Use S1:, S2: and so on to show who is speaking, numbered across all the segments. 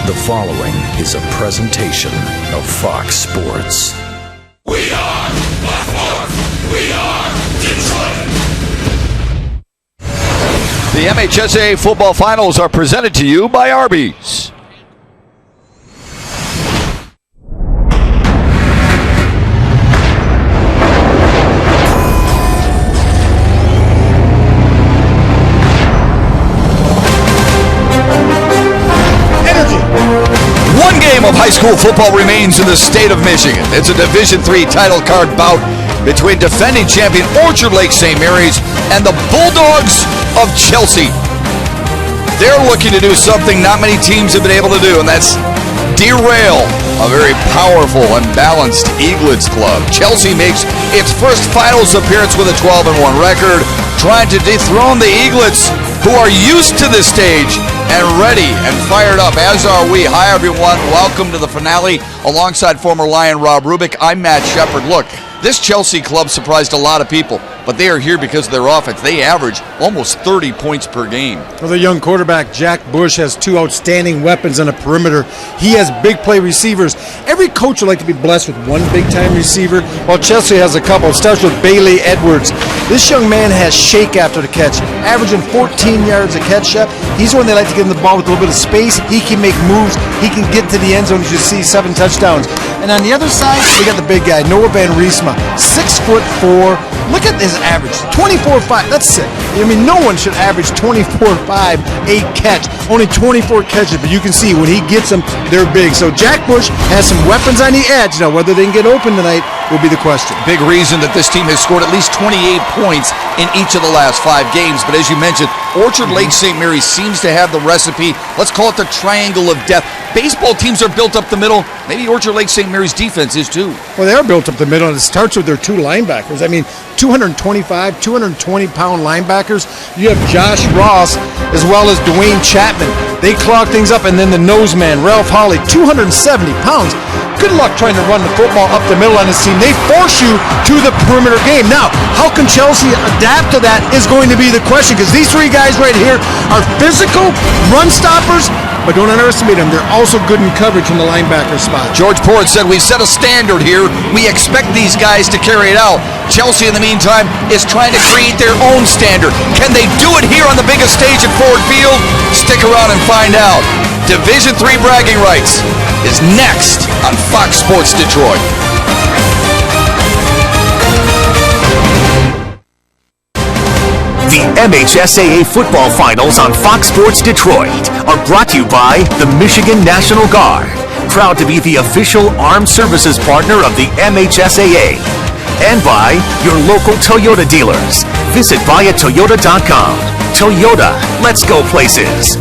S1: The following is a presentation of Fox Sports.
S2: We are Blackmore. We are Detroit.
S3: The MHSAA football finals are presented to you by Arby's. One game of high school football remains in the state of Michigan. It's a Division III title card bout between defending champion Orchard Lake St. Mary's and the Bulldogs of Chelsea. They're looking to do something not many teams have been able to do, and that's derail a very powerful and balanced Eaglets club. Chelsea makes its first finals appearance with a 12-1 record, trying to dethrone the Eaglets, who are used to this stage and ready and fired up, as are we. Hi, everyone. Welcome to the finale. Alongside former Lion Rob Rubick, I'm Matt Shepard. Look, this Chelsea club surprised a lot of people, but they are here because of their offense. They average almost 30 points per game.
S4: Well, the young quarterback, Jack Bush, has two outstanding weapons on the perimeter. He has big play receivers. Every coach would like to be blessed with one big-time receiver, while Chelsea has a couple. It starts with Bailey Edwards. This young man has shake after the catch, averaging 14 yards a catch. He's one they like to give him the ball with a little bit of space. He can make moves. He can get to the end zone, as you see, 7 touchdowns. And on the other side, we got the big guy, Noah Van Riesma, 6'4". Look at his average, 24.5. That's sick. I mean, no one should average 24.5, 8 catch. Only 24 catches, but you can see when he gets them, they're big. So Jack Bush has some weapons on the edge. Now, whether they can get open tonight will be the question.
S3: Big reason that this team has scored at least 28 points in each of the last 5 games. But as you mentioned, Orchard Lake St. Mary's seems to have the recipe. Let's call it the triangle of death. Baseball teams are built up the middle. Maybe Orchard Lake St. Mary's defense is too.
S4: Well, they are built up the middle, and it starts with their 2 linebackers. I mean, 225, 220-pound linebackers. You have Josh Ross as well as Dwayne Chapman. They clog things up, and then the nose man, Ralph Hawley, 270 pounds. Good luck trying to run the football up the middle on this team. They force you to the perimeter game. Now, how can Chelsea adapt to that is going to be the question, because these 3 guys right here are physical run stoppers, but don't underestimate them. They're also good in coverage from the linebacker spot.
S3: George Port said, we set a standard here. We expect these guys to carry it out. Chelsea, in the meantime, is trying to create their own standard. Can they do it here on the biggest stage at Ford Field? Stick around and find out. Division III bragging rights is next on Fox Sports Detroit.
S5: The MHSAA football finals on Fox Sports Detroit are brought to you by the Michigan National Guard, proud to be the official armed services partner of the MHSAA, and by your local Toyota dealers. Visit buyatoyota.com. Toyota, let's go places.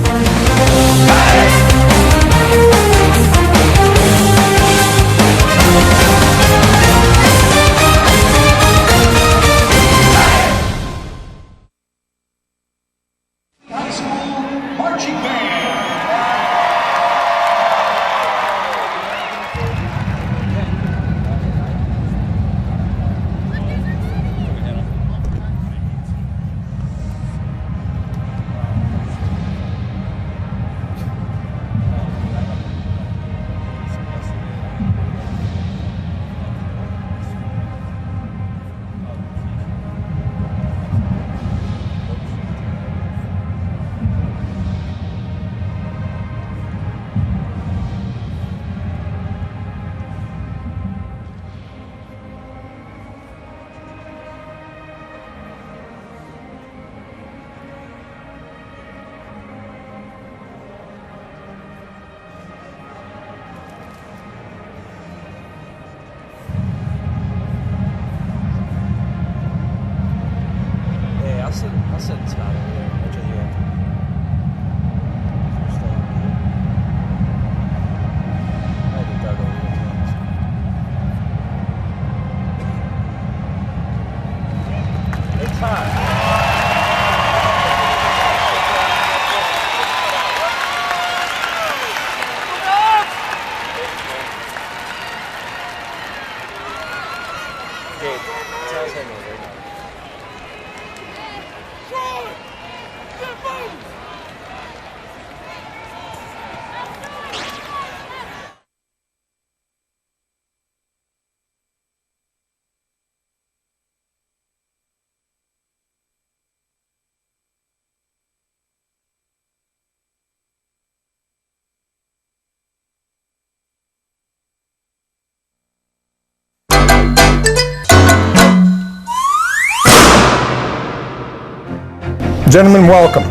S6: Gentlemen, welcome.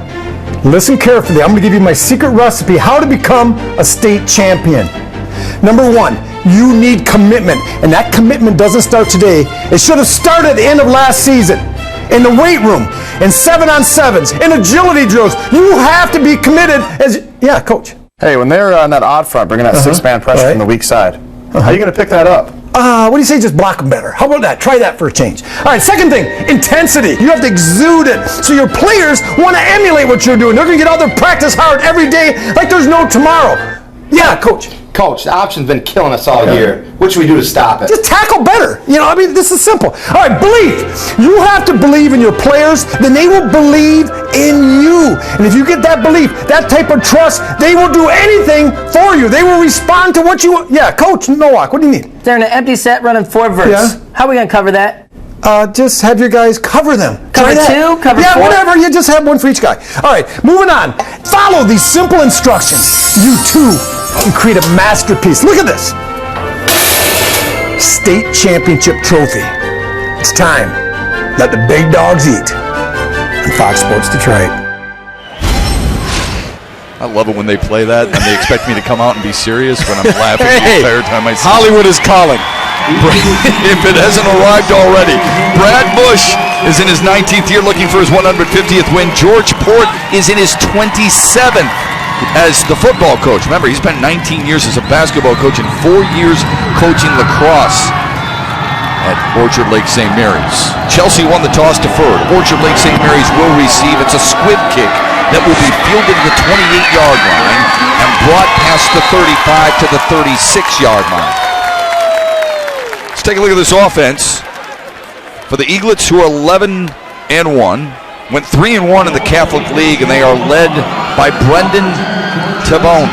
S6: Listen carefully. I'm going to give you my secret recipe how to become a state champion. Number one, you need commitment, and that commitment doesn't start today. It should have started at the end of last season. In the weight room, in 7-on-7s, in agility drills. You have to be committed as, yeah, coach.
S7: Hey, when they're on that odd front, bringing that six-man pressure from the weak side, how are you going to pick that up?
S6: What do you say, just block them better? How about that? Try that for a change. All right, second thing, intensity. You have to exude it so your players want to emulate what you're doing. They're going to get out there, practice hard every day like there's no tomorrow. Yeah, coach.
S7: Coach, the option's been killing us all year. What should we do to stop it?
S6: Just tackle better. This is simple. All right, believe. You have to believe in your players, then they will believe in you. And if you get that belief, that type of trust, they will do anything for you. They will respond to what you want. Yeah, Coach Nowak, what do you need?
S8: They're in an empty set running 4 verts.
S6: Yeah.
S8: How are we going to cover that?
S6: Just have your guys cover them.
S8: Cover 2? Cover 4?
S6: Yeah, whatever. You just have one for each guy. All right, moving on. Follow these simple instructions. You too can create a masterpiece. Look at this. State championship trophy. It's time. Let the big dogs eat. On Fox Sports Detroit.
S3: I love it when they play that and they expect me to come out and be serious when I'm laughing the entire time I see
S4: Hollywood is calling.
S3: If it hasn't arrived already. Brad Bush is in his 19th year looking for his 150th win. George Port is in his 27th as the football coach. Remember, he spent 19 years as a basketball coach and 4 years coaching lacrosse at Orchard Lake St. Mary's. Chelsea won the toss, deferred. Orchard Lake St. Mary's will receive. It's a squib kick that will be fielded to the 28-yard line and brought past the 35 to the 36-yard line. Let's take a look at this offense. For the Eaglets, who are 11-1, went 3-1 in the Catholic League, and they are led by Brendan Tabone.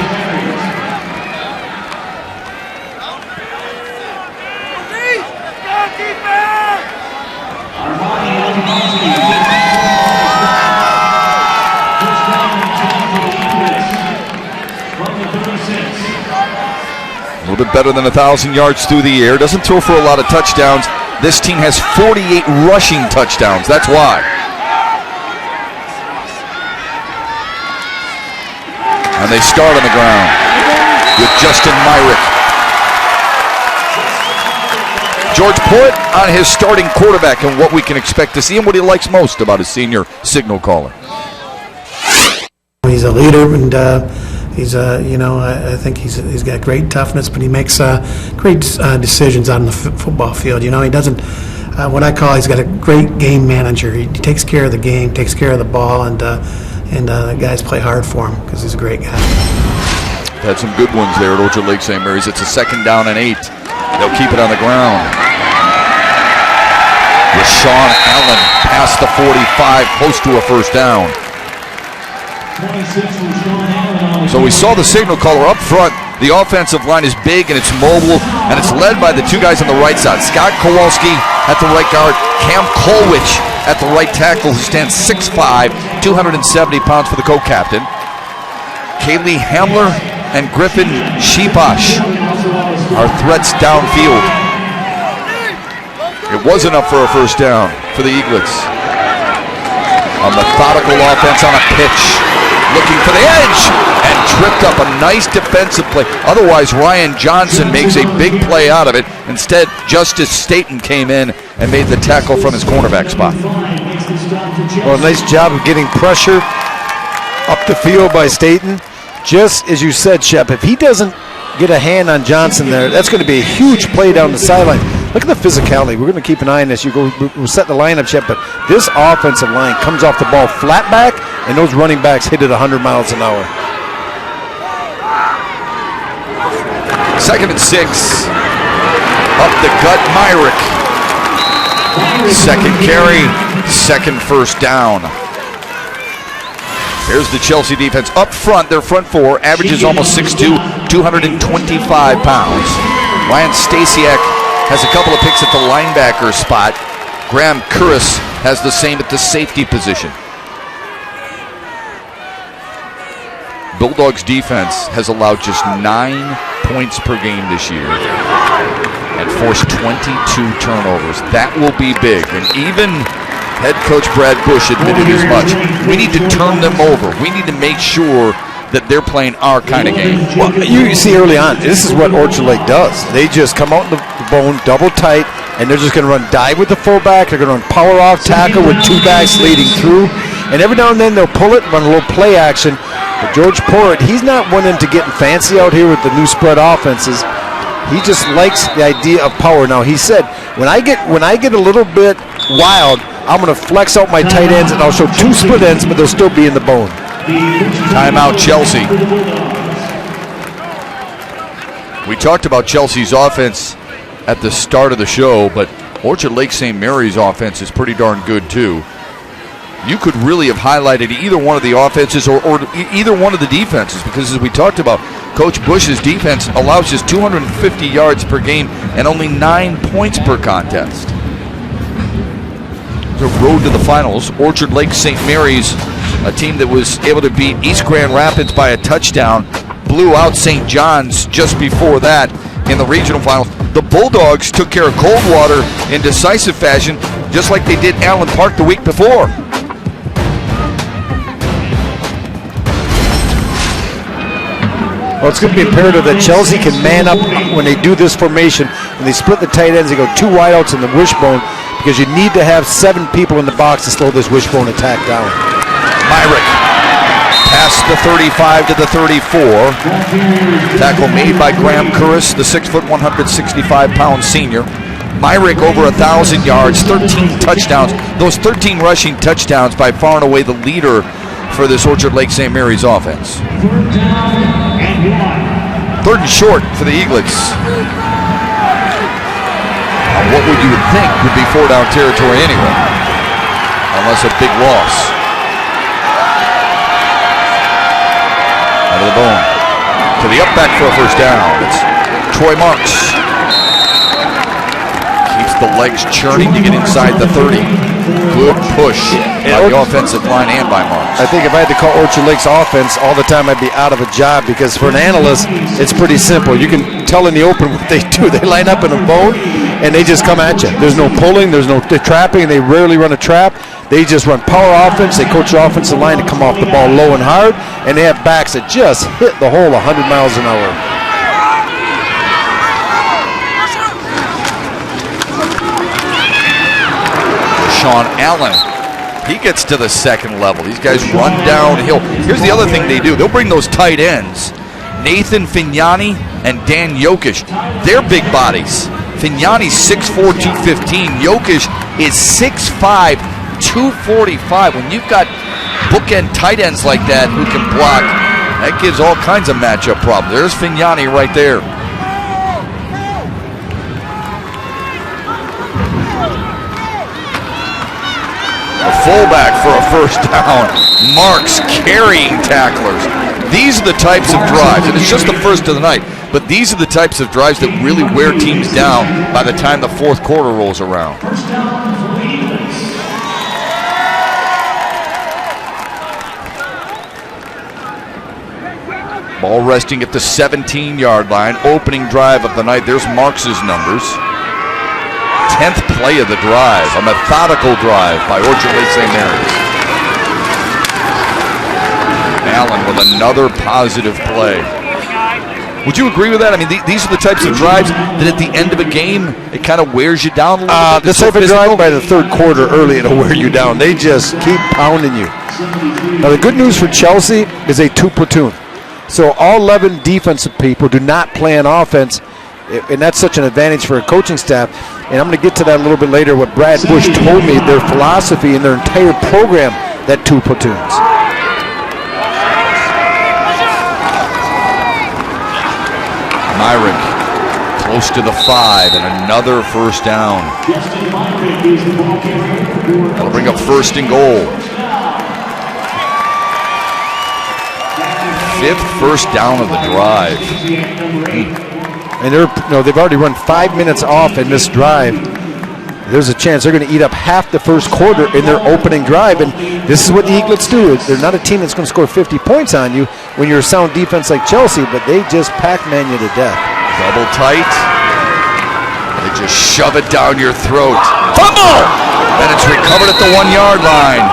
S3: A little bit better than 1,000 yards through the air. Doesn't throw for a lot of touchdowns. This team has 48 rushing touchdowns. That's why. And they start on the ground with Justin Myrick. George Port on his starting quarterback and what we can expect to see and what he likes most about his senior signal caller.
S9: He's a leader, and I think he's got great toughness, but he makes great decisions on the football field. He doesn't. What I call, he's got a great game manager. He takes care of the game, takes care of the ball, and the guys play hard for him because he's a great guy.
S3: Had some good ones there at Orchard Lake St. Mary's. It's a 2nd down and 8. They'll keep it on the ground. Rashaan Allen past the 45, close to a first down. So we saw the signal caller up front. The offensive line is big and it's mobile, and it's led by the 2 guys on the right side. Scott Kowalski at the right guard, Cam Kolwich at the right tackle, who stands 6'5", 270 pounds for the co-captain. Kaylee Hamler and Griffin Sheeposh are threats downfield. It was enough for a first down for the Eaglets. A methodical offense on a pitch, looking for the edge, and tripped up. A nice defensive play. Otherwise, Ryan Johnson makes a big play out of it. Instead, Justice Staten came in and made the tackle from his cornerback spot.
S4: Well, nice job of getting pressure up the field by Staten. Just as you said, Shep, if he doesn't get a hand on Johnson there, that's going to be a huge play down the sideline. Look at the physicality. We're going to keep an eye on this. We'll set the lineup, Shep, but this offensive line comes off the ball flat back, and those running backs hit it 100 miles an hour.
S3: 2nd and 6. Up the gut, Myrick. 2nd carry, 2nd first down. Here's the Chelsea defense. Up front, their front 4, averages almost 6'2", 225 pounds. Ryan Stasiak has a couple of picks at the linebacker spot. Graham Curris has the same at the safety position. Bulldogs defense has allowed just 9 points per game this year and forced 22 turnovers. That will be big. And even Head coach Brad Bush admitted as much. We need to turn them over. We need to make sure that they're playing our kind of game.
S4: Well, you see early on, this is what Orchard Lake does. They just come out in the bone, double tight, and they're just going to run dive with the fullback. They're going to run power off tackle with two backs leading through. And every now and then they'll pull it, run a little play action. But George Porritt, he's not one into getting fancy out here with the new spread offenses. He just likes the idea of power. Now, he said, when I get a little bit wild, I'm going to flex out my tight ends, and I'll show two split ends, but they'll still be in the bone.
S3: Timeout, Chelsea. We talked about Chelsea's offense at the start of the show, but Orchard Lake St. Mary's offense is pretty darn good too. You could really have highlighted either one of the offenses or either one of the defenses, because as we talked about, Coach Bush's defense allows just 250 yards per game and only 9 points per contest. The road to the finals, Orchard Lake St. Mary's, a team that was able to beat East Grand Rapids by a touchdown, blew out St. John's just before that in the regional finals. The Bulldogs took care of Coldwater in decisive fashion, just like they did Allen Park the week before.
S4: Well, it's going to be imperative that Chelsea can man up when they do this formation. When they split the tight ends, they go two wideouts in the wishbone, because you need to have 7 people in the box to slow this wishbone attack down.
S3: Myrick past the 35 to the 34. Tackle made by Graham Curris, the 6', 165-pound senior. Myrick over 1,000 yards, 13 touchdowns. Those 13 rushing touchdowns, by far and away the leader for this Orchard Lake St. Mary's offense. Third and short for the Eaglets. What would you think would be 4-down territory anyway, unless a big loss. Out of the bone. To the up back for a first down. It's Troy Marks. Keeps the legs churning to get inside the 30. Good push by the offensive line and by Marks.
S4: I think if I had to call Orchard Lake's offense all the time, I'd be out of a job, because for an analyst, it's pretty simple. You can tell in the open what they do. They line up in a bone, and they just come at you. There's no pulling, there's no trapping, they rarely run a trap. They just run power offense. They coach your offensive line to come off the ball low and hard, and they have backs that just hit the hole 100 miles an hour.
S3: Rashaan Allen, he gets to the second level. These guys run downhill. Here's the other thing they do. They'll bring those tight ends, Nathan Fignani and Dan Jokic. They're big bodies. Fignani's 6'4", 215. Jokic is 6'5", 245. When you've got bookend tight ends like that who can block, that gives all kinds of matchup problems. There's Fignani right there. A fullback for a first down. Marks carrying tacklers. These are the types of drives, and it's just the first of the night, but these are the types of drives that really wear teams down by the time the fourth quarter rolls around. Ball resting at the 17-yard line. Opening drive of the night. There's Marks's numbers. 10th play of the drive. A methodical drive by Orchard Lake St. Mary's. Allen with another positive play. Would you agree with that? I mean, these are the types of drives that at the end of a game, it kind of wears you down a little bit.
S4: This type of drive by the third quarter early, it'll wear you down. They just keep pounding you. Now, the good news for Chelsea is a 2-platoon. So all 11 defensive people do not play on offense, and that's such an advantage for a coaching staff. And I'm going to get to that a little bit later, what Brad Bush told me, their philosophy and their entire program, that 2 platoons.
S3: Myrick close to the 5 and another first down. That'll bring up first and goal. 5th first down of the drive.
S4: And they've already run 5 minutes off in this drive. There's a chance they're going to eat up half the first quarter in their opening drive, and this is what the Eaglets do. They're not a team that's going to score 50 points on you when you're a sound defense like Chelsea, but they just Pac-Man you to death.
S3: Double tight. They just shove it down your throat. Fumble! And it's recovered at the 1-yard line.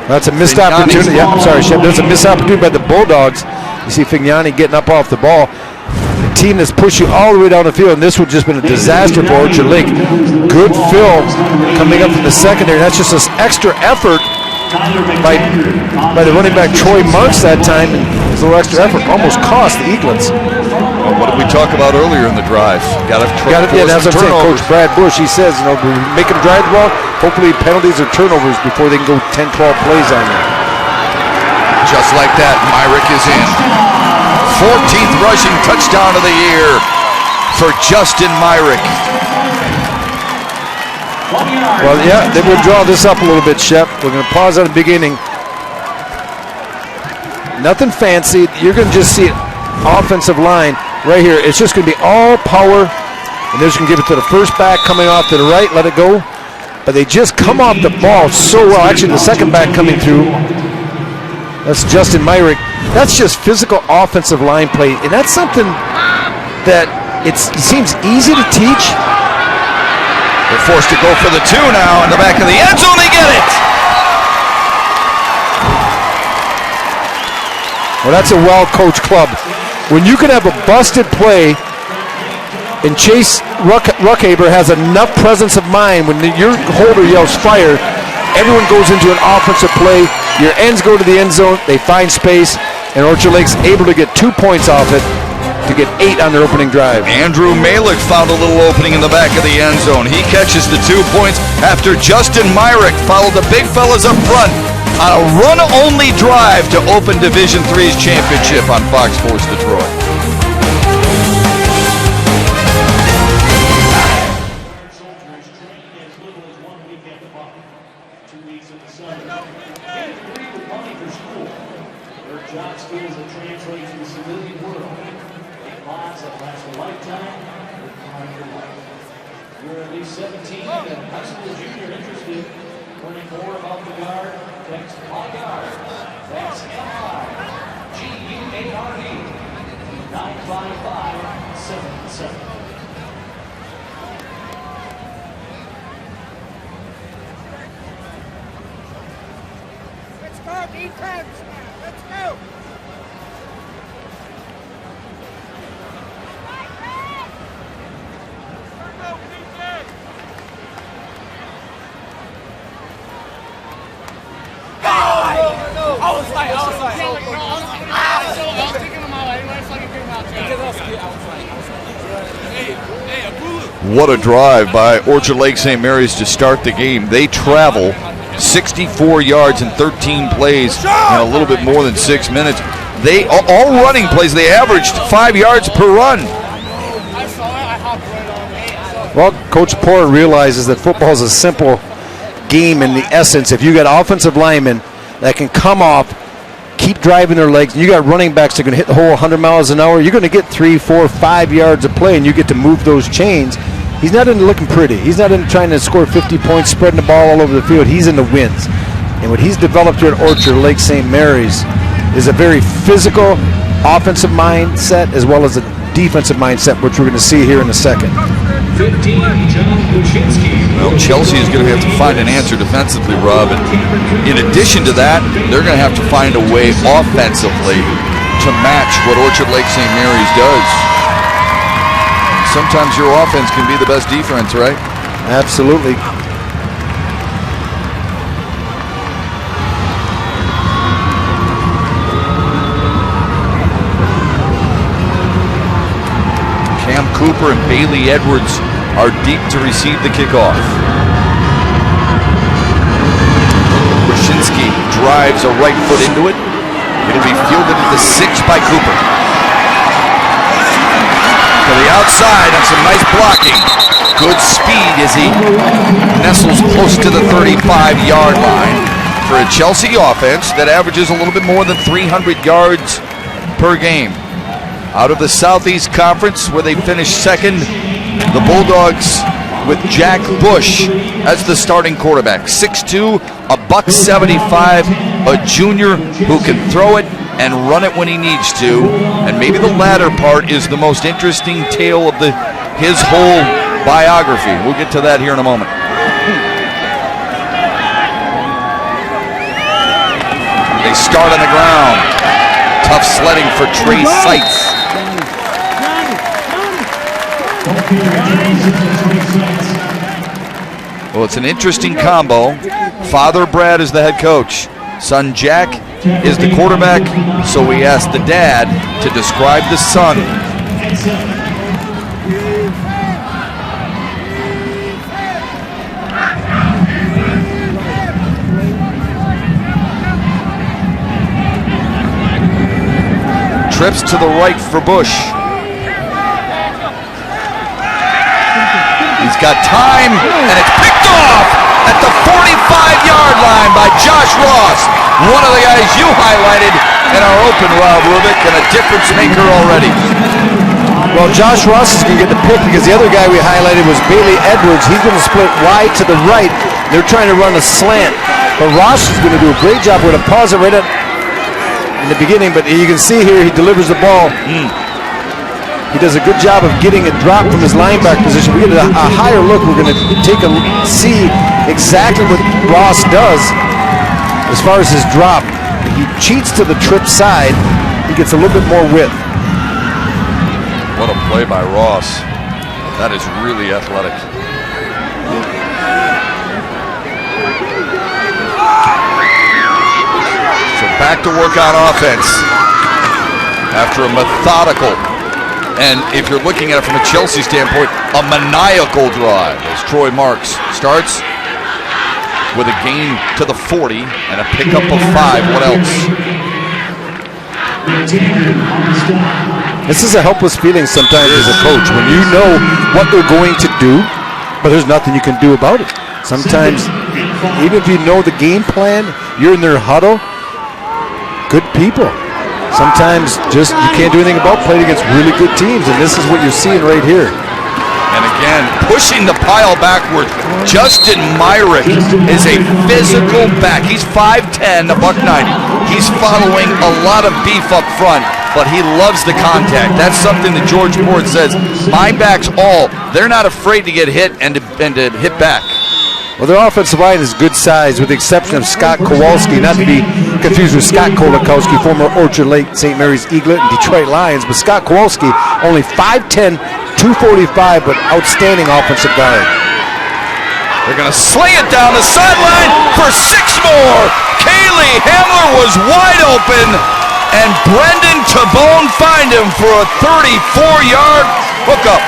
S4: That's a missed opportunity. Yeah, I'm sorry, Shep. That's a missed opportunity by the Bulldogs. You see Fignani getting up off the ball. The team that's pushed you all the way down the field, and this would just been a disaster for Orchard Lake. Good fill coming up from the secondary. That's just this extra effort by the running back Troy Marks that time, and his little extra effort almost cost the Eaglets.
S3: Well, what did we talk about earlier in the drive? Got to
S4: yeah, that's what I'm saying. Coach Brad Bush, he says, we make them drive the ball. Hopefully penalties or turnovers before they can go 10, 12 plays on you.
S3: Just like that, Myrick is in. 14th rushing touchdown of the year for Justin Myrick.
S4: Well, yeah, they will draw this up a little bit, Shep. We're going to pause at the beginning. Nothing fancy. You're going to just see offensive line right here. It's just going to be all power, and they're just going to give it to the first back coming off to the right, let it go. But they just come off the ball so well. Actually, the second back coming through, that's Justin Myrick. That's just physical offensive line play, and that's something that it seems easy to teach.
S3: They're forced to go for the 2 now in the back of the end zone. They get it.
S4: Well, that's a well-coached club. When you can have a busted play and Chase Ruckhaber has enough presence of mind when your holder yells fire, everyone goes into an offensive play, your ends go to the end zone, they find space, and Orchard Lake's able to get 2 points off it to get 8 on their opening drive.
S3: Andrew Malick found a little opening in the back of the end zone. He catches the 2 points after Justin Myrick followed the big fellas up front on a run-only drive to open Division III's championship on Fox Sports Detroit. What a drive by Orchard Lake St. Mary's to start the game. They travel 64 yards in 13 plays in a little bit more than 6 minutes. They all running plays. They averaged 5 yards per run.
S4: Well, Coach Poore realizes that football is a simple game in the essence. If you got offensive linemen that can come off, keep driving their legs, and you got running backs that are going to hit the hole 100 miles an hour, you're going to get 3, 4, 5 yards of play, and you get to move those chains. He's not into looking pretty. He's not into trying to score 50 points, spreading the ball all over the field. He's into wins. And what he's developed here at Orchard Lake St. Mary's is a very physical offensive mindset as well as a defensive mindset, which we're going to see here in a second.
S2: 15, John Kuczynski.
S3: Well, Chelsea is going to have to find an answer defensively, Rob. And in addition to that, they're going to have to find a way offensively to match what Orchard Lake St. Mary's does. Sometimes your offense can be the best defense, right?
S4: Absolutely.
S3: Cam Cooper and Bailey Edwards are deep to receive the kickoff. Kuczynski drives a right foot into it. It'll be fielded at the 6 by Cooper. To the outside and some nice blocking. Good speed as he nestles close to the 35-yard line for a Chelsea offense that averages a little bit more than 300 yards per game. Out of the Southeast Conference, where they finished second, the Bulldogs with Jack Bush as the starting quarterback. 6'2", $175, a junior who can throw it and run it when he needs to. And maybe the latter part is the most interesting tale of his whole biography. We'll get to that here in a moment. They start on the ground. Tough sledding for Trey Seitz. Well, it's an interesting combo. Father Brad is the head coach. Son Jack is the quarterback. So we asked the dad to describe the son. Trips to the right for Bush. He's got time, and it's picked off at the 45-yard line by Josh Ross. One of the guys you highlighted in our open, Rob Rubik, and a difference maker already.
S4: Well, Josh Ross is going to get the pick because the other guy we highlighted was Bailey Edwards. He's going to split wide to the right. They're trying to run a slant. But Ross is going to do a great job. We're going to pause it right up in the beginning, but you can see here he delivers the ball. He does a good job of getting it dropped from his linebacker position. We get a higher look. We're going to see exactly what Ross does as far as his drop. He cheats to the trip side. He gets a little bit more width.
S3: What a play by Ross. That is really athletic. So back to work on offense after a methodical, and if you're looking at it from a Chelsea standpoint, a maniacal drive as Troy Marks starts with a gain to the 40 and a pickup of 5. What else?
S4: This is a helpless feeling sometimes as a coach when you know what they're going to do, but there's nothing you can do about it. Sometimes, even if you know the game plan, you're in their huddle, good people. Sometimes just you can't do anything about playing against really good teams, and this is what you're seeing right here.
S3: And again, pushing the pile backward. Justin Myrick is a physical back. He's 5'10", a $190. He's following a lot of beef up front, but he loves the contact. That's something that George Ford says. My backs they're not afraid to get hit and to hit back.
S4: Well, their offensive line is good size, with the exception of Scott Kowalski, not to be confused with Scott Kolakowski, former Orchard Lake, St. Mary's Eaglet, and Detroit Lions. But Scott Kowalski, only 5'10", 245, but outstanding offensive guard.
S3: They're going to slay it down the sideline for 6 more. Kaylee Hamler was wide open, and Brendan Tabone find him for a 34-yard hookup.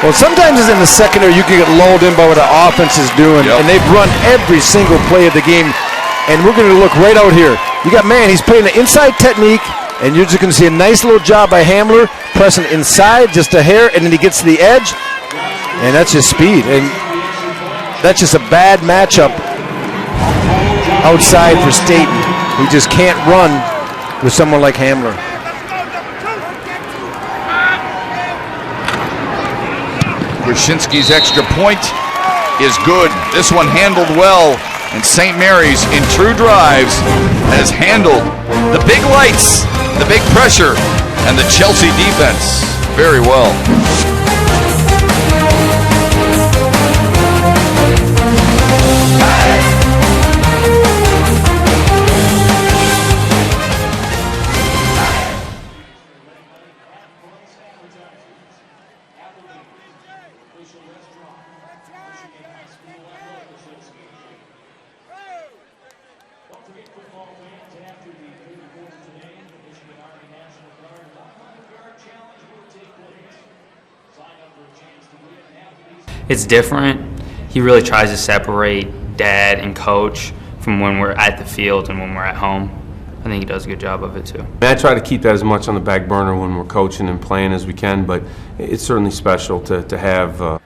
S4: Well, sometimes in the secondary you can get lulled in by what the offense is doing, and they've run every single play of the game. And we're going to look right out here. You got he's playing the inside technique, and you're just going to see a nice little job by Hamler pressing inside just a hair, and then he gets to the edge, and that's just speed. And that's just a bad matchup outside for Staten. He just can't run with someone like Hamler.
S3: Wyszynski's extra point is good. This one handled well, and St. Mary's, in true drives, has handled the big lights, the big pressure, and the Chelsea defense very well.
S10: It's different. He really tries to separate dad and coach from when we're at the field and when we're at home. I think he does a good job of it too.
S11: I try to keep that as much on the back burner when we're coaching and playing as we can, but it's certainly special to have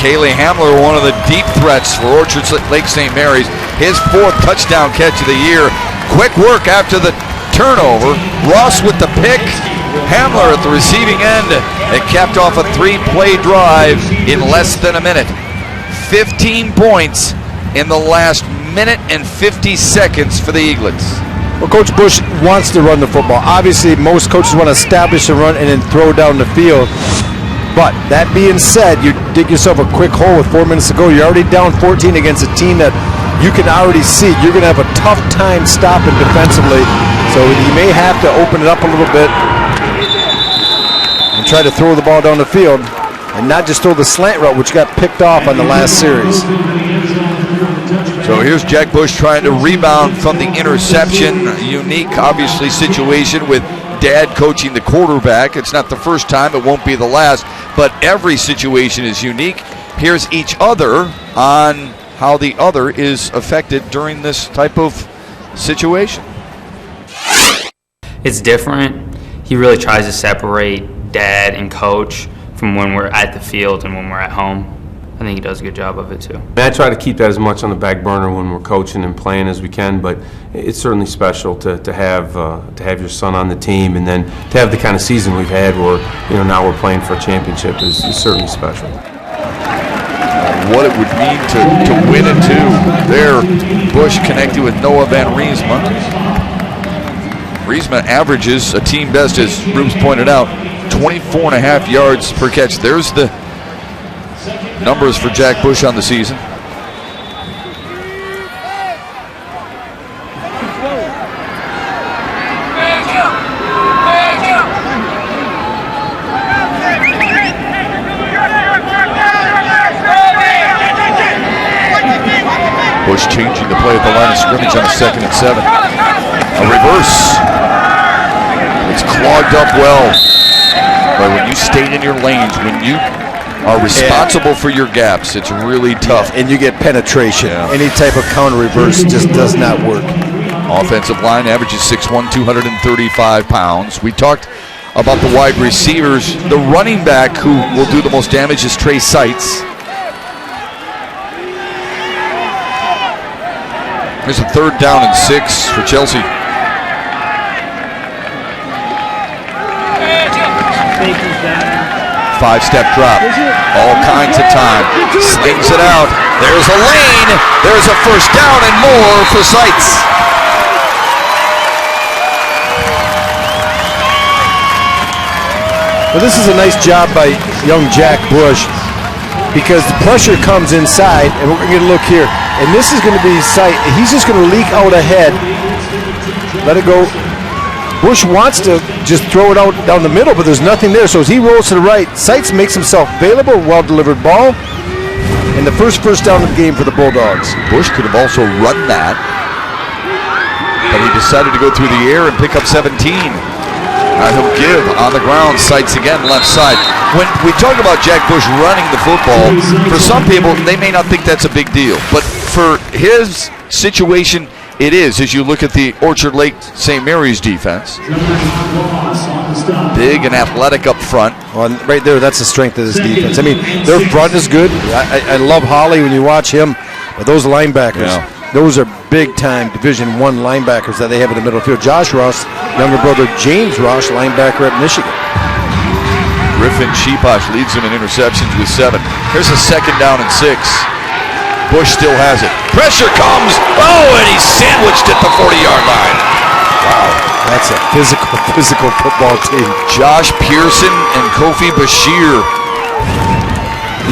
S3: Kaylee Hamler, one of the deep threats for Orchard Lake St. Mary's. His 4th touchdown catch of the year. Quick work after the turnover. Ross with the pick, Hamler at the receiving end. It capped off a 3-play drive in less than a minute. 15 points in the last minute and 50 seconds for the Eaglets.
S4: Well, Coach Bush wants to run the football. Obviously, most coaches want to establish a run and then throw down the field. But that being said, you dig yourself a quick hole with 4 minutes to go. You're already down 14 against a team that you can already see you're going to have a tough time stopping defensively. So you may have to open it up a little bit and try to throw the ball down the field and not just throw the slant route, which got picked off on the last series.
S3: So here's Jack Bush trying to rebound from the interception. Unique, obviously, situation with Dad coaching the quarterback. It's not the first time, it won't be the last, but every situation is unique. Here's each other on how the other is affected during this type of situation.
S10: It's different. He really tries to separate Dad and coach from when we're at the field and when we're at home. I think he does a good job of it too.
S11: I try to keep that as much on the back burner when we're coaching and playing as we can, but it's certainly special to have your son on the team, and then to have the kind of season we've had where now we're playing for a championship is certainly special.
S3: What it would mean to win it too. There, Bush connected with Noah Van Riesma. Riesma averages a team best, as Rubes pointed out, 24.5 yards per catch. There's the numbers for Jack Bush on the season. Bush changing the play at the line of scrimmage on a 2nd and 7. A reverse. It's clogged up well. But when you stay in your lanes, when you are responsible for your gaps, it's really tough.
S4: And you get penetration. Any type of counter reverse just does not work.
S3: Offensive line averages 6'1", 235 pounds. We talked about the wide receivers. The running back who will do the most damage is Trey Seitz. There's a 3rd down and 6 for Chelsea. Five-step drop. All kinds of time. Slings it out. There's a lane. There's a 1st down and more for Seitz.
S4: Well, this is a nice job by young Jack Bush, because the pressure comes inside, and we're going to look here. And this is going to be Seitz. He's just going to leak out ahead. Let it go. Bush wants to just throw it out down the middle, but there's nothing there. So as he rolls to the right, Seitz makes himself available. Well-delivered ball. And the first down of the game for the Bulldogs.
S3: Bush could have also run that, but he decided to go through the air and pick up 17. He'll give on the ground. Seitz again, left side. When we talk about Jack Bush running the football, for some people, they may not think that's a big deal. But for his situation, it is, as you look at the Orchard Lake St. Mary's defense. Big and athletic up front.
S4: Well, right there, that's the strength of this defense. I mean, their front is good. I love Holly when you watch him. But those linebackers, those are big-time Division I linebackers that they have in the middle field. Josh Ross, younger brother James Ross, linebacker at Michigan.
S3: Griffin Sheeposh leads them in interceptions with 7. Here's a 2nd down and 6. Bush still has it. Pressure comes. Oh, and he's sandwiched at the 40-yard line. Wow.
S4: That's a physical football team.
S3: Josh Pearson and Kofi Bashir.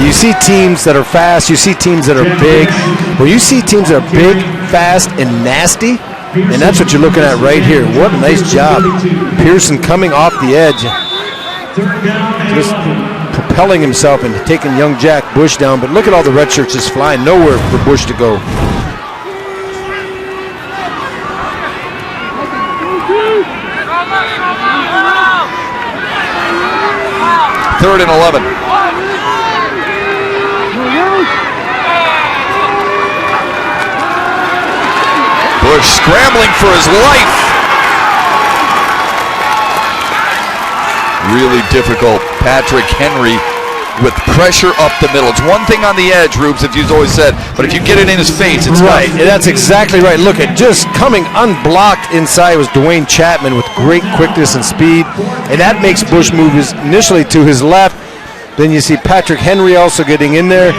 S4: You see teams that are fast. You see teams that are big. Well, you see teams that are big, fast, and nasty. And that's what you're looking at right here. What a nice job. Pearson coming off the edge. Just propelling himself and taking young Jack Bush down. But look at all the red shirts just flying. Nowhere for Bush to go.
S3: Third and 11. Bush scrambling for his life. Really difficult. Patrick Henry with pressure up the middle. It's one thing on the edge, Rubes, as you've always said, but if you get it in his face, it's
S4: right.
S3: tough.
S4: And that's exactly right. Look, at just coming unblocked inside was Dwayne Chapman with great quickness and speed, and that makes Bush move initially to his left. Then you see Patrick Henry also getting in there.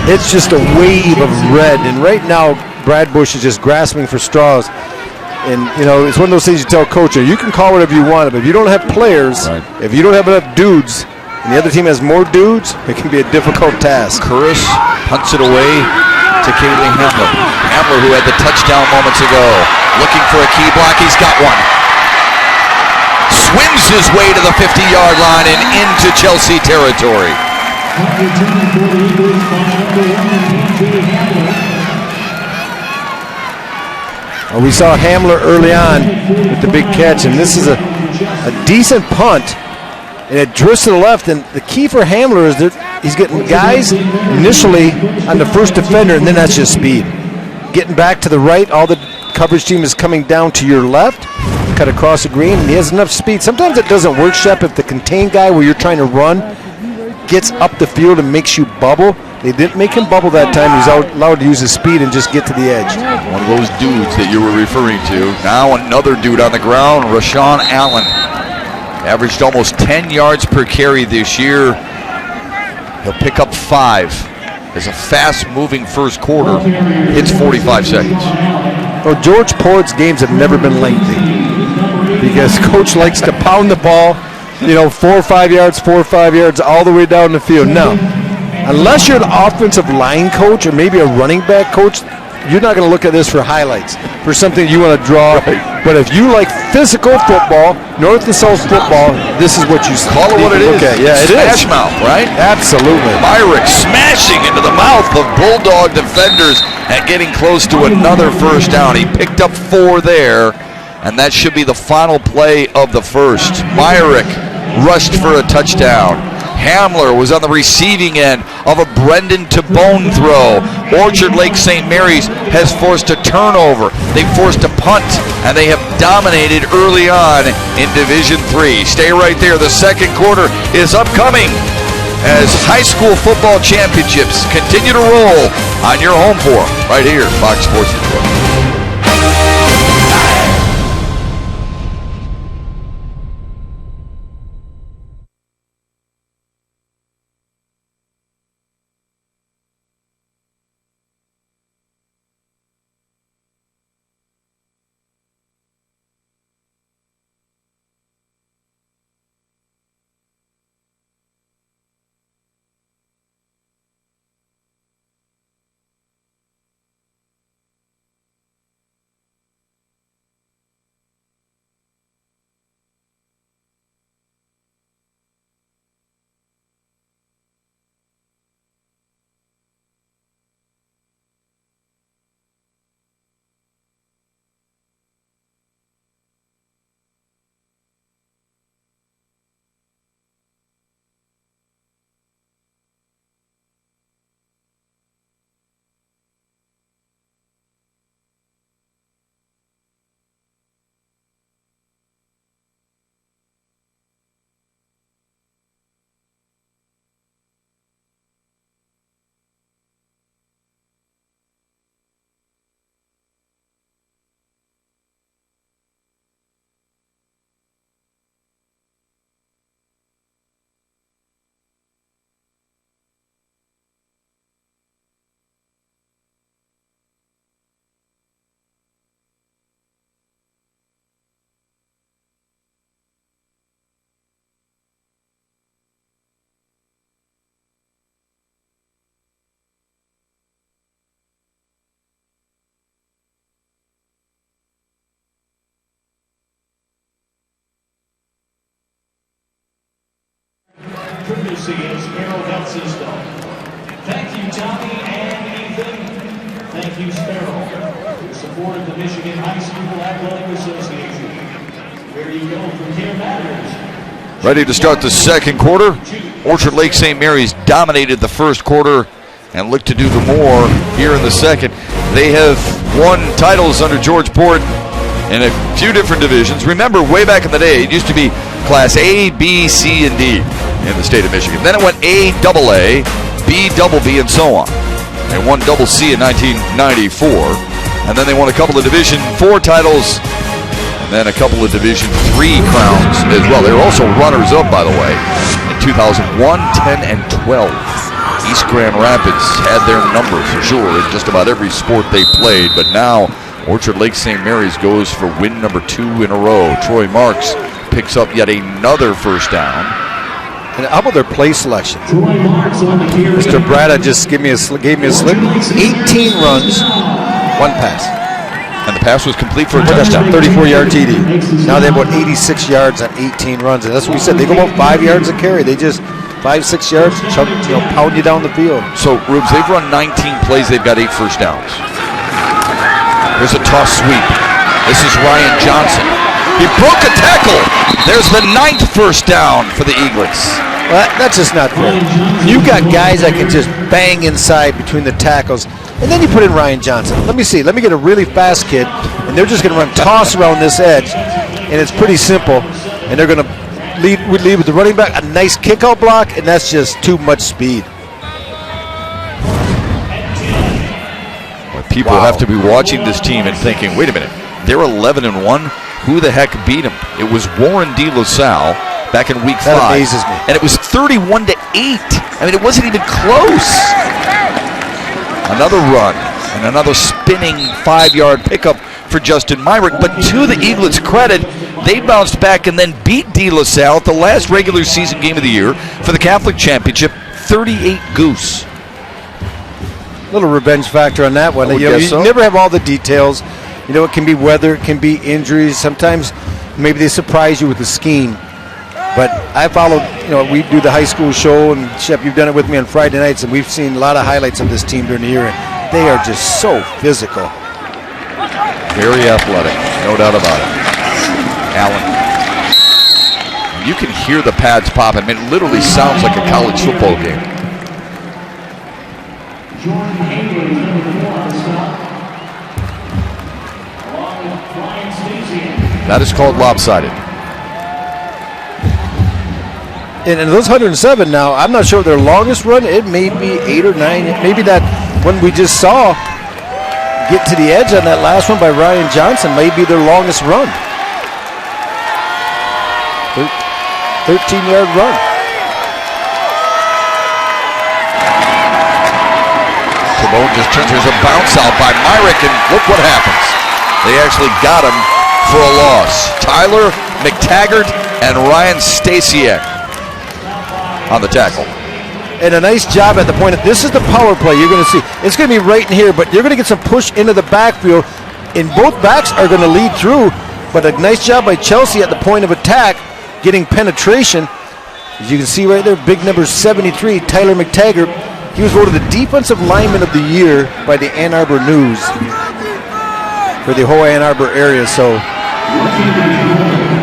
S4: It's just a wave of red, and right now Brad Bush is just grasping for straws. And, you know, it's one of those things you tell coach, you can call whatever you want, but if you don't have players, if you don't have enough dudes, and the other team has more dudes, it can be a difficult task.
S3: Curris punts it away to Kaylee Hamler. Hamler, who had the touchdown moments ago, looking for a key block. He's got one. Swims his way to the 50-yard line and into Chelsea territory.
S4: Well, we saw Hamler early on with the big catch, and this is a decent punt, and it drifts to the left. And the key for Hamler is that he's getting guys initially on the first defender, and then that's just speed. Getting back to the right, all the coverage team is coming down to your left, cut across the green, and he has enough speed. Sometimes it doesn't work, Shep, if the contained guy where you're trying to run gets up the field and makes you bubble. They didn't make him bubble that time. He was allowed to use his speed and just get to the edge.
S3: One of those dudes that you were referring to. Now another dude on the ground, Rashaan Allen. Averaged almost 10 yards per carry this year. He'll pick up 5 as a fast-moving first quarter hits 45 seconds.
S4: Well, George Port's games have never been lengthy because coach likes to pound the ball, 4 or 5 yards, all the way down the field. No. Unless you're an offensive line coach or maybe a running back coach, you're not going to look at this for highlights, for something you want to draw. Right. But if you like physical football, north and south football, this is what you
S3: call it what it is.
S4: Okay. Yeah, it
S3: Smash
S4: is.
S3: mouth, right?
S4: Absolutely.
S3: Myrick smashing into the mouth of Bulldog defenders and getting close to another first down. He picked up 4 there, and that should be the final play of the first. Myrick rushed for a touchdown. Hamler was on the receiving end of a Brendan Tabone throw. Orchard Lake St. Mary's has forced a turnover. They forced a punt, and they have dominated early on in Division III. Stay right there. The second quarter is upcoming as high school football championships continue to roll on your home forum right here, Fox Sports Detroit.
S2: Courtesy of Sparrow Health System. Thank you, Tommy and Ethan. Thank you, Sparrow, for support of the Michigan High School Athletic Association. Where you go from care matters.
S3: Ready to start the second quarter. Orchard Lake St. Mary's dominated the first quarter and look to do the more here in the second. They have won titles under George Port in a few different divisions. Remember, way back in the day, it used to be Class A, B, C, and D. in the state of Michigan. Then it went A-double-A, B-double-B, and so on. They won double C in 1994, and then they won a couple of Division IV titles, and then a couple of Division III crowns as well. They were also runners-up, by the way, in 2001, 10, and 12. East Grand Rapids had their number for sure in just about every sport they played, but now Orchard Lake St. Mary's goes for win number 2 in a row. Troy Marks picks up yet another first down.
S4: And how about their play selection? Mr. Brada just gave me a slip. 18 runs, 1 pass.
S3: And the pass was complete for a touchdown.
S4: 34-yard TD. Now they have about 86 yards on 18 runs. And that's what we said. They go about 5 yards a carry. They just 5-6 yards, pound you down the field.
S3: So, Rubes, they've run 19 plays. They've got 8 first downs. There's a toss sweep. This is Ryan Johnson. He broke a tackle. There's the 9th first down for the Eaglets.
S4: Well, that's just not fair. You've got guys that can just bang inside between the tackles, and then you put in Ryan Johnson. Let me see. Let me get a really fast kid, and they're just going to run toss around this edge, and it's pretty simple. And they're going to lead with the running back, a nice kickout block, and that's just too much speed.
S3: People have to be watching this team and thinking, wait a minute, they're 11-1. Who the heck beat them? It was Warren De La Salle back in week 5.
S4: That amazes me.
S3: And it was 31-8. I mean, it wasn't even close. Another run and another spinning 5-yard pickup for Justin Myrick. But to the Eaglets' credit, they bounced back and then beat De La Salle at the last regular season game of the year for the Catholic Championship, 38-goose.
S4: Little revenge factor on that one. You never have all the details. You know, it can be weather, it can be injuries. Sometimes maybe they surprise you with the scheme. But I followed, we do the high school show, and Shep, you've done it with me on Friday nights, and we've seen a lot of highlights of this team during the year, and they are just so physical.
S3: Very athletic, no doubt about it. Allen. You can hear the pads popping. I mean, it literally sounds like a college football game. That is called lopsided.
S4: And those 107 now, I'm not sure their longest run, it may be 8 or 9. Maybe that one we just saw get to the edge on that last one by Ryan Johnson may be their longest run. 13-yard run.
S3: Timon just turns. There's a bounce out by Myrick, and look what happens. They actually got him for a loss. Tyler McTaggart and Ryan Stasiak on the tackle.
S4: And a nice job at the point of, this is the power play you're going to see. It's going to be right in here, but you're going to get some push into the backfield, and both backs are going to lead through, but a nice job by Chelsea at the point of attack, getting penetration. As you can see right there, big number 73, Tyler McTaggart. He was voted the Defensive Lineman of the Year by the Ann Arbor News for the whole Ann Arbor area. So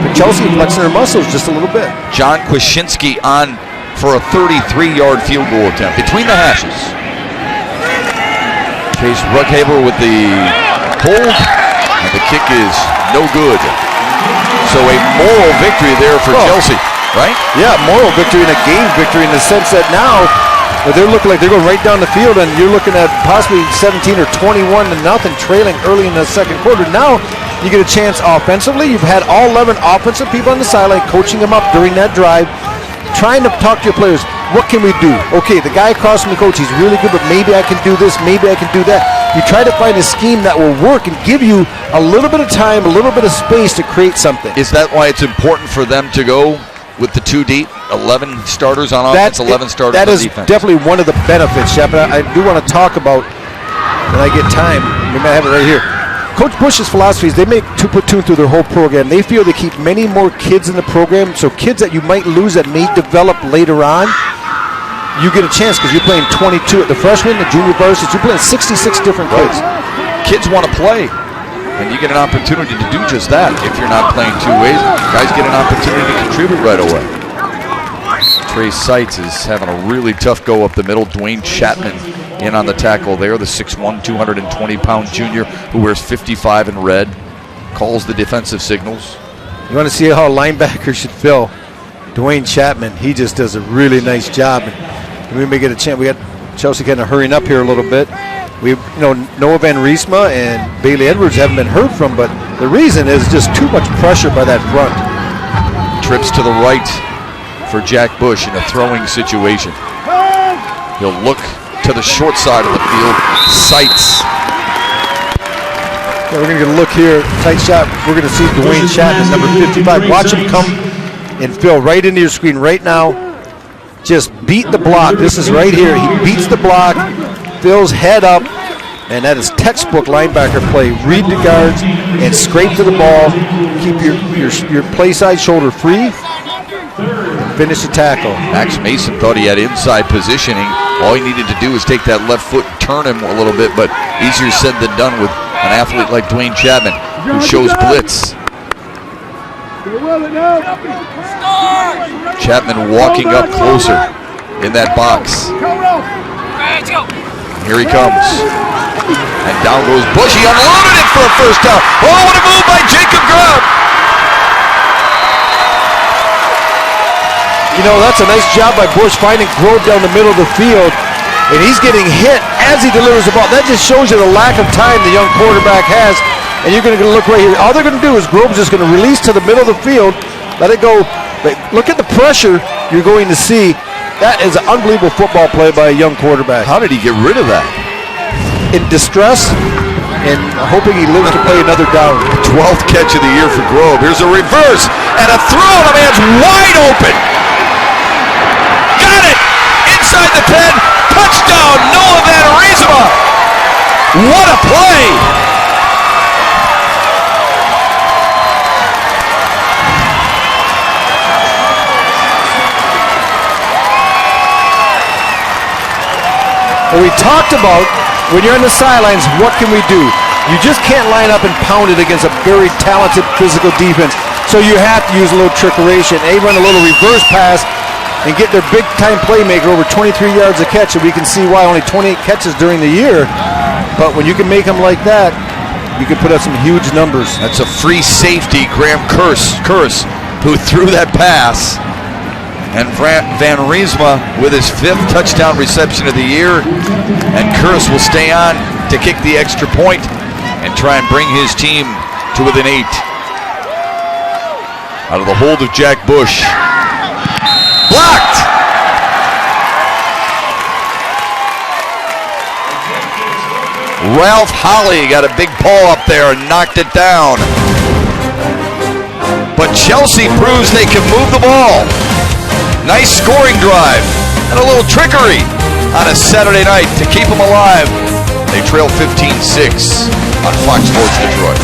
S4: for Chelsea, flexing their muscles just a little bit.
S3: John Kwashinsky on for a 33-yard field goal attempt between the hashes. Chase Rughaber with the hold, and the kick is no good. So a moral victory there for Chelsea, right?
S4: Yeah, moral victory and a game victory in the sense that now they're looking like they're going right down the field, and you're looking at possibly 17 or 21-0 trailing early in the second quarter. Now you get a chance offensively. You've had all 11 offensive people on the sideline coaching them up during that drive, trying to talk to your players. What can we do? Okay, the guy across from the coach, he's really good, but maybe I can do this, maybe I can do that. You try to find a scheme that will work and give you a little bit of time, a little bit of space to create something.
S3: Is that why it's important for them to go with the 2 deep? 11 starters on offense, 11 starters on defense.
S4: That is definitely one of the benefits, Shep. I do want to talk about, when I get time, we might have it right here. Coach Bush's philosophy is they make two platoon through their whole program. They feel they keep many more kids in the program, so kids that you might lose that may develop later on, you get a chance because you're playing 22 at the freshman, the junior varsity. You're playing 66 different kids.
S3: Kids want to play, and you get an opportunity to do just that. If you're not playing 2 ways, guys get an opportunity to contribute right away. Trey Seitz is having a really tough go up the middle. Dwayne Chapman in on the tackle there, the 6'1", 220-pound junior who wears 55 in red, calls the defensive signals.
S4: You want to see how a linebacker should feel Dwayne Chapman, he just does a really nice job. And we may get a chance. We got Chelsea kind of hurrying up here a little bit. We, Noah Van Riesma and Bailey Edwards haven't been heard from, but the reason is just too much pressure by that front.
S3: Trips to the right for Jack Bush in a throwing situation. He'll look to the short side of the field. Sights.
S4: Yeah, we're going to get a look here. Tight shot. We're going to see Dwayne Chapman, number 55. Watch him come and fill right into your screen right now. Just beat the block. This is right here. He beats the block, fills head up, and that is textbook linebacker play. Read the guards and scrape to the ball. Keep your play side shoulder free. And finish the tackle.
S3: Max Mason thought he had inside positioning. All he needed to do was take that left foot and turn him a little bit, but easier said than done with an athlete like Dwayne Chapman, who shows blitz. Chapman walking up closer in that box. Here he comes. And down goes Bush. He unloaded it for a first down. Oh, what a move by Jacob Grubb.
S4: That's a nice job by Bush finding Grove down the middle of the field, and he's getting hit as he delivers the ball. That just shows you the lack of time the young quarterback has, and you're going to look right here. All they're going to do is Grove's just going to release to the middle of the field, let it go. But look at the pressure you're going to see. That is an unbelievable football play by a young quarterback.
S3: How did he get rid of that?
S4: In distress and hoping he lives to play another down.
S3: 12th catch of the year for Grove. Here's a reverse and a throw, and a man's wide open. Got it! Inside the 10. Touchdown, Noah Van Riesma. What a play!
S4: Well, we talked about when you're on the sidelines, what can we do? You just can't line up and pound it against a very talented physical defense. So you have to use a little trickeration. They run a little reverse pass and get their big-time playmaker over 23 yards a catch, and we can see why only 28 catches during the year. But when you can make them like that, you can put up some huge numbers.
S3: That's a free safety, Graham Curse, who threw that pass. And Van Riesma with his 5th touchdown reception of the year. And Curse will stay on to kick the extra point and try and bring his team to within 8. Out of the hold of Jack Bush. Blocked! Ralph Holly got a big paw up there and knocked it down. But Chelsea proves they can move the ball. Nice scoring drive and a little trickery on a Saturday night to keep them alive. They trail 15-6 on Fox Sports Detroit.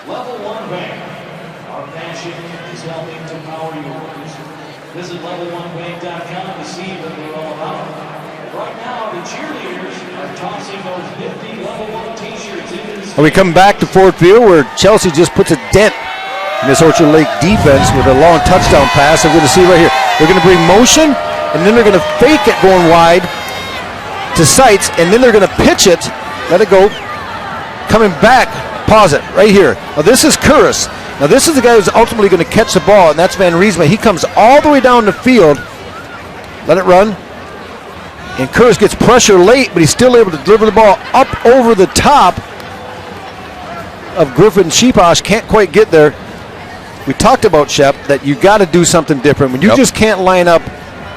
S2: Level 1 Bank. Our passion is helping to power yours. Visit level1bank.com to see what they're all about. Right now, the cheerleaders are tossing those nifty Level 1 t-shirts into the...
S4: And we come back to Ford Field where Chelsea just puts a dent in this Orchard Lake defense with a long touchdown pass. I'm going to see right here. They're going to bring motion, and then they're going to fake it going wide to Sights, and then they're going to pitch it, let it go, coming back. Pause it right here. Now this is Curris. Now this is the guy who's ultimately going to catch the ball, and that's Van Riesma. He comes all the way down the field. Let it run. And Curris gets pressure late, but he's still able to deliver the ball up over the top of Griffin Sheeposh. Can't quite get there. We talked about, Shep, that you got to do something different. When you just can't line up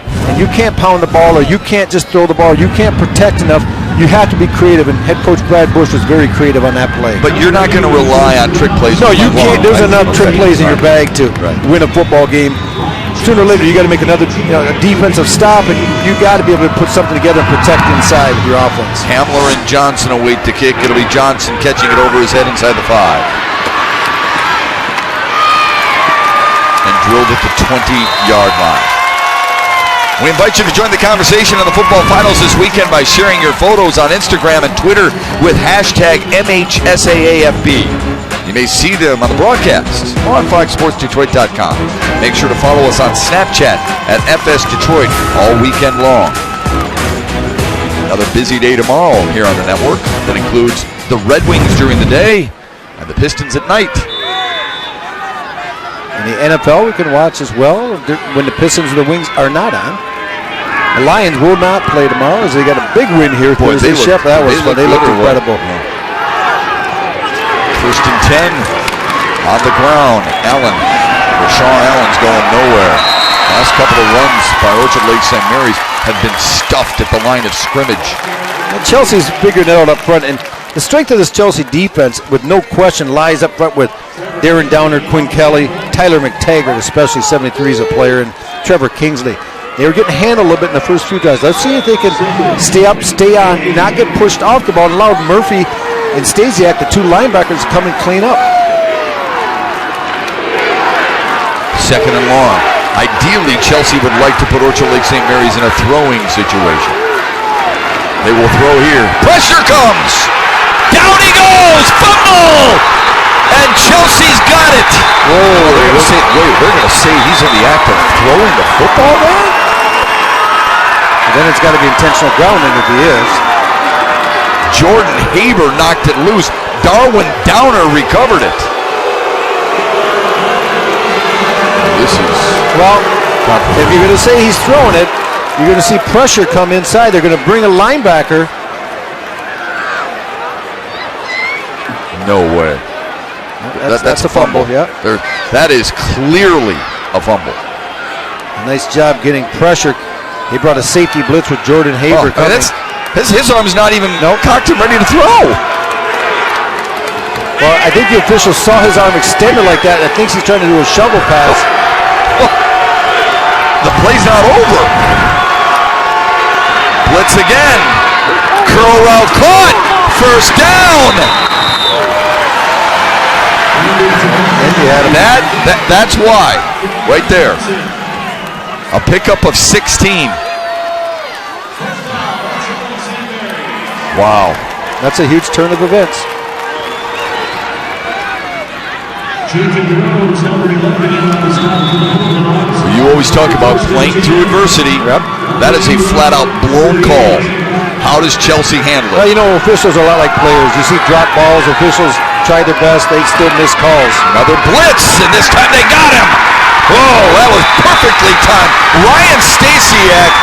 S4: and you can't pound the ball, or you can't just throw the ball, you can't protect enough. You have to be creative, and head coach Brad Bush was very creative on that play.
S3: But you're not going to rely on trick plays.
S4: No, you can't. There's enough trick plays in your bag to win a football game. Sooner or later, you got to make another a defensive stop, and you got to be able to put something together and protect inside with your offense.
S3: Hamler and Johnson await the kick. It'll be Johnson catching it over his head inside the 5. And drilled at the 20-yard line. We invite you to join the conversation on the football finals this weekend by sharing your photos on Instagram and Twitter with hashtag MHSAAFB. You may see them on the broadcast or on FoxSportsDetroit.com. Make sure to follow us on Snapchat at FSDetroit all weekend long. Another busy day tomorrow here on the network that includes the Red Wings during the day and the Pistons at night.
S4: In the NFL, we can watch as well when the Pistons and the Wings are not on. The Lions will not play tomorrow as they got a big win here. Thursday. That was fun. They looked incredible.
S3: First and 10 on the ground. Allen. Rashaan Allen's going nowhere. Last couple of runs by Orchard Lake St. Mary's have been stuffed at the line of scrimmage.
S4: Well, Chelsea's figured it out up front, and the strength of this Chelsea defense, with no question, lies up front with Darren Downer, Quinn Kelly, Tyler McTaggart, especially 73 is a player, and Trevor Kingsley. They were getting handled a little bit in the first few drives. Let's see if they can stay up, stay on, not get pushed off the ball, and allow Murphy and Stazak, the two linebackers, to come and clean up.
S3: Second and long. Ideally, Chelsea would like to put Orchard Lake St. Mary's in a throwing situation. They will throw here. Pressure comes. Down he goes. Fumble. And Chelsea's got it. Whoa. They're going to say he's in the act of throwing the football there?
S4: And then it's got to be intentional grounding if he is.
S3: Jordan Haber knocked it loose. Darwin Downer recovered it. This is...
S4: Well, if you're going to say he's throwing it, you're going to see pressure come inside. They're going to bring a linebacker.
S3: No way. That's a fumble.
S4: Yeah.
S3: That is clearly a fumble.
S4: Nice job getting pressure. He brought a safety blitz with Jordan Haber coming.
S3: His arm's not even cocked and ready to throw.
S4: Well, I think the official saw his arm extended like that, and I think he's trying to do a shovel pass.
S3: The play's not over. Blitz again. Curl route caught. First down. That's why. Right there. A pickup of 16. Wow.
S4: That's a huge turn of events.
S3: You always talk about playing through adversity.
S4: Yep.
S3: That is a flat-out blown call. How does Chelsea handle it?
S4: Well, you know, officials are a lot like players. You see drop balls, officials try their best, they still miss calls.
S3: Another blitz, and this time they got him. Whoa, that was perfectly timed. Ryan Stasiak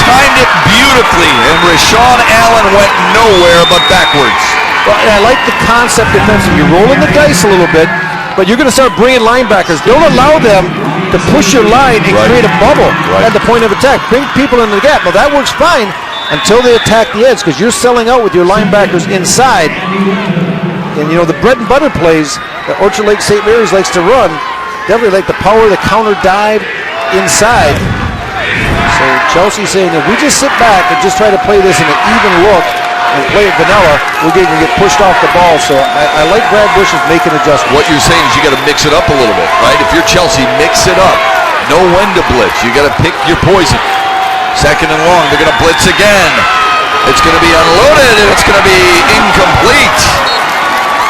S3: timed it beautifully, and Rashaan Allen went nowhere but backwards.
S4: Well, and I like the concept defensively. You're rolling the dice a little bit, but you're going to start bringing linebackers. Don't allow them to push your line and create a bubble at the point of attack. Bring people into the gap. Well, that works fine until they attack the edge, because you're selling out with your linebackers inside. And, you know, the bread and butter plays that Orchard Lake St. Mary's likes to run, definitely like the power, the counter dive inside. So Chelsea's saying, if we just sit back and just try to play this in an even look and play it vanilla, we're going to get pushed off the ball. So I like Brad Bush's making adjustments.
S3: What you're saying is you got to mix it up a little bit, right? If you're Chelsea, mix it up. Know when to blitz. You got to pick your poison. Second and long, they're going to blitz again. It's going to be unloaded, and it's going to be incomplete.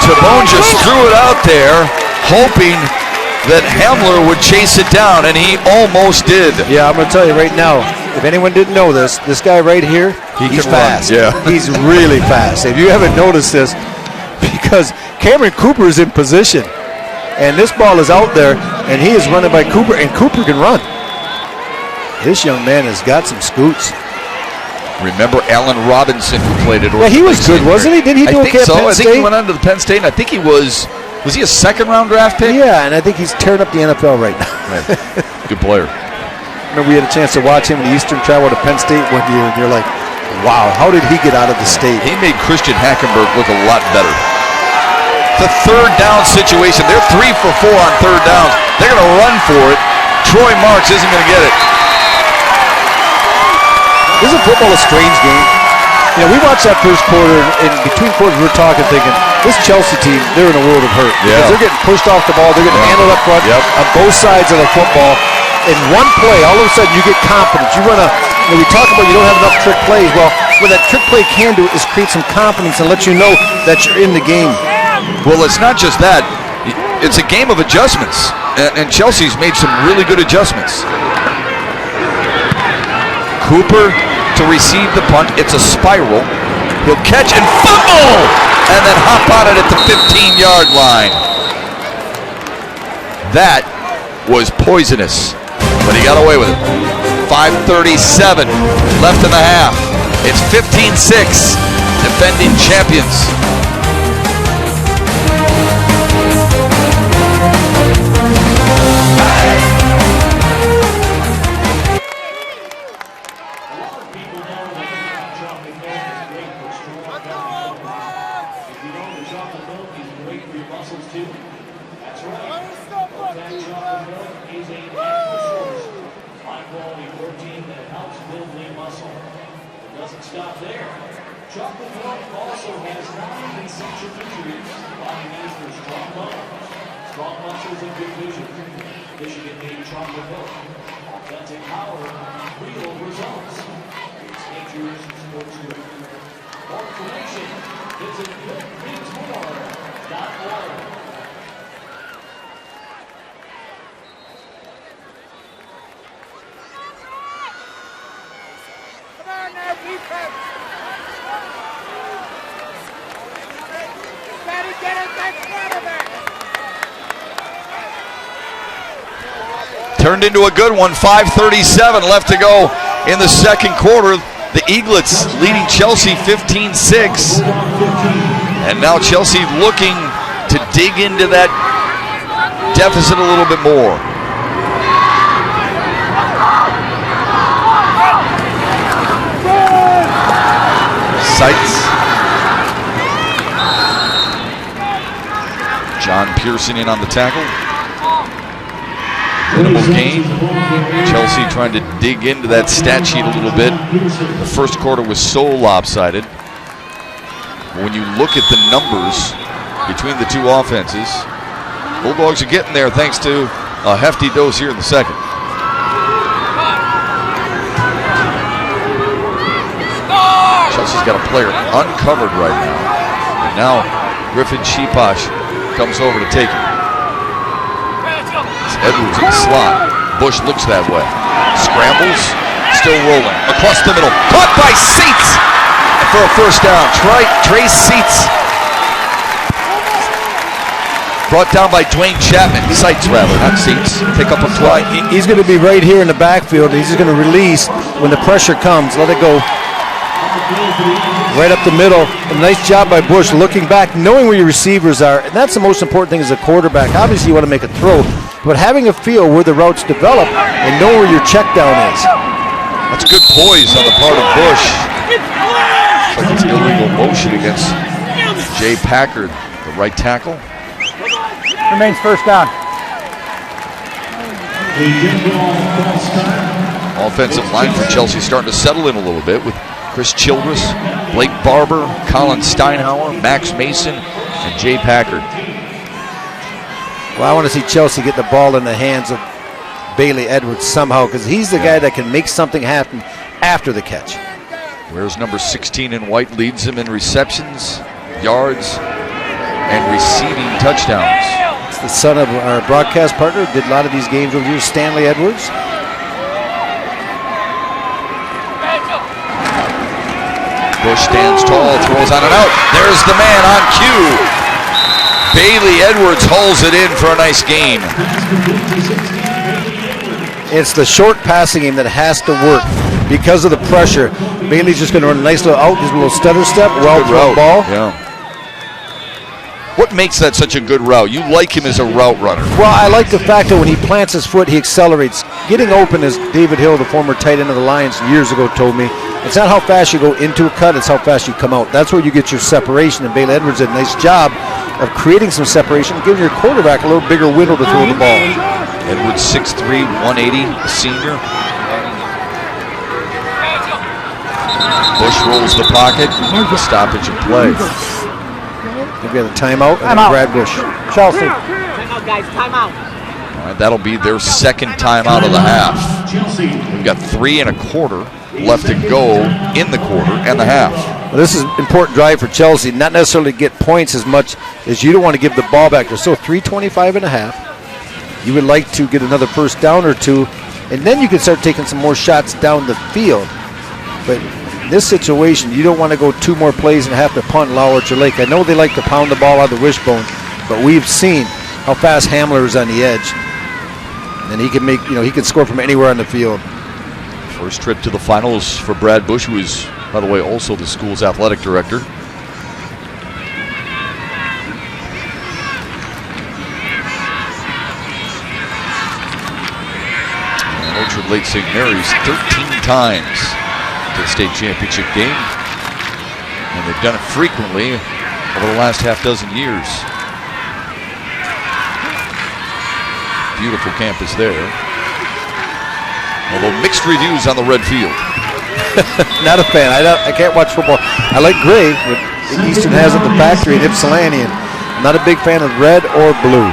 S3: Tabone just threw it out there, hoping that Hamler would chase it down, and he almost did.
S4: Yeah, I'm going to tell you right now, if anyone didn't know this guy right here, he's fast.
S3: Yeah.
S4: He's really fast. If you haven't noticed this, because Cameron Cooper is in position, and this ball is out there, and he is running by Cooper, and Cooper can run. This young man has got some scoots.
S3: Remember Allen Robinson, who played at Orchard
S4: Yeah, he was
S3: Lake
S4: good, wasn't he? Did he do okay at Penn State?
S3: I think he went on to the Penn State, and I think he was he a second-round draft pick?
S4: Yeah, and I think he's tearing up the NFL right now.
S3: Good player.
S4: Remember, we had a chance to watch him in the Eastern travel to Penn State one year, and you're like, wow, how did he get out of the state?
S3: He made Christian Hackenberg look a lot better. The third down situation. They're 3 for 4 on third downs. They're going to run for it. Troy Marks isn't going to get it.
S4: Isn't football a strange game? You know, we watched that first quarter, and between quarters we were talking, thinking, this Chelsea team, they're in a world of hurt. Because they're getting pushed off the ball, they're getting handled up front on both sides of the football. In one play, all of a sudden you get confidence. You run we talk about you don't have enough trick plays. Well, what that trick play can do is create some confidence and let you know that you're in the game.
S3: Well, it's not just that. It's a game of adjustments, and Chelsea's made some really good adjustments. Cooper to receive the punt. It's a spiral. He'll catch and fumble, and then hop on it at the 15-yard line. That was poisonous, but he got away with it. 5:37 left in the half. It's 15-6, defending champions. Turned into a good one. 5:37 left to go in the second quarter. The Eaglets leading Chelsea 15-6. And now Chelsea looking to dig into that deficit a little bit more. Sights. John Pearson in on the tackle. Minimal gain. Chelsea trying to dig into that stat sheet a little bit. The first quarter was so lopsided. When you look at the numbers between the two offenses, Bulldogs are getting there thanks to a hefty dose here in the second. Chelsea's got a player uncovered right now. And now Griffin Sheeposh comes over to take it. Edwards in the slot. Bush looks that way. Scrambles. Still rolling. Across the middle. Caught by Seats for a first down. Trey Seats. Brought down by Dwayne Chapman. Seitz, rather, not Seats. Pick up a 12.
S4: He's going to be right here in the backfield. He's just going to release when the pressure comes. Let it go. Right up the middle. A nice job by Bush looking back, knowing where your receivers are. And that's the most important thing as a quarterback. Obviously, you want to make a throw, but having a feel where the routes develop and know where your check down is.
S3: That's good poise on the part of Bush. Looks like it's illegal motion against Jay Packard, the right tackle.
S6: Remains first down.
S3: Offensive line for Chelsea starting to settle in a little bit with Chris Childress, Blake Barber, Colin Steinhauer, Max Mason, and Jay Packard.
S4: Well, I want to see Chelsea get the ball in the hands of Bailey Edwards somehow, because he's the guy that can make something happen after the catch.
S3: Whereas number 16 in white leads him in receptions, yards, and receiving touchdowns.
S4: It's the son of our broadcast partner, did a lot of these games over here, Stanley Edwards.
S3: Bush stands tall, throws on and out. There's the man on cue. Bailey Edwards hauls it in for a nice gain.
S4: It's the short passing game that has to work because of the pressure. Bailey's just going to run a nice little out, just a little stutter step, well-thrown ball.
S3: Yeah. What makes that such a good route? You like him as a route runner.
S4: Well, I like the fact that when he plants his foot, he accelerates getting open, as David Hill, the former tight end of the Lions years ago, told me, it's not how fast you go into a cut, it's how fast you come out. That's where you get your separation, and Bailey Edwards did a nice job of creating some separation, giving your quarterback a little bigger window to throw the ball.
S3: Edwards 6'3", 180, a senior. Bush rolls the pocket, stoppage and play.
S4: They've got a timeout, and Brad Bush.
S6: Chelsea.
S8: Timeout, guys, timeout.
S3: All right, that'll be their second timeout of the half. We've got 3 1/4 left to go in the quarter and the half.
S4: Well, this is an important drive for Chelsea, not necessarily to get points as much as you don't want to give the ball back. They're still 3:25 and a half. You would like to get another first down or two, and then you can start taking some more shots down the field. But in this situation, you don't want to go 2 more plays and have to punt and allow Orchard Lake. I know they like to pound the ball out of the wishbone, but we've seen how fast Hamler is on the edge. And he can make, he can score from anywhere on the field.
S3: First trip to the finals for Brad Bush, who is, by the way, also the school's athletic director. And Orchard Lake St. Mary's 13 times to the state championship game. And they've done it frequently over the last half dozen years. Beautiful campus there. Although mixed reviews on the red field.
S4: Not a fan. I can't watch football. I like gray, what Eastern has at the factory in Ypsilanti. And I'm not a big fan of red or blue.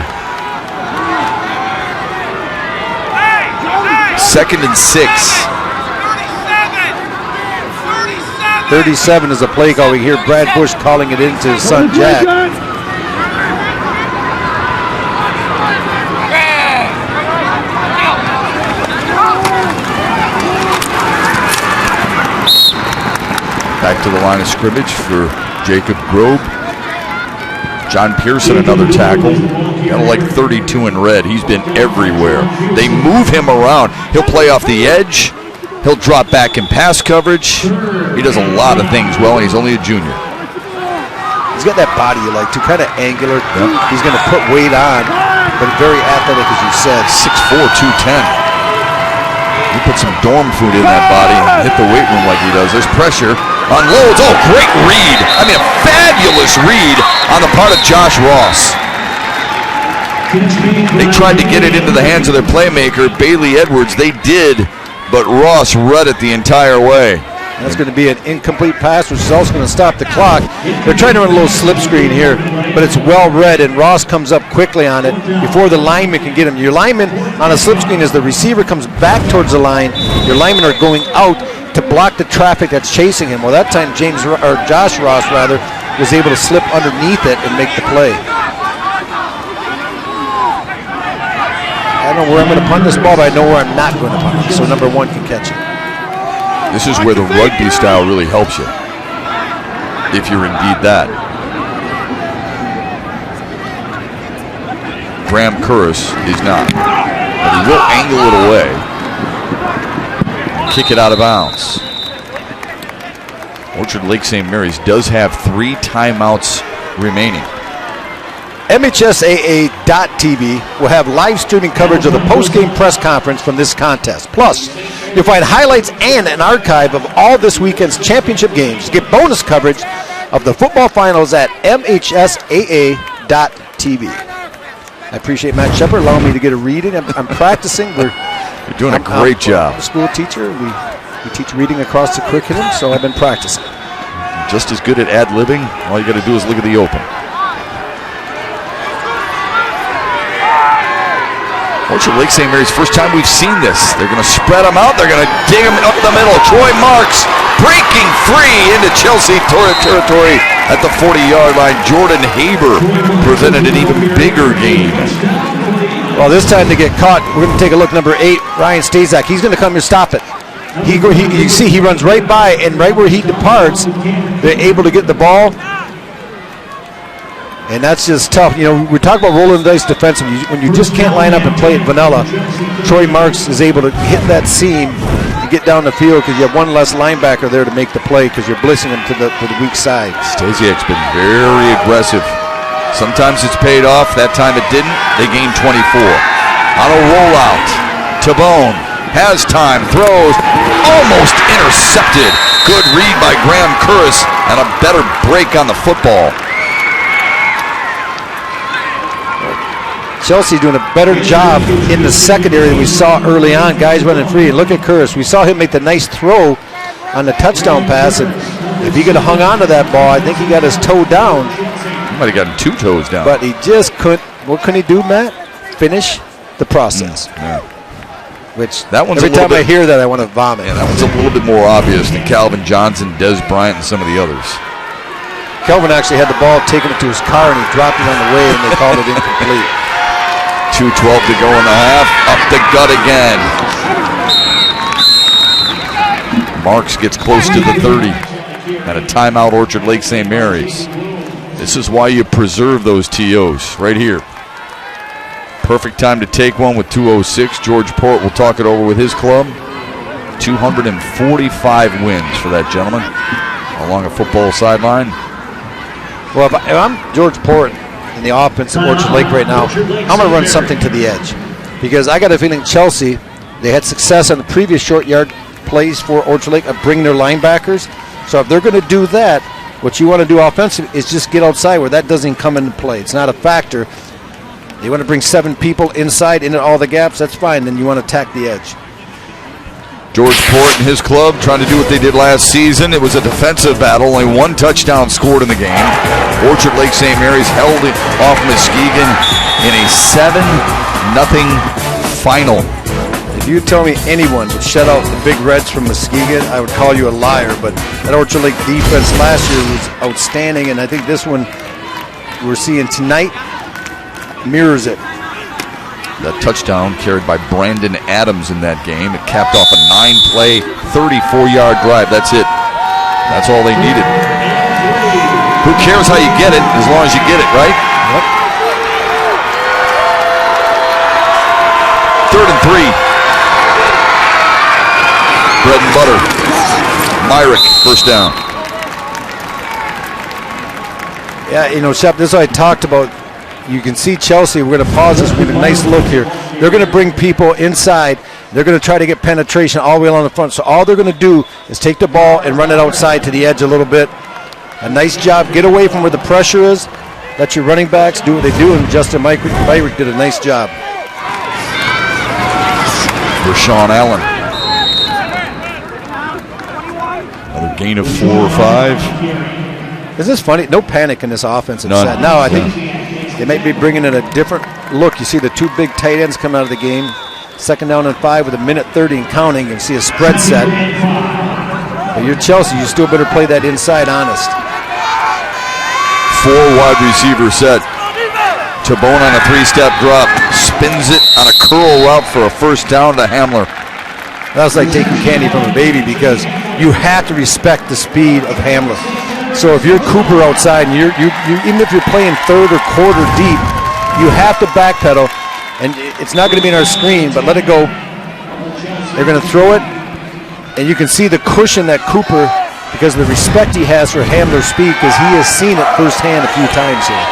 S3: 2nd and 6.
S4: 37 is a play call. We hear Brad Bush calling it into his son Jack.
S3: Back to the line of scrimmage for Jacob Grobe. John Pearson, another tackle. Got like 32 in red. He's been everywhere. They move him around. He'll play off the edge. He'll drop back in pass coverage. He does a lot of things well, and he's only a junior.
S4: He's got that body you like, too, kind of angular. Yep. He's going to put weight on, but very athletic, as you said.
S3: 6'4", 210. You put some dorm food in that body and hit the weight room like he does. There's pressure. Unloads. Oh, great read. I mean, a fabulous read on the part of Josh Ross. They tried to get it into the hands of their playmaker, Bailey Edwards. They did, but Ross read it the entire way.
S4: That's going to be an incomplete pass, which is also going to stop the clock. They're trying to run a little slip screen here, but it's well read, and Ross comes up quickly on it before the lineman can get him. Your lineman on a slip screen, as the receiver comes back towards the line, your linemen are going out to block the traffic that's chasing him. Well, that time Josh Ross was able to slip underneath it and make the play. I don't know where I'm going to punt this ball, but I know where I'm not going to punt it, so number 1 can catch it.
S3: This is where the rugby style really helps you, if you're indeed that. Graham Curris is not, but he will angle it away and kick it out of bounds. Orchard Lake St. Mary's does have 3 timeouts remaining.
S4: MHSAA.TV will have live streaming coverage of the post-game press conference from this contest. Plus, you'll find highlights and an archive of all this weekend's championship games. Get bonus coverage of the football finals at MHSAA.TV. I appreciate Matt Shepard allowing me to get a reading. I'm practicing.
S3: You're doing a great job.
S4: I'm a school teacher. We teach reading across the curriculum, so I've been practicing.
S3: Just as good at ad-libbing. All you got to do is look at the open. Orchard Lake St. Mary's, first time we've seen this. They're going to spread them out. They're going to dig them up the middle. Troy Marks breaking free into Chelsea territory at the 40-yard line. Jordan Haber presented an even bigger game.
S4: Well, this time they get caught. We're going to take a look. Number 8, Ryan Stazak. He's going to come here, stop it. You see, he runs right by, and right where he departs, they're able to get the ball. And that's just tough. We talk about rolling the dice defensively. When you just can't line up and play it vanilla, Troy Marks is able to hit that seam and get down the field because you have one less linebacker there to make the play because you're blitzing him to the weak side.
S3: Stasiak's been very aggressive. Sometimes it's paid off. That time it didn't. They gained 24. On a rollout, Tabone has time, throws, almost intercepted. Good read by Graham Curris, and a better break on the football.
S4: Chelsea doing a better job in the secondary than we saw early on. Guys running free. Look at Curris. We saw him make the nice throw on the touchdown pass, and if he could have hung on to that ball, I think he got his toe down.
S3: He might have gotten 2 toes down.
S4: But he just couldn't. What can he do, Matt? Finish the process.
S3: Yeah.
S4: Which
S3: that one's
S4: every time I hear that, I want to vomit.
S3: Yeah, that one's a little bit more obvious than Calvin Johnson, Des Bryant, and some of the others.
S4: Kelvin actually had the ball taken to his car, and he dropped it on the way, and they called it incomplete.
S3: 2:12 to go in the half. Up the gut again. Marks gets close to the 30. And a timeout, Orchard Lake St. Mary's. This is why you preserve those TOs right here. Perfect time to take one with 2:06. George Port will talk it over with his club. 245 wins for that gentleman along a football sideline.
S4: Well, if I'm George Port in the offense of Orchard Lake right now, I'm going to run something to the edge. Because I got a feeling Chelsea, they had success on the previous short yard plays for Orchard Lake of bringing their linebackers. So if they're going to do that, what you want to do offensively is just get outside where that doesn't come into play. It's not a factor. You want to bring 7 people inside into all the gaps, that's fine. Then you want to attack the edge.
S3: George Port and his club trying to do what they did last season. It was a defensive battle. Only 1 touchdown scored in the game. Orchard Lake St. Mary's held it off Muskegon in a 7-0 final.
S4: If you tell me anyone would shut out the Big Reds from Muskegon, I would call you a liar. But that Orchard Lake defense last year was outstanding, and I think this one we're seeing tonight mirrors it.
S3: The touchdown carried by Brandon Adams in that game. It capped off a 9-play, 34-yard drive. That's it. That's all they needed. Who cares how you get it as long as you get it, right?
S4: Yep.
S3: 3rd and 3. Bread and butter. Myrick, first down.
S4: Yeah, you know, Shep, this is what I talked about. You can see Chelsea. We're going to pause this. We're going to get a nice look here. They're going to bring people inside. They're going to try to get penetration all the way along the front. So all they're going to do is take the ball and run it outside to the edge a little bit. A nice job. Get away from where the pressure is. Let your running backs do what they do. And Justin Myrick did a nice job.
S3: Rashaan Allen. Another gain of 4 or 5.
S4: Isn't this funny? No panic in this offensive set. Now I think they might be bringing in a different look. You see the 2 big tight ends come out of the game. 2nd down and 5 with 1:30 and counting. You see a spread set. But you're Chelsea. You still better play that inside honest.
S3: 4 wide receiver set. Tabone on a 3-step drop. Spins it on a curl route for a first down to Hamler.
S4: That was like taking candy from a baby because you have to respect the speed of Hamler. So if you're Cooper outside and you even if you're playing 3rd or quarter deep, you have to backpedal. And it's not going to be in our screen, but let it go. They're going to throw it, and you can see the cushion that Cooper, because of the respect he has for Hamler's speed, because he has seen it firsthand a few times here.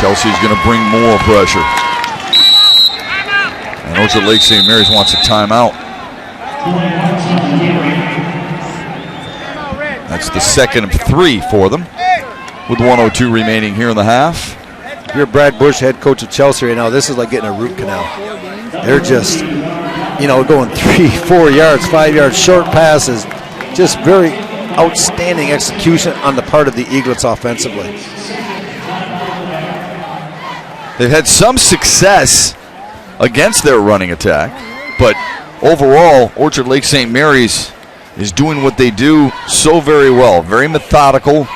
S3: Chelsea's going to bring more pressure. And Orchard Lake St. Mary's wants a timeout. That's the 2nd of 3 for them, with 1:02 remaining here in the half.
S4: If you're Brad Bush, head coach of Chelsea right now, this is like getting a root canal. They're just, going 3-4 yards, 5 yards, short passes. Just very outstanding execution on the part of the Eaglets offensively.
S3: They've had some success against their running attack, but overall, Orchard Lake St. Mary's is doing what they do so very well. Very methodical,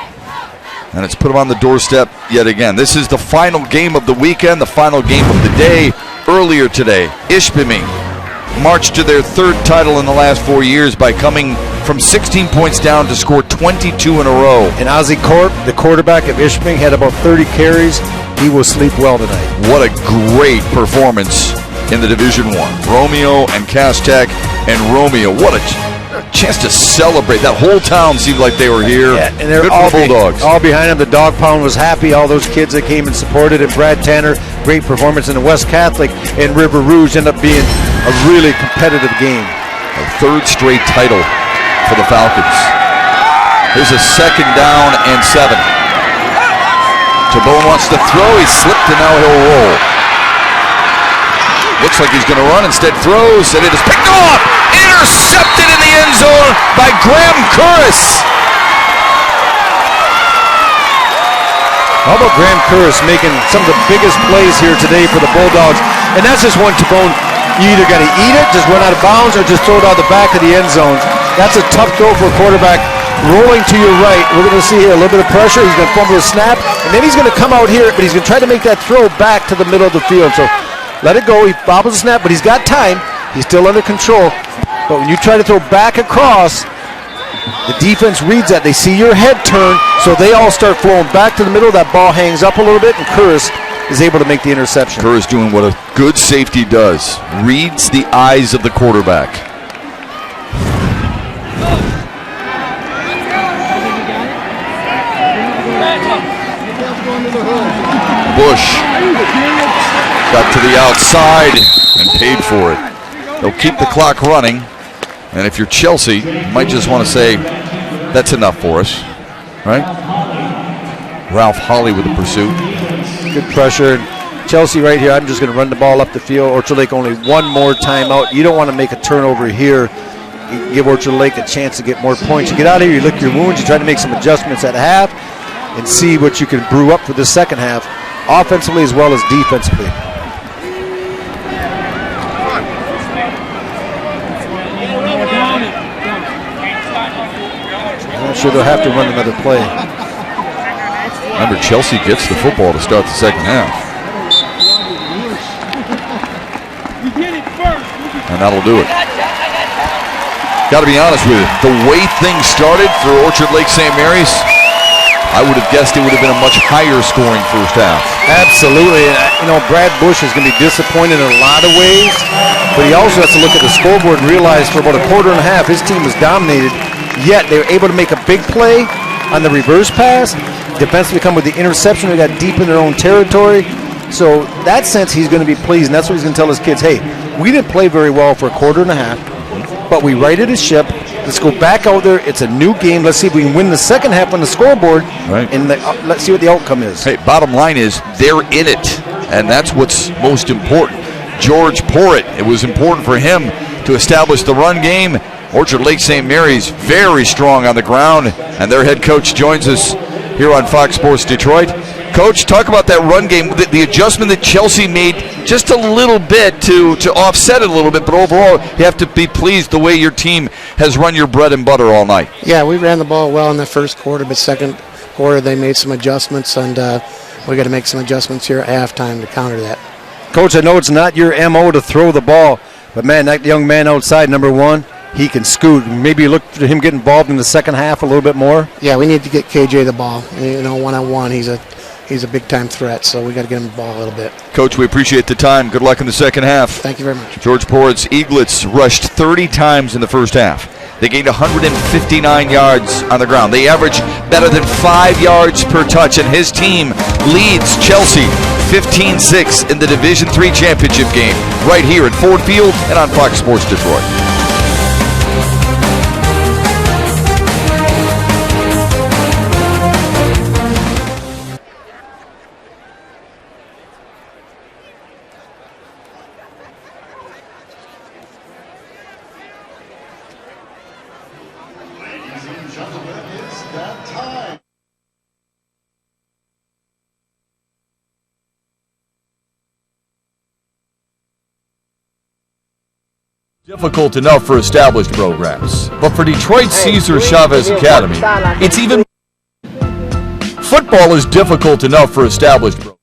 S3: and it's put them on the doorstep yet again. This is the final game of the weekend, the final game of the day. Earlier today, Ishpeming marched to their 3rd title in the last 4 years by coming from 16 points down to score 22 in a row.
S4: And Ozzie Corp, the quarterback of Ishpeming, had about 30 carries. He will sleep well tonight.
S3: What a great performance in the Division I. Romeo and Castech and Romeo. What a chance to celebrate. That whole town seemed like they were here.
S4: Yeah, and they're
S3: good
S4: all
S3: for Bulldogs.
S4: All behind him. The dog pound was happy. All those kids that came and supported, and Brad Tanner great performance in the West Catholic and River Rouge end up being a really competitive game.
S3: A third straight title for the Falcons. Here's a 2nd down and 7. Tabone wants to throw. He slipped and now he'll roll. Looks like he's going to run. Instead throws and it is picked off. Intercepted in the end zone by Graham Curris.
S4: How about Graham Curris making some of the biggest plays here today for the Bulldogs? And that's just one Tabone. You either got to eat it, just run out of bounds, or just throw it out the back of the end zone. That's a tough throw for a quarterback. Rolling to your right. We're going to see here a little bit of pressure. He's going to fumble the snap, and then he's going to come out here, but he's going to try to make that throw back to the middle of the field. So let it go. He bobbles the snap, but he's got time. He's still under control. But when you try to throw back across, the defense reads that. They see your head turn, so they all start flowing back to the middle. That ball hangs up a little bit, and Curris is able to make the interception.
S3: Curris doing what a good safety does. Reads the eyes of the quarterback. Bush got to the outside and paid for it. They'll keep the clock running. And if you're Chelsea, you might just want to say, that's enough for us, right? Ralph Holley with the pursuit.
S4: Good pressure. Chelsea right here, I'm just going to run the ball up the field. Orchard Lake only one more timeout. You don't want to make a turnover here. You give Orchard Lake a chance to get more points. You get out of here, you lick your wounds, you try to make some adjustments at half and see what you can brew up for the second half, offensively as well as defensively. I'm sure they'll have to run another play.
S3: Remember, Chelsea gets the football to start the second half. And that'll do it. Got to be honest with you, the way things started for Orchard Lake St. Mary's, I would have guessed it would have been a much higher scoring first half.
S4: Absolutely. And, Brad Bush is going to be disappointed in a lot of ways, but he also has to look at the scoreboard and realize for about a quarter and a half, his team was dominated, yet they were able to make a big play on the reverse pass. Defensively come with the interception. They got deep in their own territory. So that sense, he's going to be pleased, and that's what he's going to tell his kids. Hey, we didn't play very well for a quarter and a half, but we righted his ship. Let's go back out there. It's a new game. Let's see if we can win the second half on the scoreboard,
S3: right,
S4: and let's see what the outcome is.
S3: Hey, bottom line is they're in it, and that's what's most important. George Porritt, it was important for him to establish the run game. Orchard Lake St. Mary's very strong on the ground, and their head coach joins us here on Fox Sports Detroit. Coach, talk about that run game, the adjustment that Chelsea made just a little bit to offset it a little bit, but overall you have to be pleased the way your team has run your bread and butter all night.
S9: Yeah, we ran the ball well in the first quarter, but second quarter they made some adjustments, and we got to make some adjustments here at halftime to counter that.
S4: Coach, I know it's not your MO to throw the ball, but man, that young man outside, number one, he can scoot. Maybe look for him get involved in the second half a little bit more.
S9: Yeah, we need to get KJ the ball. One-on-one, he's a big-time threat, so we got to get him the ball a little bit.
S3: Coach, we appreciate the time. Good luck in the second half.
S9: Thank you very much.
S3: George Porritt's Eaglets rushed 30 times in the first half. They gained 159 yards on the ground. They averaged better than 5 yards per touch, and his team leads Chelsea 15-6 in the Division III championship game right here at Ford Field and on Fox Sports Detroit. Difficult enough for established programs, but for Detroit Cesar Chavez Academy, it's even. Football is difficult enough for established programs.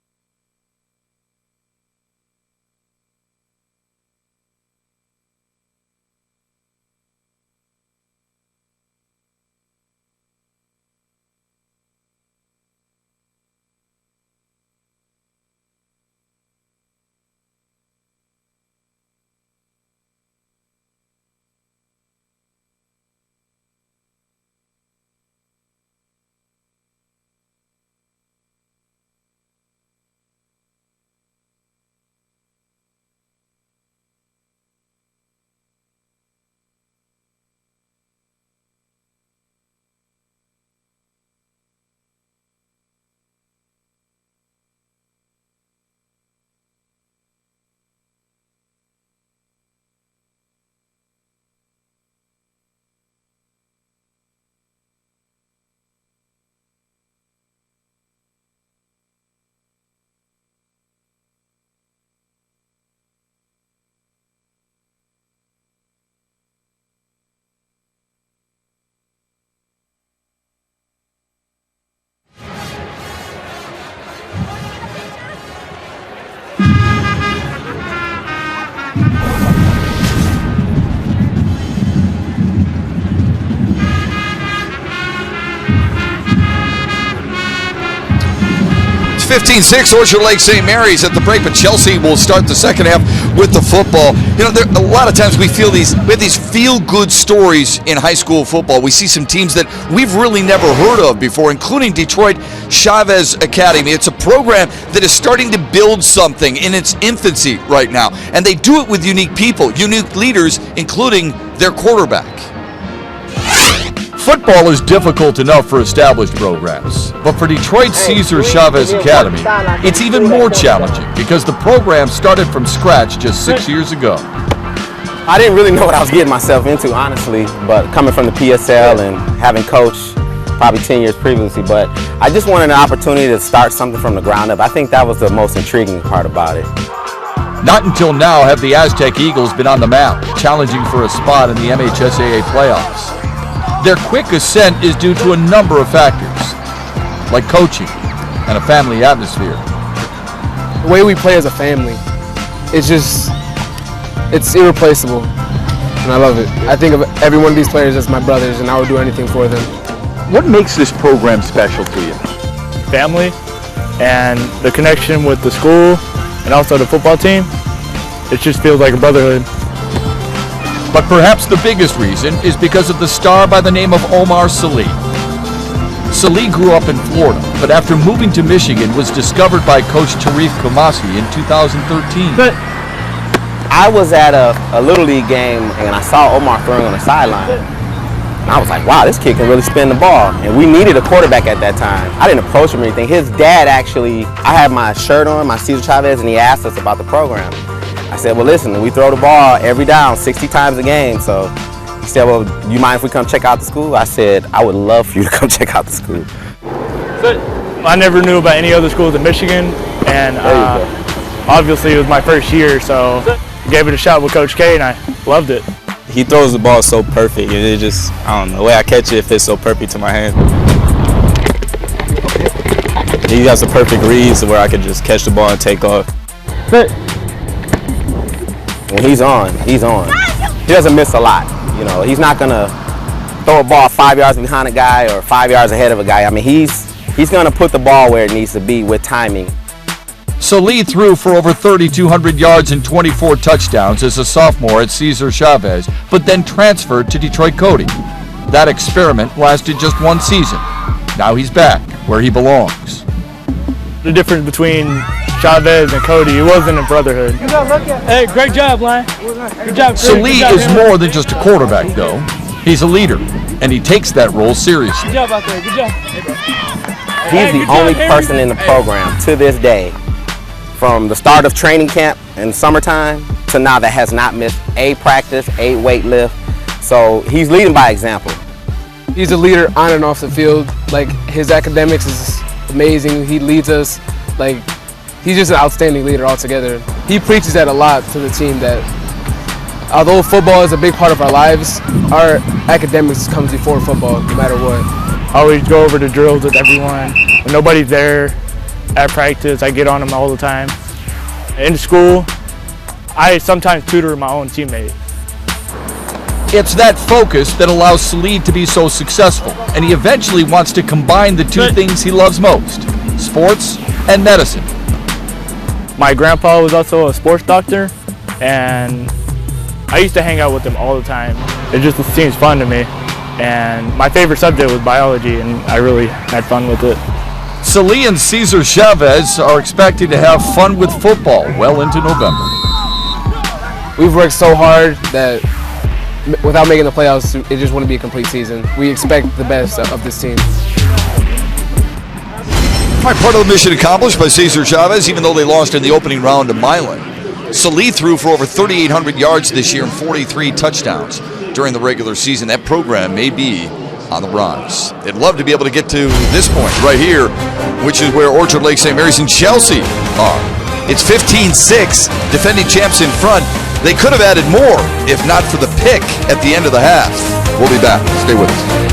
S3: 15-6, Orchard Lake St. Mary's at the break, but Chelsea will start the second half with the football. You know, a lot of times we have these feel-good stories in high school football. We see some teams that we've really never heard of before, including Detroit Chavez Academy. It's a program that is starting to build something in its infancy right now, and they do it with unique people, unique leaders, including their quarterback.
S1: Football is difficult enough for established programs, but for Detroit Cesar Chavez Academy, it's even more challenging because the program started from scratch just 6 years ago.
S12: I didn't really know what I was getting myself into, honestly, but coming from the PSL and having coached probably 10 years previously, but I just wanted an opportunity to start something from the ground up. I think that was the most intriguing part about it.
S1: Not until now have the Aztec Eagles been on the map, challenging for a spot in the MHSAA playoffs. Their quick ascent is due to a number of factors, like coaching and a family atmosphere.
S13: The way we play as a family, it's irreplaceable, and I love it. I think of every one of these players as my brothers, and I would do anything for them.
S1: What makes this program special to you?
S14: Family and the connection with the school and also the football team. It just feels like a brotherhood.
S1: But perhaps the biggest reason is because of the star by the name of Omar Salih. Salih grew up in Florida, but after moving to Michigan was discovered by Coach Tarif Kumasi in 2013.
S12: I was at a Little League game and I saw Omar throwing on the sideline. And I was like, wow, this kid can really spin the ball. And we needed a quarterback at that time. I didn't approach him or anything. His dad actually, I had my shirt on, my Cesar Chavez, and he asked us about the program. I said, well, listen, we throw the ball every down 60 times a game. So he said, well, you mind if we come check out the school? I said, I would love for you to come check out the school.
S14: I never knew about any other schools in Michigan, and obviously it was my first year, so I gave it a shot with Coach K, and I loved it.
S15: He throws the ball so perfect. It just, I don't know, the way I catch it fits so perfect to my hand. He has the perfect reads where I could just catch the ball and take off.
S12: When he's on, he's on. He doesn't miss a lot. You know, he's not gonna throw a ball 5 yards behind a guy or 5 yards ahead of a guy. I mean, he's gonna put the ball where it needs to be with timing.
S1: Salih threw for over 3,200 yards and 24 touchdowns as a sophomore at Cesar Chavez, but then transferred to Detroit Cody. That experiment lasted just one season. Now he's back where he belongs.
S14: The difference between Chavez and Cody, it wasn't a brotherhood. Hey, great job, Lion. Good job, Chris.
S1: Salih is more than just a quarterback, though. He's a leader, and he takes that role seriously.
S14: Good job out there. Good job.
S12: He's the only person in the program to this day, from the start of training camp in summertime to now, that has not missed a practice, a weight lift. So he's leading by example.
S13: He's a leader on and off the field. Like, his academics is amazing. He leads us. Like, he's just an outstanding leader altogether. He preaches that a lot to the team, that although football is a big part of our lives, our academics comes before football, no matter what.
S14: I always go over the drills with everyone. When nobody's there at practice, I get on them all the time. In school, I sometimes tutor my own teammate.
S1: It's that focus that allows Salih to be so successful, and he eventually wants to combine the two things he loves most, sports and medicine.
S14: My grandpa was also a sports doctor, and I used to hang out with him all the time. It just seems fun to me, and my favorite subject was biology, and I really had fun with it.
S1: Salih and Cesar Chavez are expected to have fun with football well into November.
S13: We've worked so hard that without making the playoffs, it just wouldn't be a complete season. We expect the best of this team.
S3: All right, part of the mission accomplished by Cesar Chavez, even though they lost in the opening round to Milan. Salih threw for over 3,800 yards this year and 43 touchdowns during the regular season. That program may be on the rise. They'd love to be able to get to this point right here, which is where Orchard Lake St. Mary's and Chelsea are. It's 15-6, defending champs in front. They could have added more if not for the pick at the end of the half. We'll be back. Stay with us.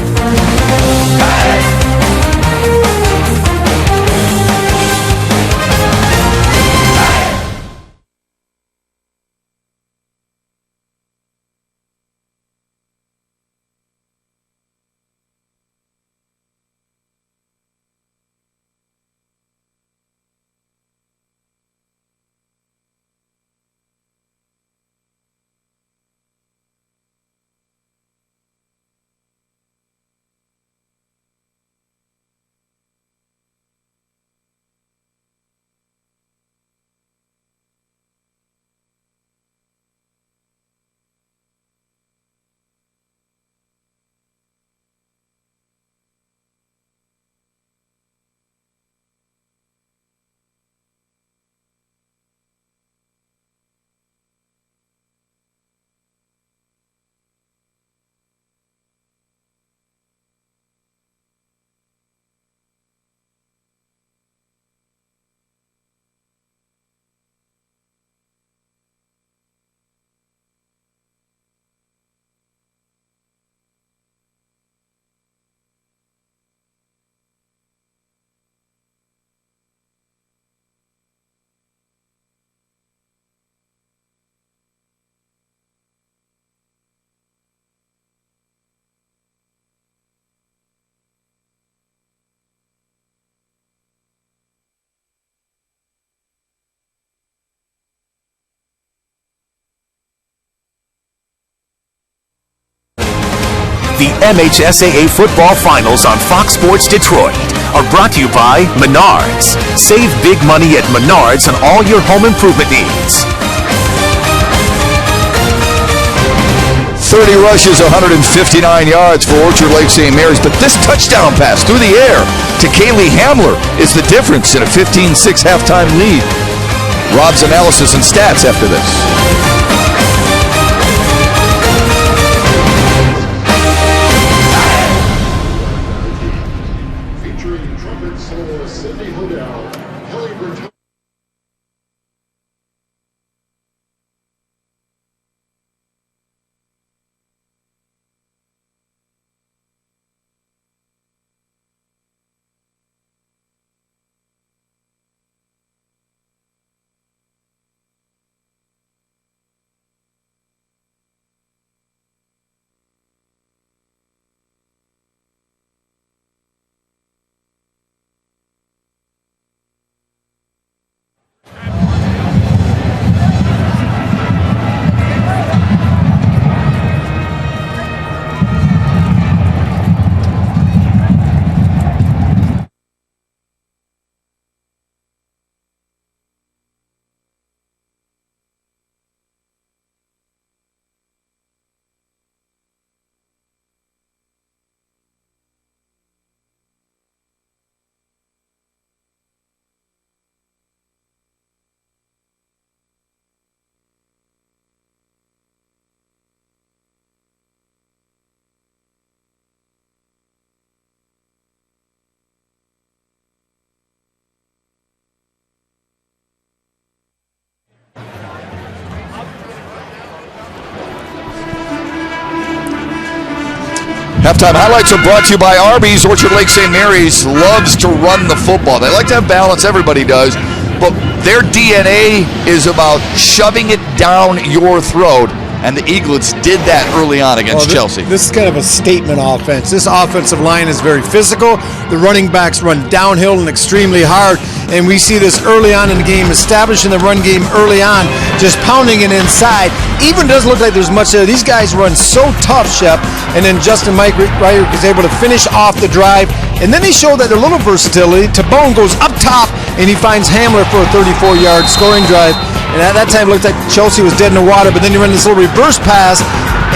S5: The MHSAA Football Finals on Fox Sports Detroit are brought to you by Menards. Save big money at Menards on all your home improvement needs.
S3: 30 rushes, 159 yards for Orchard Lake St. Mary's, but this touchdown pass through the air to Kaylee Hamler is the difference in a 15-6 halftime lead. Rob's analysis and stats after this.
S16: Featuring trumpet soloist Cindy Hodel, Kelly Bertone.
S3: Halftime highlights are brought to you by Arby's. Orchard Lake St. Mary's loves to run the football. They like to have balance, everybody does, but their DNA is about shoving it down your throat, and the Eaglets did that early on against Chelsea.
S4: This is kind of a statement offense. This offensive line is very physical. The running backs run downhill and extremely hard, and we see this early on in the game, establishing the run game early on, just pounding it inside. Even doesn't look like there's much there. These guys run so tough, Shep, and then Justin Mike Ryder is able to finish off the drive, and then he showed that a little versatility. Tabone goes up top, and he finds Hamler for a 34-yard scoring drive. And at that time, it looked like Chelsea was dead in the water, but then you run this little reverse pass,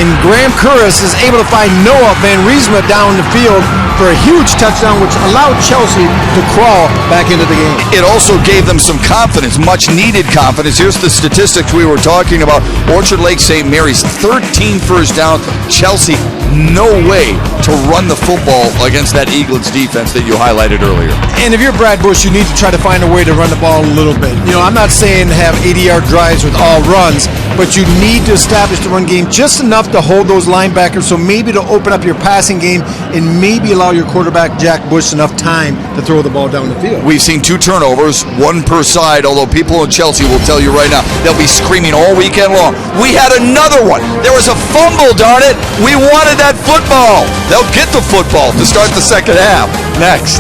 S4: and Graham Curris is able to find Noah Van Riesma down the field for a huge touchdown, which allowed Chelsea to crawl back into the game.
S3: It also gave them some confidence, much-needed confidence. Here's the statistics we were talking about. Orchard Lake St. Mary's, 13 first down. Chelsea, no way to run the football against that Eaglets defense that you highlighted earlier.
S4: And if you're Brad Bush, you need to try to find a way to run the ball a little bit. You know, I'm not saying have 80-yard drives with all runs, but you need to establish the run game just enough to hold those linebackers, so maybe to open up your passing game and maybe allow your quarterback, Jack Bush, enough time to throw the ball down the field.
S3: We've seen 2 turnovers, 1 per side, although people in Chelsea will tell you right now, they'll be screaming all weekend long. We had another one. There was a fumble, darn it. We wanted that football. They'll get the football to start the second half. Next.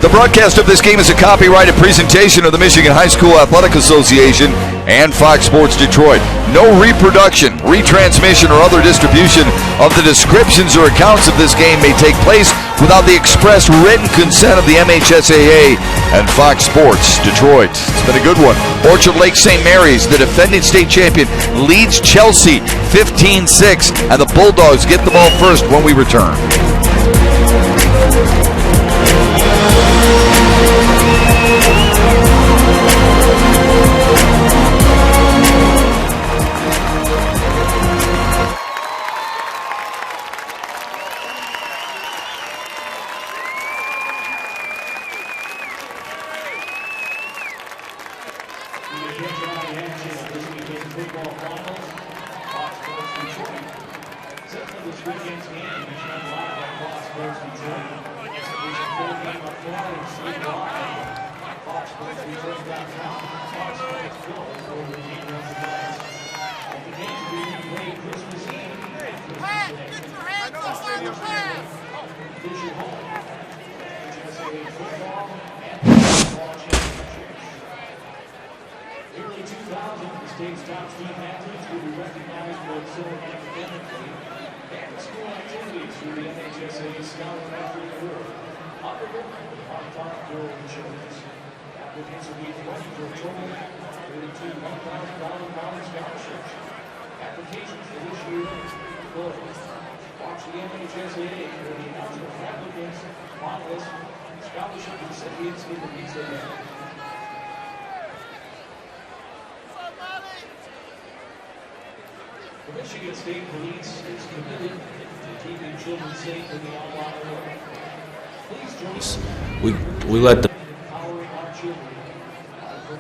S3: The broadcast of this game is a copyrighted presentation of the Michigan High School Athletic Association and Fox Sports Detroit. No reproduction, retransmission, or other distribution of the descriptions or accounts of this game may take place without the express written consent of the MHSAA and Fox Sports Detroit. It's been a good one. Orchard Lake St. Mary's, the defending state champion, leads Chelsea 15-6, and the Bulldogs get the ball first when we return.
S2: The Michigan State Police is committed to keeping children safe in the online world. Please join us.
S17: We let the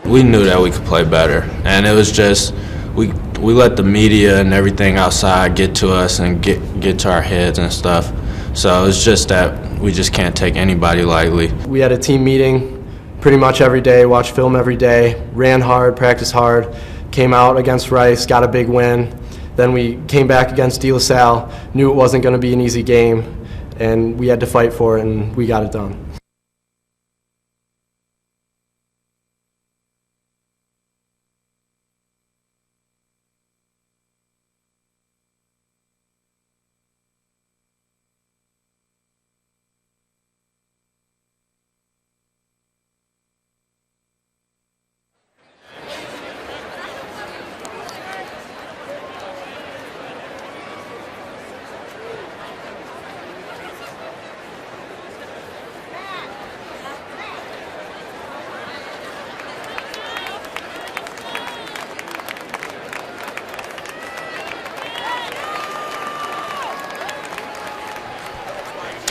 S17: we knew that we could play better, and it was just we let the media and everything outside get to us and get to our heads and stuff. So it was just that we just can't take anybody lightly.
S18: We had a team meeting pretty much every day, watched film every day, ran hard, practiced hard, came out against Rice, got a big win. Then we came back against De La Salle, knew it wasn't going to be an easy game, and we had to fight for it, and we got it done.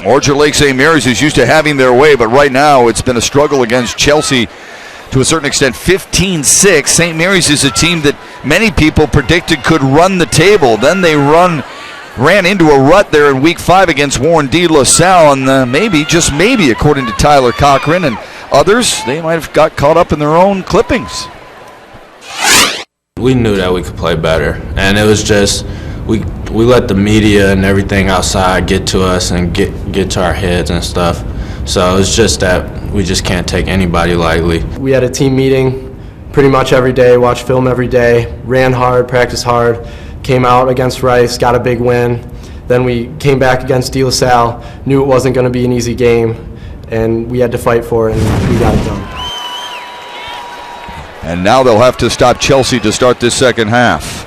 S3: Orchard Lake St. Mary's is used to having their way, but right now it's been a struggle against Chelsea to a certain extent. 15-6. St. Mary's is a team that many people predicted could run the table. Then they ran into a rut there in Week 5 against Warren De La Salle, and maybe, just maybe, according to Tyler Cochran and others, they might have got caught up in their own clippings.
S17: We knew that we could play better, and it was just we let the media and everything outside get to us and get to our heads and stuff. So it's just that we just can't take anybody lightly. We had a team meeting pretty much every day, watched film every day, ran hard, practiced hard, came out against Rice, got a big win. Then we came back against De La Salle, knew it wasn't going to be an easy game, and we had to fight for it, and we got it done.
S3: And now they'll have to stop Chelsea to start this second half.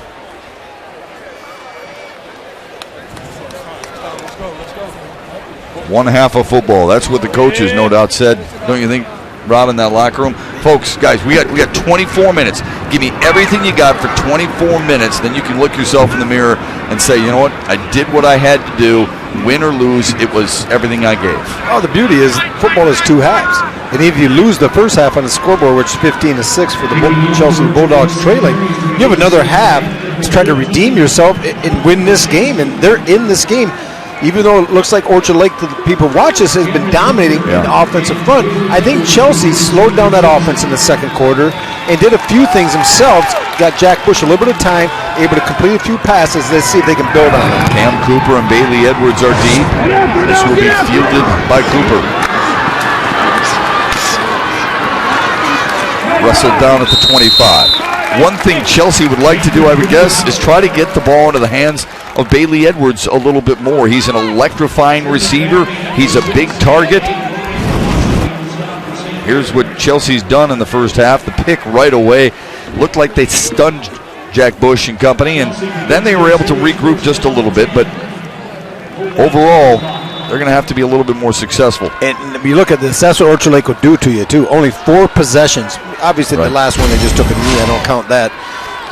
S3: One half of football. That's what the coaches no doubt said. Don't you think, Rod, in that locker room? Folks, guys, we got 24 minutes. Give me everything you got for 24 minutes. Then you can look yourself in the mirror and say, you know what? I did what I had to do. Win or lose, it was everything I gave.
S4: Oh, the beauty is football is two halves. And if you lose the first half on the scoreboard, which is 15-6 for the Chelsea Bulldogs trailing, you have another half to try to redeem yourself and win this game. And they're in this game. Even though it looks like Orchard Lake, to the people watch this, has been dominating in the offensive front, I think Chelsea slowed down that offense in the second quarter and did a few things themselves. Got Jack Bush a little bit of time, able to complete a few passes. Let's see if they can build on it.
S3: Cam Cooper and Bailey Edwards are deep. This will be fielded by Cooper. wrestled down at the 25. One thing Chelsea would like to do, I would guess, is try to get the ball into the hands of Bailey Edwards a little bit more. He's an electrifying receiver. He's a big target. Here's what Chelsea's done in the first half. The pick right away. Looked like they stunned Jack Bush and company, and then they were able to regroup just a little bit. But overall, they're going to have to be a little bit more successful.
S4: And if you look at this, that's what Orchard Lake will do to you, too. Only 4 possessions. Obviously, the last one, they just took a knee. I don't count that.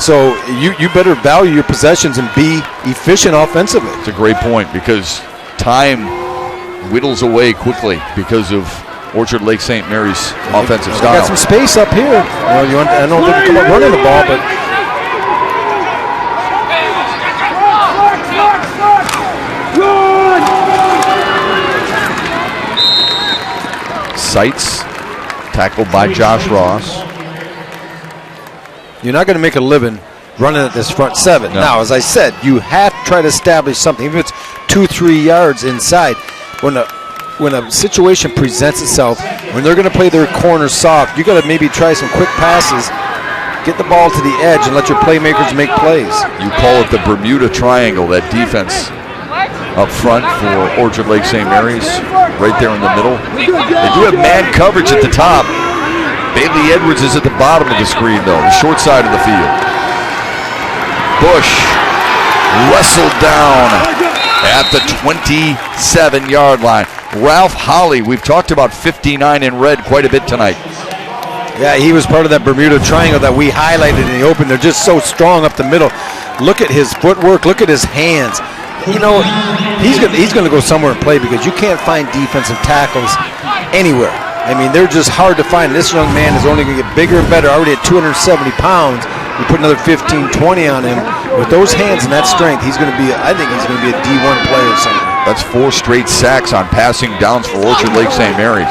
S4: So you better value your possessions and be efficient offensively.
S3: It's a great point, because time whittles away quickly because of Orchard Lake St. Mary's offensive style.
S4: Got some space up here. I don't think they come up running the ball, but
S3: Sights, tackled by Josh Ross.
S4: You're not going to make a living running at this front 7. No. Now, as I said, you have to try to establish something, even if it's 2-3 yards inside. When a situation presents itself, when they're going to play their corner soft, you got to maybe try some quick passes, get the ball to the edge, and let your playmakers make plays.
S3: You call it the Bermuda Triangle, that defense up front for Orchard Lake St. Mary's, right there in the middle. They do have man coverage at the top. Bailey Edwards is at the bottom of the screen, though, the short side of the field. Bush wrestled down at the 27-yard line. Ralph Holly, we've talked about 59 in red quite a bit tonight.
S4: Yeah, he was part of that Bermuda Triangle that we highlighted in the open. They're just so strong up the middle. Look at his footwork. Look at his hands. You know, he's going to go somewhere and play, because you can't find defensive tackles anywhere. I mean, they're just hard to find. This young man is only going to get bigger and better. Already at 270 pounds, you put another 15, 20 on him. With those hands and that strength, I think he's going to be a D1 player somewhere.
S3: That's 4 straight sacks on passing downs for Orchard Lake St. Mary's.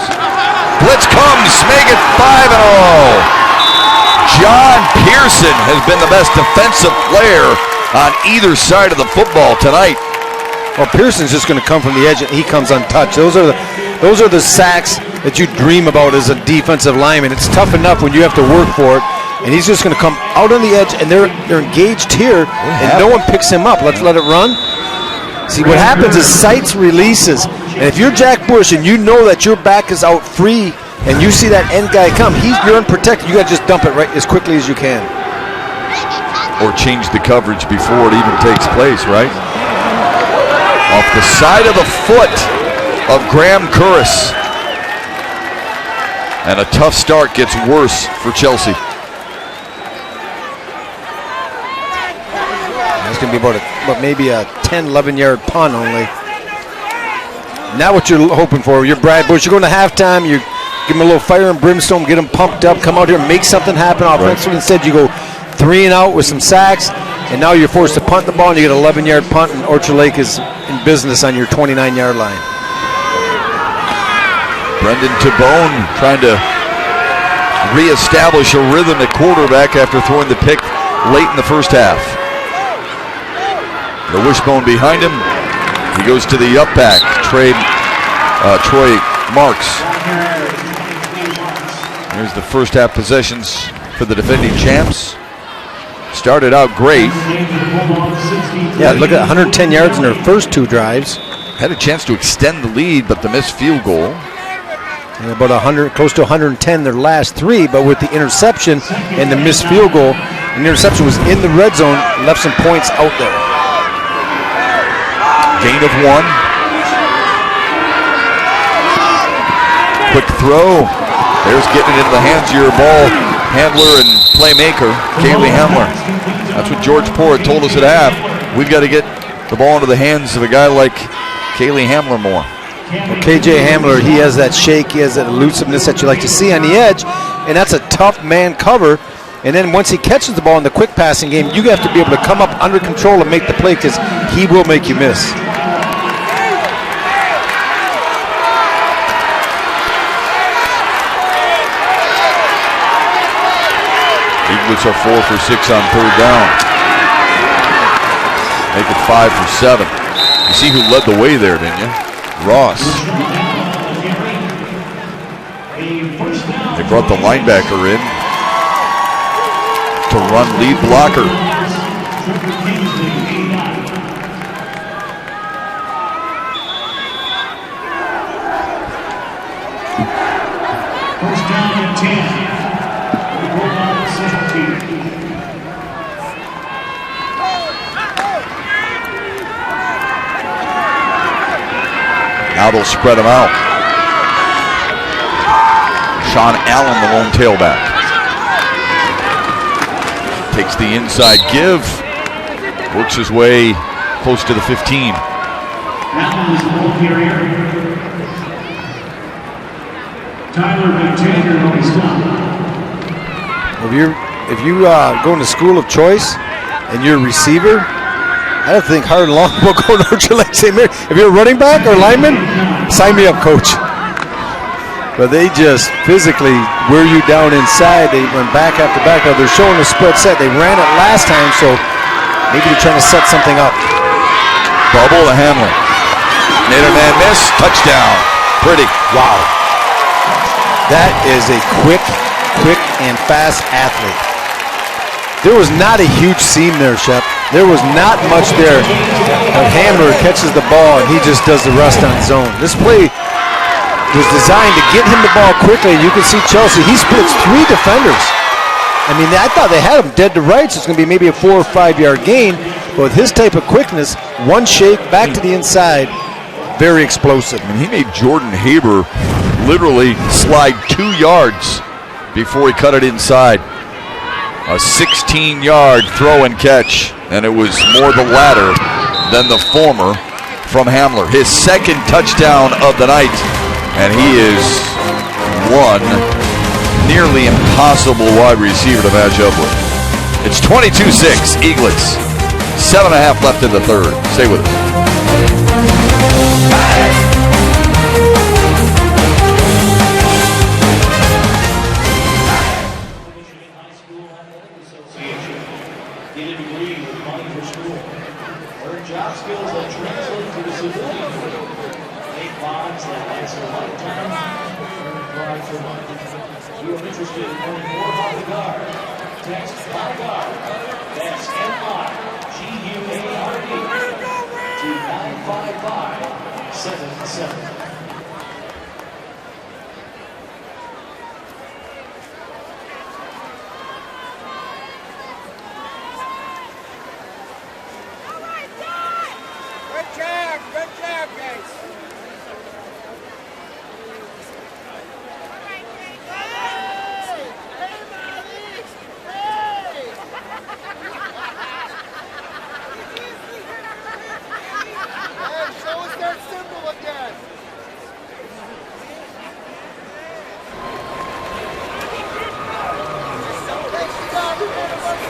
S3: Blitz comes, make it 5-0. John Pearson has been the best defensive player on either side of the football tonight.
S4: Well, Pearson's just going to come from the edge, and he comes untouched. Those are the sacks that you dream about as a defensive lineman. It's tough enough when you have to work for it, and he's just going to come out on the edge, and they're engaged here, and no one picks him up. Let's let it run. See, what happens is sights releases, and if you're Jack Bush and you know that your back is out free, and you see that end guy come, you're unprotected. You got to just dump it right as quickly as you can.
S3: Or change the coverage before it even takes place, right? Off the side of the foot of Graham Curris. And a tough start gets worse for Chelsea.
S4: It's going to be about maybe a 10, 11-yard punt only. Now what you're hoping for, you're Brad Bush, you're going to halftime, you give them a little fire and brimstone, get them pumped up, come out here and make something happen offensively. Right. Instead, you go 3 and out with some sacks, and now you're forced to punt the ball, and you get an 11-yard punt, and Orchard Lake is in business on your 29-yard line.
S3: Brendan Tabone trying to reestablish a rhythm at quarterback after throwing the pick late in the first half. The wishbone behind him. He goes to the up back, Troy Marks. Here's the first half possessions for the defending champs. Started out great.
S4: Yeah, look at 110 yards in their first 2 drives.
S3: Had a chance to extend the lead, but the missed field goal.
S4: And about 100, close to 110 their last 3, but with the interception and the missed field goal, and the interception was in the red zone, left some points out there.
S3: Gain of 1. Quick throw. There's getting it into the hands of your ball handler and playmaker, Kaylee Hamler. That's what George Poor told us at half. We've got to get the ball into the hands of a guy like Kaylee Hamler more.
S4: Well, KJ Hamler, he has that shake, he has that elusiveness that you like to see on the edge, and that's a tough man cover. And then once he catches the ball in the quick passing game, you have to be able to come up under control and make the play, because he will make you miss.
S3: Eaglets are 4 for 6 on 3rd down. Make it 5 for 7. You see who led the way there, didn't you? Ross. They brought the linebacker in. to run lead blocker.
S2: First down and 10. We go down to 17.
S3: Now they'll spread them out. Rashaan Allen, the lone tailback. Takes the inside give. Works his way close to the 15.
S2: Allen is the ball carrier. Tyler McTaggart on his stop.
S4: If you go into school of choice and you're a receiver, I don't think hard and long about going to Orchard Lake St. Mary. If you're a running back or lineman, sign me up, coach. But they just physically wear you down inside. They run back after back. Now they're showing a spread set. They ran it last time, so maybe they're trying to set something up.
S3: Bubble to Hamlin. Nader man miss. Touchdown. Pretty.
S4: Wow. That is a quick and fast athlete. There was not a huge seam there, Shep. There was not much there. But Hamler catches the ball, and he just does the rest on his own. This play was designed to get him the ball quickly. You can see Chelsea. He splits 3 defenders. I mean, I thought they had him dead to rights. It's going to be maybe a 4 or 5 yard gain. But with his type of quickness, one shake, back to the inside, very explosive.
S3: And he made Jordan Haber literally slide 2 yards before he cut it inside. A 16-yard throw and catch, and it was more the latter than the former from Hamler. His second touchdown of the night, and he is one nearly impossible wide receiver to match up with. It's 22-6, Eaglets. 7.5 left in the third. Stay with us.
S2: Get a degree with money for school. Learn job skills that translate to the civilian world. Make bonds that last a lifetime. Earn pride for life. If you are interested in learning more about the Guard, text MyGuard. That's MyGuard to 95577.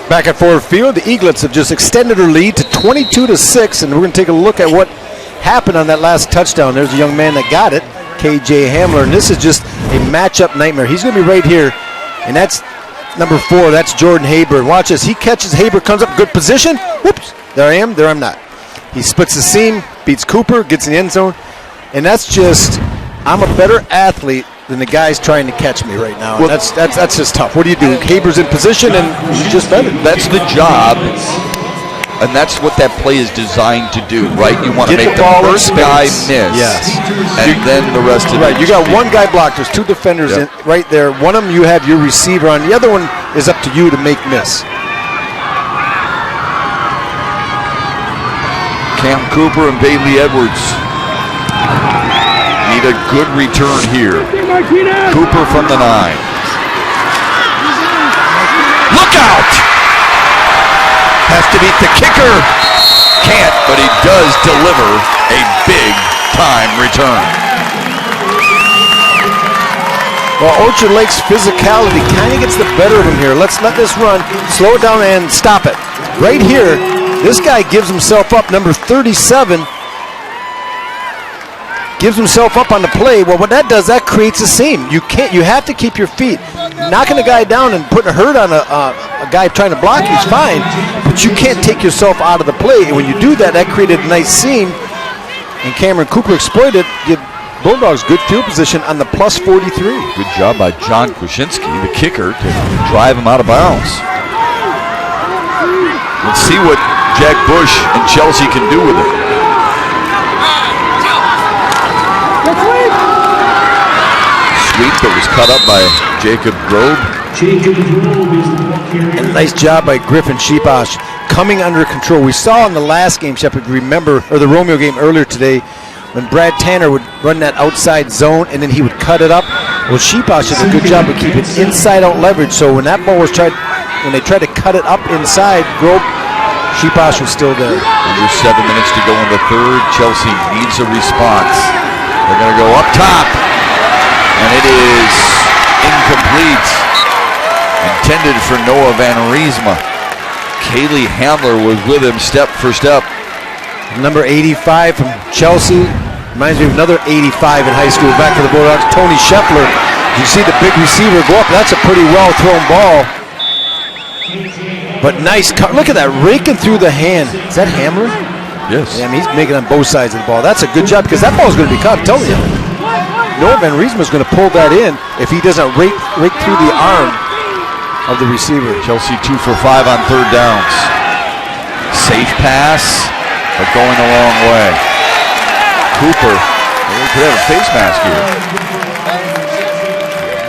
S4: Back at Ford Field, the Eaglets have just extended their lead to 22-6, and we're going to take a look at what happened on that last touchdown. There's a young man that got it, KJ Hamler, and this is just a matchup nightmare. He's going to be right here, and that's number 4. That's Jordan Haber. And watch this. He catches Haber, comes up, good position. Whoops. There I am. There I'm not. He splits the seam, beats Cooper, gets in the end zone, and that's just, I'm a better athlete than the guy's trying to catch me right now. Well, that's just tough. What do you do? Haber's in position, and he's just better.
S3: That's the job, and that's what that play is designed to do, right? You want to make the first guy miss,
S4: yes,
S3: and then the rest of it.
S4: Right, you got one guy blocked. There's 2 defenders in, right there. One of them you have your receiver on. The other one is up to you to make miss.
S3: Cam Cooper and Bailey Edwards need a good return here. Cooper from the 9. Look out! Has to beat the kicker. Can't, but he does deliver a big-time return.
S4: Well, Orchard Lake's physicality kind of gets the better of him here. Let's let this run, slow it down, and stop it. Right here, this guy gives himself up, number 37. Gives himself up on the play. Well, what that does, that creates a seam. You have to keep your feet. Knocking a guy down and putting a hurt on a guy trying to block you is fine, but you can't take yourself out of the play. And when you do that, that created a nice seam. And Cameron Cooper exploited. Give Bulldogs good field position on the plus 43.
S3: Good job by John Krasinski, the kicker, to drive him out of bounds. Let's see what Jack Bush and Chelsea can do with it. Sweep that was cut up by Jacob Grobe.
S4: And nice job by Griffin Sheeposh coming under control. We saw in the last game, Shepard, remember, or the Romeo game earlier today, when Brad Tanner would run that outside zone and then he would cut it up. Well, Sheeposh did a good job of keeping inside-out leverage. So when that ball was when they tried to cut it up inside, Grobe, Sheeposh was still there.
S3: Under 7 minutes to go in the third. Chelsea needs a response. They're going to go up top. And it is incomplete. Intended for Noah Van Riesma. Kaylee Hamler was with him step for step.
S4: Number 85 from Chelsea. Reminds me of another 85 in high school back for the Bulldogs, Tony Scheffler. You see the big receiver go up. That's a pretty well-thrown ball. But nice cut. Look at that, raking through the hand. Is that Hamler?
S3: Yes.
S4: Yeah, I mean, he's making on both sides of the ball. That's a good job because that ball's going to be caught. I'm telling you. Noah Van Riesma is going to pull that in if he doesn't rake through the arm of the receiver.
S3: Chelsea 2 for 5 on third downs. Safe pass, but going a long way. Cooper, they could have a face mask here.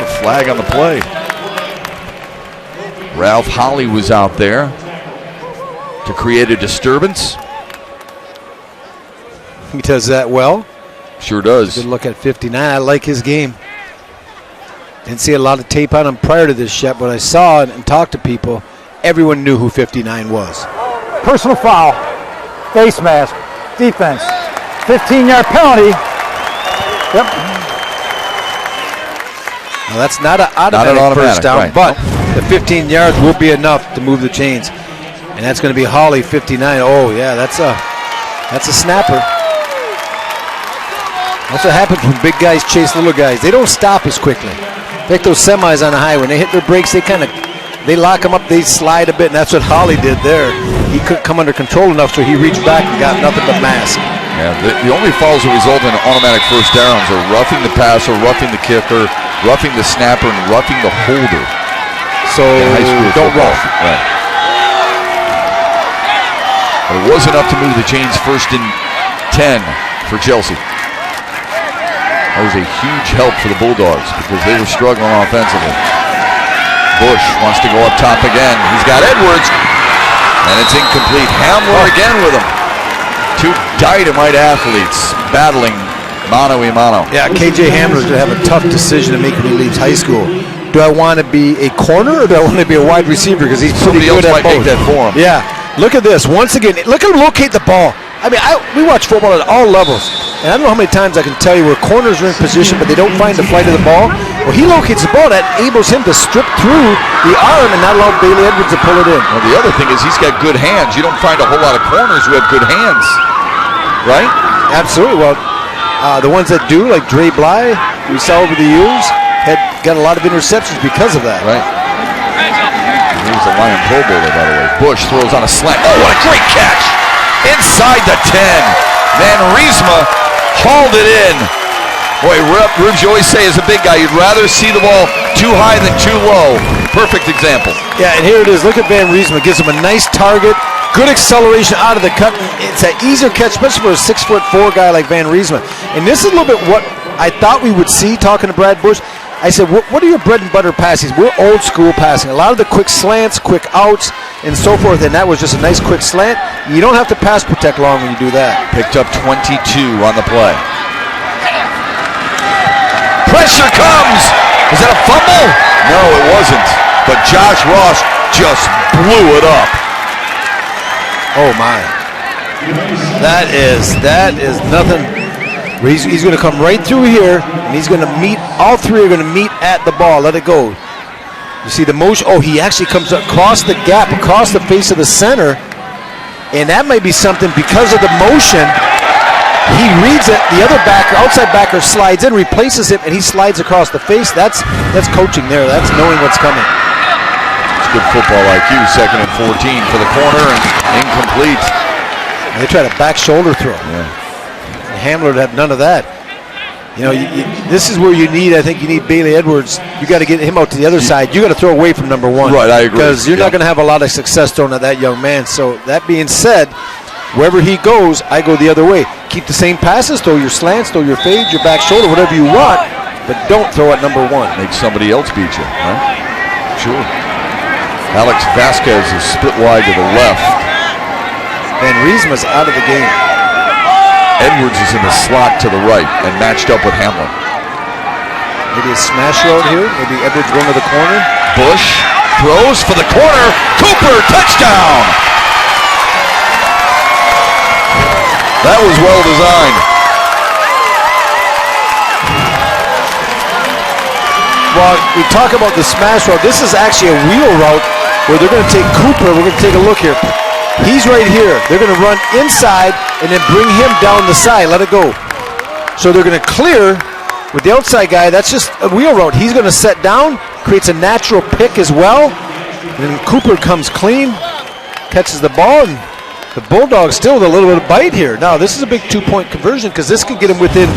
S3: A flag on the play. Ralph Holly was out there to create a disturbance.
S4: He does that well.
S3: Sure does.
S4: Good look at 59. I like his game. Didn't see a lot of tape on him prior to this, Shep, but I saw it and talked to people. Everyone knew who 59 was.
S6: Personal foul, face mask, defense, 15-yard penalty. Yep.
S4: Now that's not an automatic first down,
S3: right.
S4: but the 15 yards will be enough to move the chains. And that's going to be Holly, 59. Oh, yeah, that's a snapper. That's what happens when big guys chase little guys. They don't stop as quickly. Like those semis on the highway, when they hit their brakes, they lock them up, they slide a bit, and that's what Holly did there. He couldn't come under control enough, so he reached back and got nothing but mask.
S3: Yeah, the only fouls that result in automatic first downs are roughing the passer, roughing the kicker, roughing the snapper, and roughing the holder.
S4: So don't rough.
S3: Right. But it was enough to move the chains first and 10 for Chelsea. That was a huge help for the Bulldogs because they were struggling offensively. Bush wants to go up top again. He's got Edwards, and it's incomplete. Hamler again with him. Two dynamite athletes battling mano a mano.
S4: Yeah, KJ Hamler's going to have a tough decision to make when he leaves high school. Do I want to be a corner or do I want to be a wide receiver? Because he's pretty good at both.
S3: Somebody else might make that for him.
S4: Yeah, look at this. Once again, look at him locate the ball. I mean, we watch football at all levels, and I don't know how many times I can tell you where corners are in position, but they don't find the flight of the ball. Well, he locates the ball. That enables him to strip through the arm and not allow Bailey Edwards to pull it in.
S3: Well, the other thing is he's got good hands. You don't find a whole lot of corners who have good hands, right?
S4: Absolutely. Well, the ones that do, like Dre Bly, we saw over the years, had got a lot of interceptions because of that.
S3: Right. He was a Lion Pro Bowler, by the way. Bush throws on a slant. Oh, what a great catch! Inside the 10. Van Riesma hauled it in. Boy, Rubes, you always say as a big guy, you'd rather see the ball too high than too low. Perfect example.
S4: Yeah, and here it is. Look at Van Riesma. Gives him a nice target. Good acceleration out of the cut. It's an easier catch, especially for a 6'4" guy like Van Riesma. And this is a little bit what I thought we would see talking to Brad Bush. I said, what are your bread and butter passes? We're old school passing. A lot of the quick slants, quick outs, and so forth, and that was just a nice quick slant. You don't have to pass protect long when you do that.
S3: Picked up 22 on the play. Pressure comes! Was that a fumble? No, it wasn't. But Josh Ross just blew it up.
S4: Oh my. That is nothing. He's going to come right through here, and he's going to meet, all three are going to meet at the ball. Let it go. You see the motion. Oh, he actually comes across the gap, across the face of the center, and that might be something because of the motion. He reads it. The other backer, outside backer, slides in, replaces him, and he slides across the face. That's coaching there. That's knowing what's coming.
S3: It's good football IQ. 2nd and 14 for the corner, and incomplete.
S4: And they try to back shoulder throw.
S3: Yeah.
S4: Hamler would have none of that. This is where you need, I think you need Bailey Edwards. You got to get him out to the other side. You got to throw away from number one.
S3: Right, I agree.
S4: Because you're not going to have a lot of success throwing at that young man. So that being said, wherever he goes, I go the other way. Keep the same passes, throw your slants, throw your fades, your back shoulder, whatever you want, but don't throw at number one.
S3: Make somebody else beat you, right? Sure. Alex Vasquez is split wide to the left.
S4: Van Riesma's out of the game.
S3: Edwards is in the slot to the right and matched up with Hamlin.
S4: Maybe a smash route here. Maybe Edwards going to the corner.
S3: Bush throws for the corner. Cooper, touchdown! That was well designed.
S4: Well, we talk about the smash route. This is actually a wheel route where they're going to take Cooper. We're going to take a look here. He's right here. They're going to run inside and then bring him down the side. Let it go. So they're going to clear with the outside guy. That's just a wheel route. He's going to set down, creates a natural pick as well. And then Cooper comes clean, catches the ball, and the Bulldogs still with a little bit of bite here. Now, this is a big 2-point conversion because this could get him within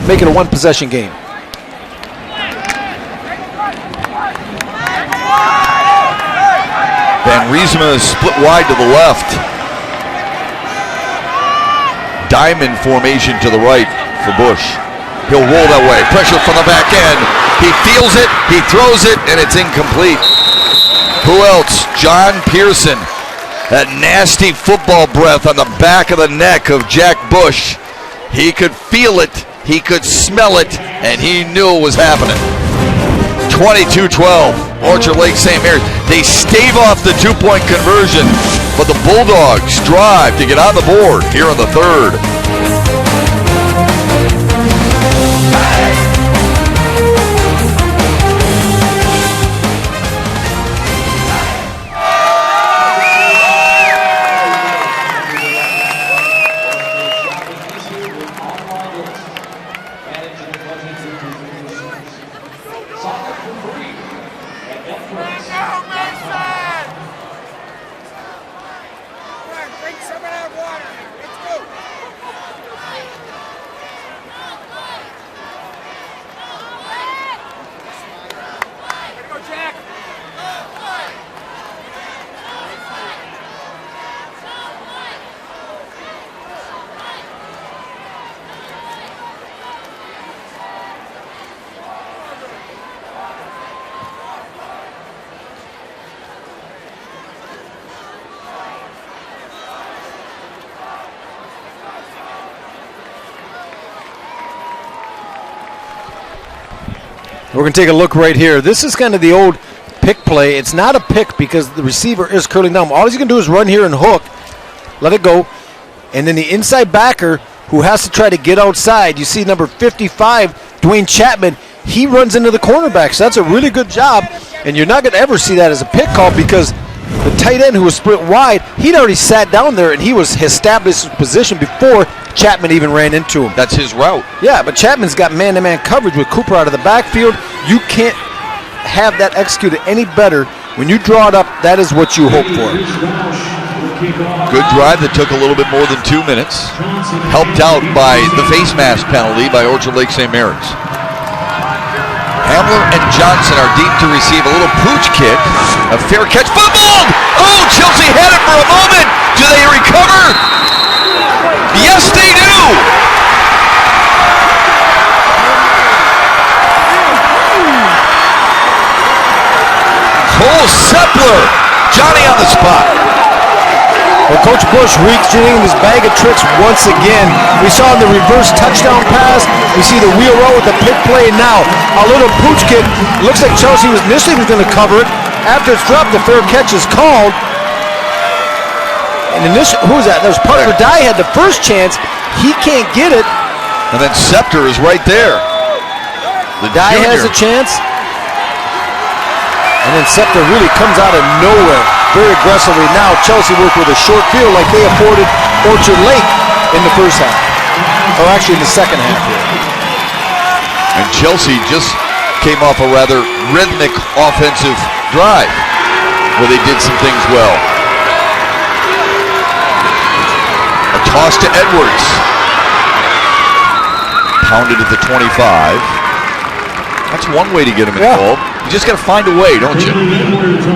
S4: make it a one-possession game.
S3: Van Riesma is split wide to the left. Diamond formation to the right for Bush. He'll roll that way. Pressure from the back end. He feels it, he throws it, and it's incomplete. Who else? John Pearson. That nasty football breath on the back of the neck of Jack Bush. He could feel it, he could smell it, and he knew it was happening. 22-12, Orchard Lake St. Mary's. They stave off the 2-point conversion, but the Bulldogs drive to get on the board here in the third.
S4: We're going to take a look right here. This is kind of the old pick play. It's not a pick because the receiver is curling down. All he's going to do is run here and hook, let it go, and then the inside backer who has to try to get outside. You see number 55, Dwayne Chapman, he runs into the cornerback. So that's a really good job, and you're not going to ever see that as a pick call because the tight end who was split wide, he'd already sat down there and he was established his position before Chapman even ran into him.
S3: That's his route.
S4: Yeah, but Chapman's got man-to-man coverage with Cooper out of the backfield. You can't have that executed any better. When you draw it up, that is what you hope for.
S3: Good drive that took a little bit more than 2 minutes. Helped out by the face mask penalty by Orchard Lake St. Mary's. Hamler and Johnson are deep to receive a little pooch kick. A fair catch. Fumbled! Oh, Chelsea had it for a moment. Do they recover? Yes, they do! Cole Sepler, Johnny on the spot.
S4: Well, Coach Bush reaching in his bag of tricks once again. We saw the reverse touchdown pass. We see the wheel roll with the pick play now. A little pooch kick. Looks like Chelsea was initially going to cover it. After it's dropped, the fair catch is called. And initially, who was that? That was Parker Dye had the first chance. He can't get it.
S3: And then Scepter is right there. The
S4: Dye has a chance. And then Scepter really comes out of nowhere very aggressively. Now Chelsea worked with a short field like they afforded Orchard Lake in the first half. Or actually in the second half here.
S3: And Chelsea just came off a rather rhythmic offensive drive where they did some things well. A toss to Edwards. Pounded at the 25. That's one way to get him involved. You just got to find a way, don't you?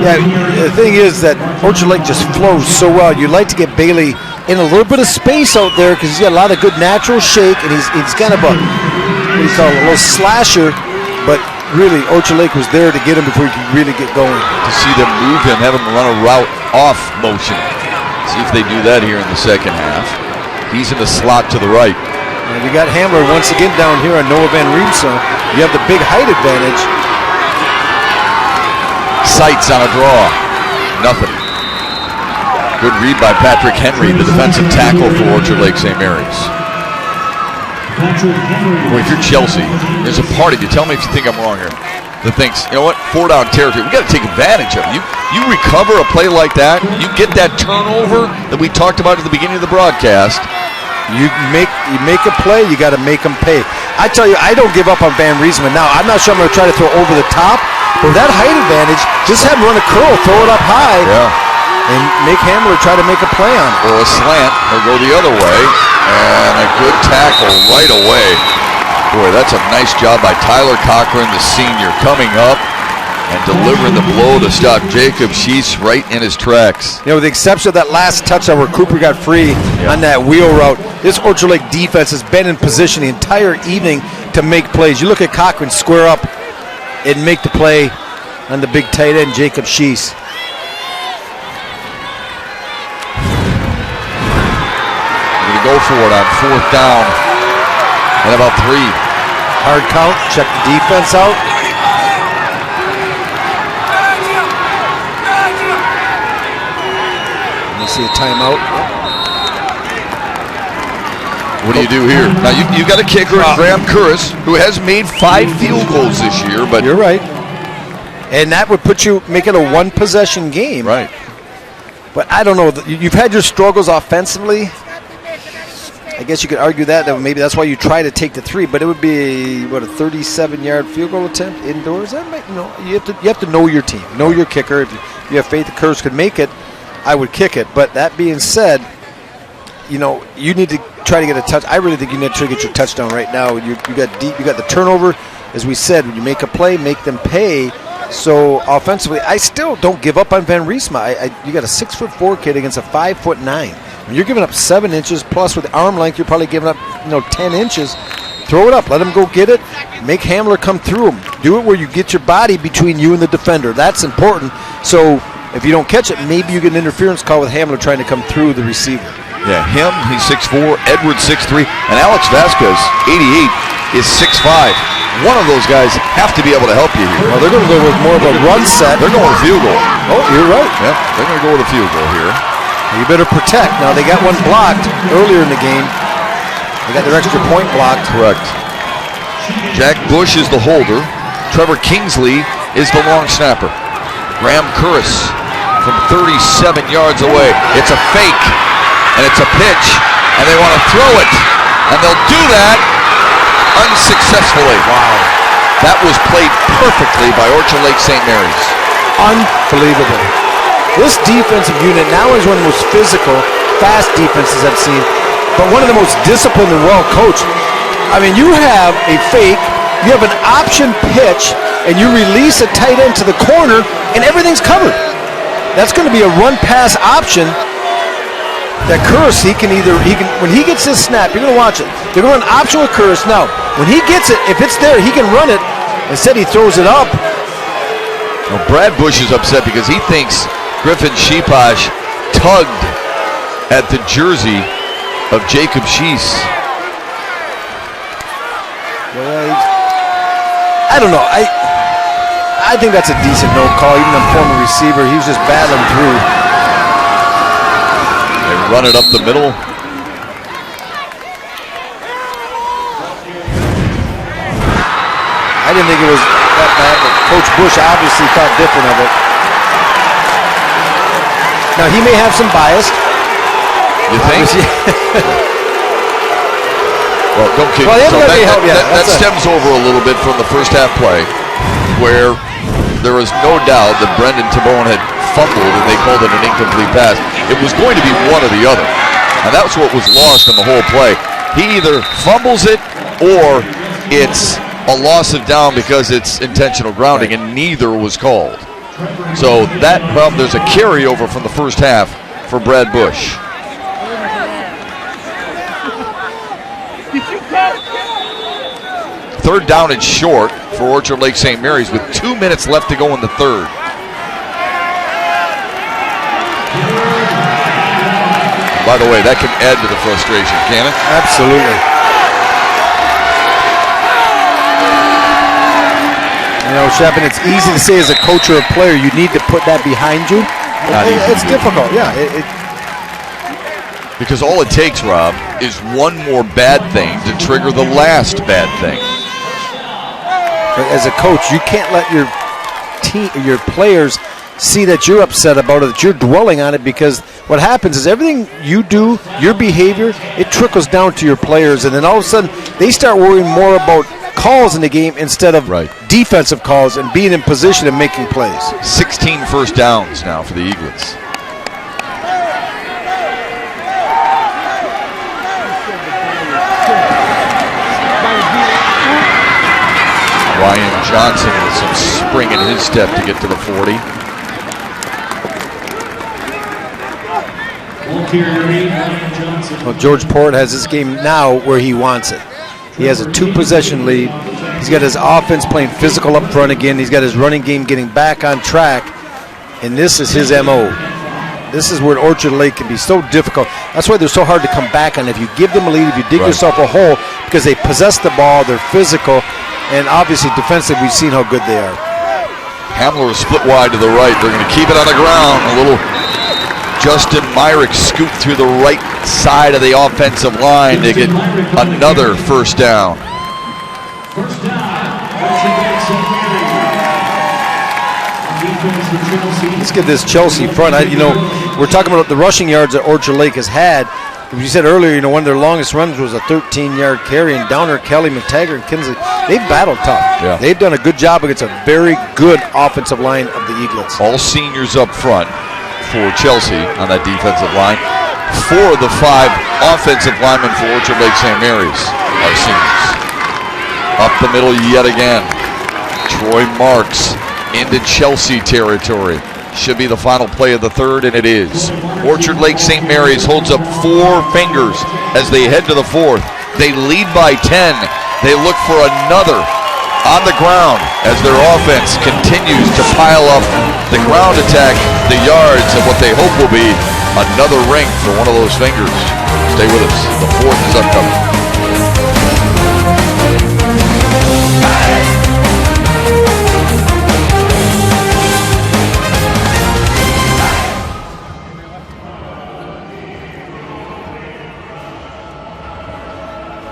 S4: Yeah, the thing is that Orchard Lake just flows so well. You'd like to get Bailey in a little bit of space out there because he's got a lot of good natural shake, and he's kind of a, what do you call it, a little slasher, but really Orchard Lake was there to get him before he could really get going.
S3: To see them move him, have him run a route off motion. See if they do that here in the second half. He's in the slot to the right.
S4: And you got Hamler once again down here on Noah Van Riemsel. You have the big height advantage.
S3: Sights on a draw. Nothing. Good read by Patrick Henry, the defensive tackle for Orchard Lake St. Mary's. Boy, if you're Chelsea, there's a part of you, tell me if you think I'm wrong here, that thinks, you know what, 4-down territory, we got to take advantage of it. You recover a play like that, you get that turnover that we talked about at the beginning of the broadcast.
S4: You make a play, you got to make them pay. I tell you, I don't give up on Van Riesman. Now, I'm not sure I'm going to try to throw over the top, but that height advantage, just have him run a curl, throw it up high, and make Hamler try to make a play on it.
S3: Or a slant, or go the other way, and a good tackle right away. Boy, that's a nice job by Tyler Cochran, the senior, coming up and delivering the blow to stop Jacob Sheets right in his tracks.
S4: You know, with the exception of that last touchdown where Cooper got free on that wheel route, this Orchard Lake defense has been in position the entire evening to make plays. You look at Cochran square up and make the play on the big tight end, Jacob Sheets.
S3: Going to go for it on 4th down and about 3.
S4: Hard count, check the defense out. See a timeout.
S3: What do you do here? Now you got a kicker, Graham Curris, who has made 5 field goals this year. But
S4: you're right, and that would make it a 1-possession game.
S3: Right.
S4: But I don't know. You've had your struggles offensively. I guess you could argue that maybe that's why you try to take the 3. But it would be a 37-yard field goal attempt indoors. That might, you have to know your team, know your kicker. If you have faith that Curtis could make it, I would kick it. But that being said, you need to try to get a touch. I really think you need to try to get your touchdown right now. You got deep. You got the turnover. As we said, when you make a play, make them pay. So offensively, I still don't give up on Van Riesma. You got a 6'4" kid against a 5'9". When you're giving up 7 inches plus with arm length, you're probably giving up 10 inches. Throw it up. Let him go get it. Make Hamler come through him. Do it where you get your body between you and the defender. That's important. So if you don't catch it, maybe you get an interference call with Hamler trying to come through the receiver.
S3: Yeah, he's 6'4", Edwards 6'3", and Alex Vasquez, 88, is 6'5". One of those guys have to be able to help you here.
S4: Well, they're going to go with more of a run set.
S3: They're going with a field goal.
S4: Oh, you're right.
S3: Yeah, they're going to go with a field goal here.
S4: You better protect. Now, they got one blocked earlier in the game. They got their extra point blocked.
S3: Correct. Jack Bush is the holder. Trevor Kingsley is the long snapper. Graham Curris from 37 yards away. It's a fake, and it's a pitch, and they want to throw it, and they'll do that unsuccessfully. Wow. That was played perfectly by Orchard Lake St. Mary's.
S4: Unbelievable. This defensive unit now is one of the most physical, fast defenses I've seen, but one of the most disciplined and well-coached. I mean, you have a fake, you have an option pitch, and you release a tight end to the corner, and everything's covered. That's going to be a run-pass option that Curris, when he gets his snap, you're going to watch it. They're going to run option with Curris. Now, when he gets it, if it's there, he can run it. Instead, he throws it up.
S3: Well, Brad Bush is upset because he thinks Griffin Sheeposh tugged at the jersey of Jacob Sheets.
S4: Well, I don't know. I think that's a decent no call, even a former receiver. He was just battling through.
S3: They run it up the middle.
S4: I didn't think it was that bad, but Coach Bush obviously thought different of it. Now, he may have some bias.
S3: You think? Well, don't kid
S4: yourself.
S3: That stems over a little bit from the first half play, where there was no doubt that Brendan Tabone had fumbled and they called it an incomplete pass. It was going to be one or the other, and that's what was lost in the whole play. He either fumbles it or it's a loss of down because it's intentional grounding, and neither was called. So that problem, there's a carryover from the first half for Brad Bush. Third down and short for Orchard Lake St. Mary's with 2 minutes left to go in the third. By the way, that can add to the frustration, can it?
S4: Absolutely. You know, Shepard, it's easy to say as a coach or a player, you need to put that behind you. It's difficult, yeah.
S3: Because all it takes, Rob, is one more bad thing to trigger the last bad thing.
S4: As a coach, you can't let your players see that you're upset about it, that you're dwelling on it, because what happens is everything you do, your behavior, it trickles down to your players, and then all of a sudden they start worrying more about calls in the game instead of defensive calls and being in position and making plays.
S3: 16 first downs now for the Eaglets. Ryan Johnson with some spring in his step to get to the 40.
S4: Well, George Port has this game now where he wants it. He has a 2-possession lead. He's got his offense playing physical up front again. He's got his running game getting back on track. And this is his MO. This is where Orchard Lake can be so difficult. That's why they're so hard to come back on. If you give them a lead, if you dig yourself a hole, because they possess the ball, they're physical, and obviously defensively we've seen how good they are.
S3: Hamler is split wide to the right. They're going to keep it on the ground. A little Justin Myrick scoop through the right side of the offensive line to get another first down.
S4: Let's get this Chelsea front. We're talking about the rushing yards that Orchard Lake has had. You said earlier, one of their longest runs was a 13-yard carry, and Downer, Kelly, McTaggart, and Kinsley, they've battled tough.
S3: Yeah.
S4: They've done a good job against a very good offensive line of the Eaglets.
S3: All seniors up front for Chelsea on that defensive line. 4 of the 5 offensive linemen for Orchard Lake St. Mary's are seniors. Up the middle yet again. Troy Marks into Chelsea territory. Should be the final play of the third, and it is. Orchard Lake St. Mary's holds up 4 fingers as they head to the fourth. They lead by 10. They look for another on the ground as their offense continues to pile up the ground attack, the yards, and what they hope will be another ring for one of those fingers. Stay with us. The fourth is upcoming.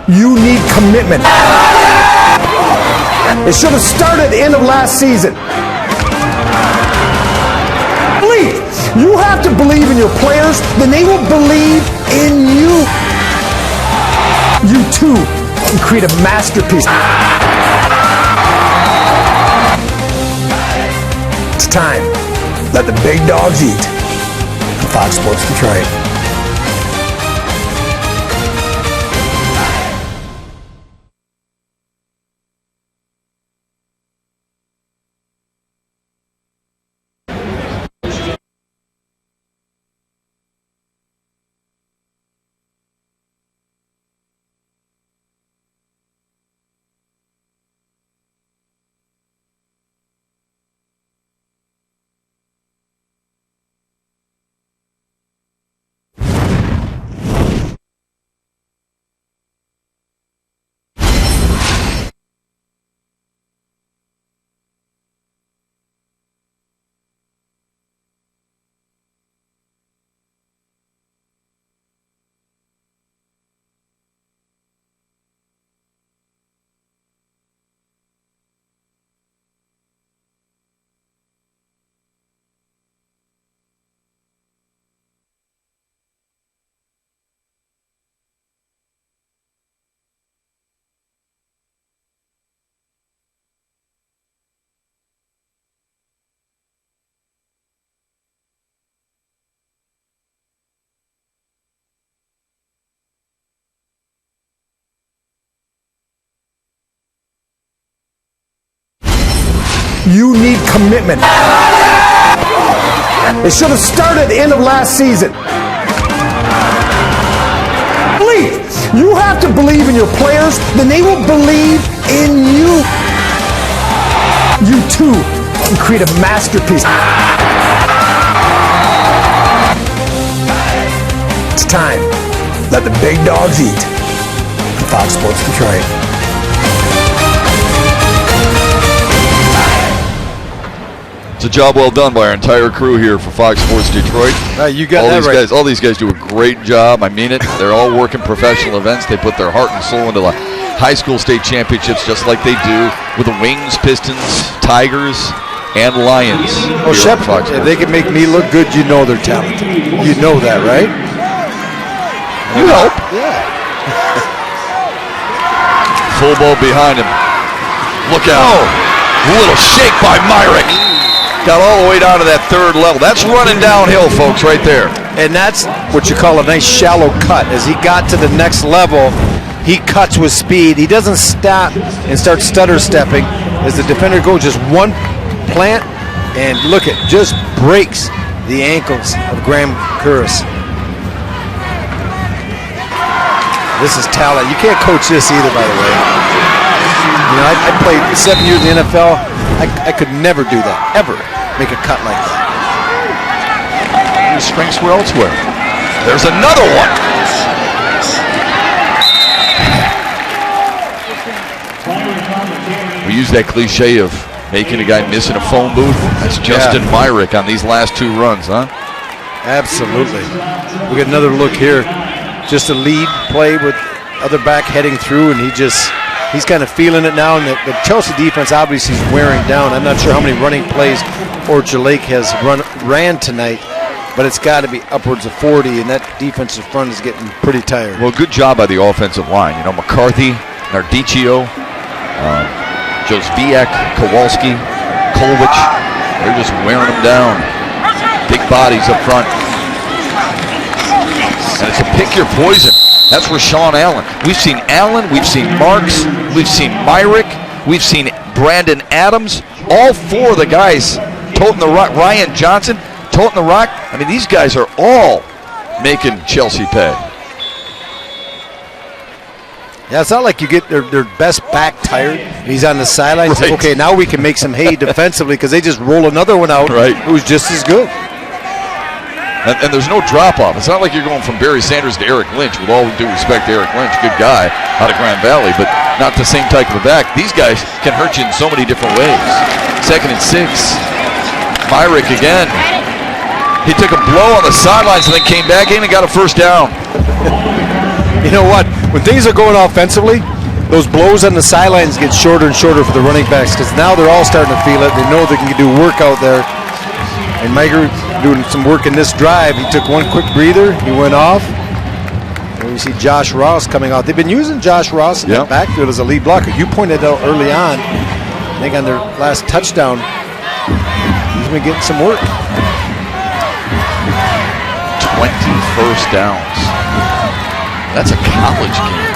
S6: You need commitment. It should have started at the end of last season. Believe. You have to believe in your players, then they will believe in you. You too can create a masterpiece. It's time. Let the big dogs eat. Fox Sports Detroit. You need commitment. It should have started at the end of last season. Believe. You have to believe in your players, then they will believe in you. You too can create a masterpiece. It's time. Let the big dogs eat. Fox Sports Detroit.
S3: It's a job well done by our entire crew here for Fox Sports Detroit.
S4: You got that right.
S3: All these guys do a great job. I mean it. They're all working professional events. They put their heart and soul into the high school state championships just like they do with the Wings, Pistons, Tigers, and Lions.
S4: Well, Shep, if they can make me look good, you know they're talented. You know that, right?
S3: You help.
S4: Yeah.
S3: Full ball behind him. Look out. Oh, a little shake by Myrick. Got all the way down to that third level. That's running downhill, folks, right there.
S4: And that's what you call a nice shallow cut. As he got to the next level, he cuts with speed. He doesn't stop and start stutter stepping. As the defender goes just one plant, and look at, just breaks the ankles of Graham Curris. This is talent. You can't coach this either, by the way. You know, I played 7 years in the NFL. I could never do that, ever make a cut like that.
S3: His strengths were elsewhere. There's another one. We use that cliche of making a guy miss in a phone booth. That's Justin Myrick on these last 2 runs, huh?
S4: Absolutely. We got another look here. Just a lead play with other back heading through, and he's kind of feeling it now. And the Chelsea defense obviously is wearing down. I'm not sure how many running plays Orchard Lake has ran tonight, but it's got to be upwards of 40, and that defensive front is getting pretty tired.
S3: Well, good job by the offensive line. You know, McCarthy, Nardicchio, Josviak, Kowalski, Kolwich, they're just wearing them down. Big bodies up front. And it's a pick your poison. That's Rashaan Allen. We've seen Allen, we've seen Marks, we've seen Myrick, we've seen Brandon Adams. All 4 of the guys toting the rock. Ryan Johnson toting the rock. I mean, these guys are all making Chelsea pay.
S4: Yeah, it's not like you get their best back tired. He's on the sidelines.
S3: Right.
S4: Okay, now we can make some hay defensively because they just roll another one out who's just as good.
S3: And there's no drop-off. It's not like you're going from Barry Sanders to Eric Lynch. With all due respect to Eric Lynch, good guy out of Grand Valley, but not the same type of a back. These guys can hurt you in so many different ways. 2nd and 6. Myrick again. He took a blow on the sidelines and then came back in and got a first down.
S4: You know what? When things are going offensively, those blows on the sidelines get shorter and shorter for the running backs because now they're all starting to feel it. They know they can do work out there. And Myrick doing some work in this drive. He took one quick breather. He went off. And we see Josh Ross coming out. They've been using Josh Ross in the backfield as a lead blocker. You pointed out early on, I think on their last touchdown, he's been getting some work.
S3: 20 first downs. That's a college game.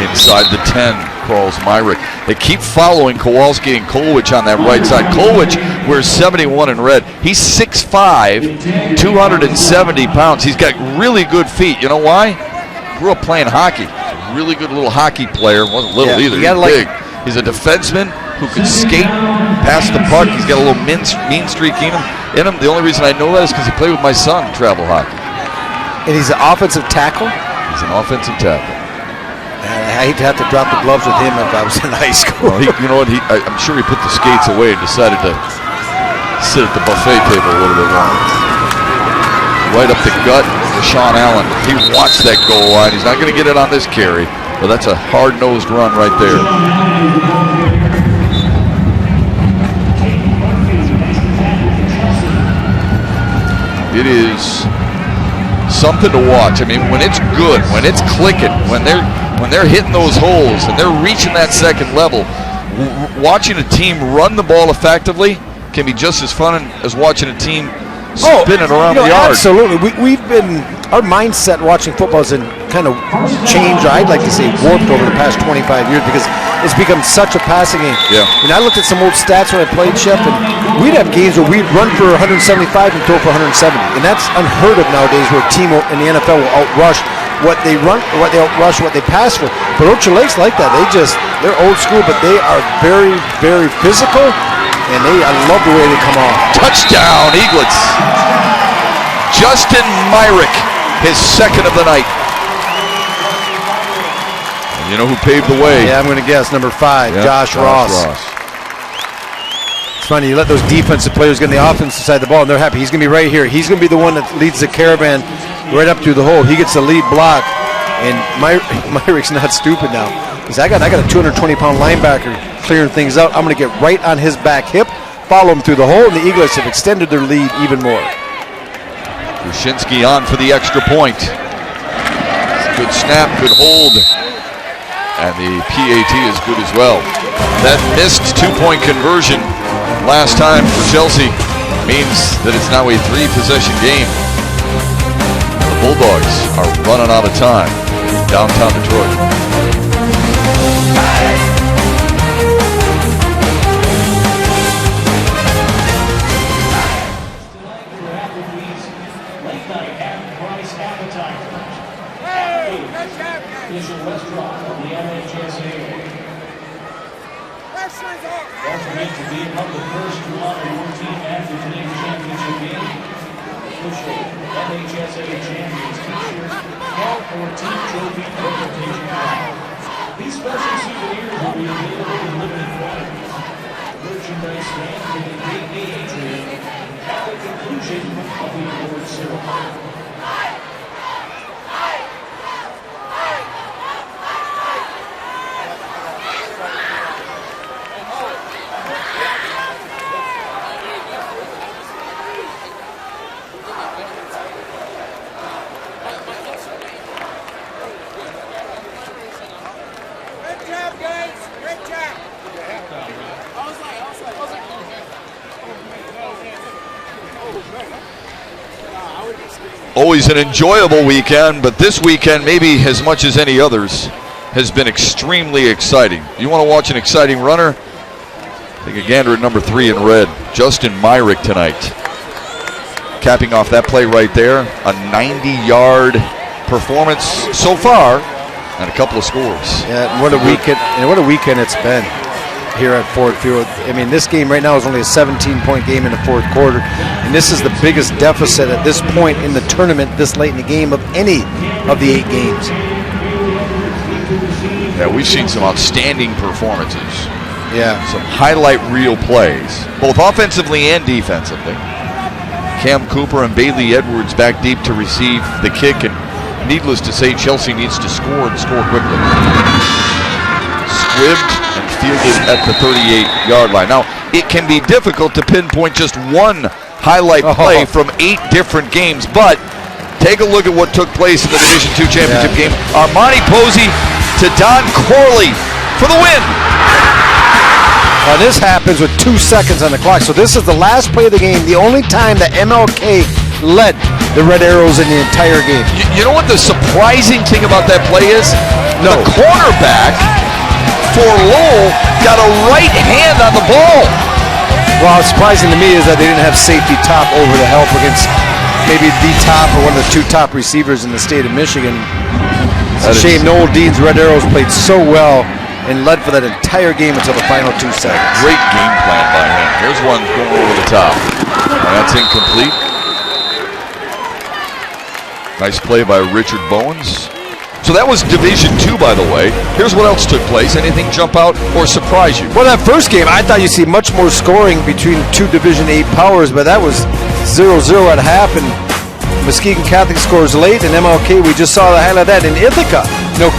S3: Inside the 10 crawls Myrick. They keep following Kowalski and Kolwich on that right side. Kolwich wears 71 in red. He's 6'5", 270 pounds. He's got really good feet. You know why? Grew up playing hockey. A really good little hockey player. Wasn't little either. He's big. He's a defenseman who can skate past the puck. He's got a little mean streak in him. The only reason I know that is because he played with my son travel hockey.
S4: And he's an offensive tackle?
S3: He's an offensive tackle.
S4: I hate to have to drop the gloves with him if I was in high school.
S3: Well, you know what? I'm sure he put the skates away and decided to sit at the buffet table a little bit longer. Right up the gut, Rashaan Allen. He watched that goal line. He's not going to get it on this carry, but that's a hard-nosed run right there. It is something to watch. I mean, when it's good, when it's clicking, when they're hitting those holes and they're reaching that second level, watching a team run the ball effectively can be just as fun as watching a team spinning around the yard.
S4: Absolutely. Our mindset watching football is in kind of changed, or I'd like to say warped over the past 25 years because it's become such a passing game.
S3: Yeah.
S4: And I looked at some old stats when I played, Chef, and we'd have games where we'd run for 175 and throw for 170. And that's unheard of nowadays where a team in the NFL will outrush what they run, or what they outrush what they pass for. But Orchard Lake's like that. They're old school, but they are very, very physical, and I love the way they come off.
S3: Touchdown, Eaglets. Justin Myrick, his second of the night. And you know who paved the way?
S4: Yeah, I'm going to guess number 5,
S3: Yep,
S4: Josh Ross. It's funny, you let those defensive players get on the offensive side of the ball, and they're happy. He's going to be right here. He's going to be the one that leads the caravan right up through the hole. He gets the lead block, and Myrick's not stupid now. Because I got a 220-pound linebacker clearing things out. I'm going to get right on his back hip, follow him through the hole, and the Eaglets have extended their lead even more.
S3: Krushinski on for the extra point. Good snap, good hold. And the PAT is good as well. That missed two-point conversion last time for Chelsea means that it's now a 3-possession game. The Bulldogs are running out of time in downtown Detroit.
S2: Don't forget to be among the first to honor your team after today's championship game. Official MHSA Champions T-shirt, hat, or team trophy presentation card. These special souvenirs will be available in limited quantities. Merchandise stand will be Great Day Adrian at the conclusion of the award ceremony.
S3: Always an enjoyable weekend, but this weekend, maybe as much as any others, has been extremely exciting. You want to watch an exciting runner? Take a gander at number 3 in red, Justin Myrick tonight. Capping off that play right there, a 90-yard performance so far, and a couple of scores.
S4: Yeah, and what a weekend it's been here at Ford Field. I mean, this game right now is only a 17-point game in the fourth quarter, and this is the biggest deficit at this point in the tournament this late in the game of any of the 8 games.
S3: Yeah, we've seen some outstanding performances.
S4: Yeah.
S3: Some highlight reel plays, both offensively and defensively. Cam Cooper and Bailey Edwards back deep to receive the kick, and needless to say, Chelsea needs to score and score quickly. Squibbed and fielded at the 38-yard line. Now, it can be difficult to pinpoint just one highlight play from 8 different games, but take a look at what took place in the Division II championship game. Armani Posey to Don Corley for the win.
S4: Now this happens with 2 seconds on the clock, so this is the last play of the game, the only time that MLK led the Red Arrows in the entire game.
S3: You know what the surprising thing about that play is? No. The cornerback for Lowell got a right hand on the ball.
S4: Well, what's surprising to me is that they didn't have safety top over to help against maybe the top or one of the 2 top receivers in the state of Michigan. It's a shame Noel Dean's Red Arrows played so well and led for that entire game until the final 2 seconds.
S3: Great game plan by him. Here's one going over the top. And that's incomplete. Nice play by Richard Bowens. So that was Division II, by the way. Here's what else took place. Anything jump out or surprise you?
S4: Well, that first game, I thought you'd see much more scoring between 2 Division VIII powers, but that was 0-0 at half, and Muskegon Catholic scores late, and MLK, we just saw the highlight of that. In Ithaca,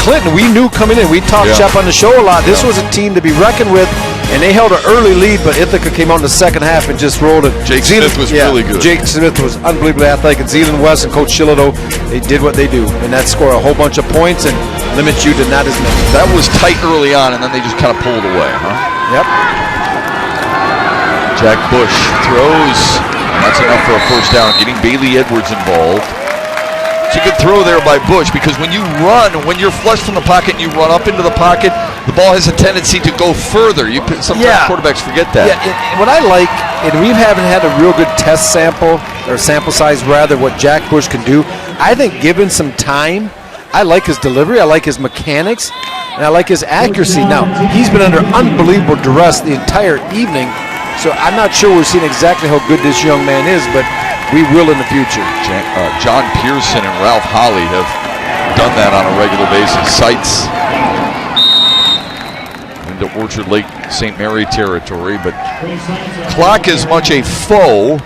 S4: Clinton, we knew coming in, we talked Shep on the show a lot, this was a team to be reckoned with, and they held an early lead, but Ithaca came out in the second half and just rolled it.
S3: Jake Smith was really good.
S4: Jake Smith was unbelievably athletic, and Zealand West and Coach Shillito, they did what they do, and that score a whole bunch of points and limits you to not as many.
S3: That was tight early on, and then they just kind of pulled away, huh?
S4: Yep.
S3: Jack Bush throws, and that's enough for a first down, getting Bailey Edwards involved. It's a good throw there by Bush, because when you run, when you're flush from the pocket and you run up into the pocket, the ball has a tendency to go further. Sometimes quarterbacks forget that.
S4: Yeah, and what I like, and we haven't had a real good test sample, or sample size rather, what Jack Bush can do. I think given some time, I like his delivery, I like his mechanics, and I like his accuracy. Now, he's been under unbelievable duress the entire evening, so I'm not sure we're seeing exactly how good this young man is, but we will in the future.
S3: John Pearson and Ralph Holly have done that on a regular basis. Sights into Orchard Lake St. Mary territory, but clock is much a foe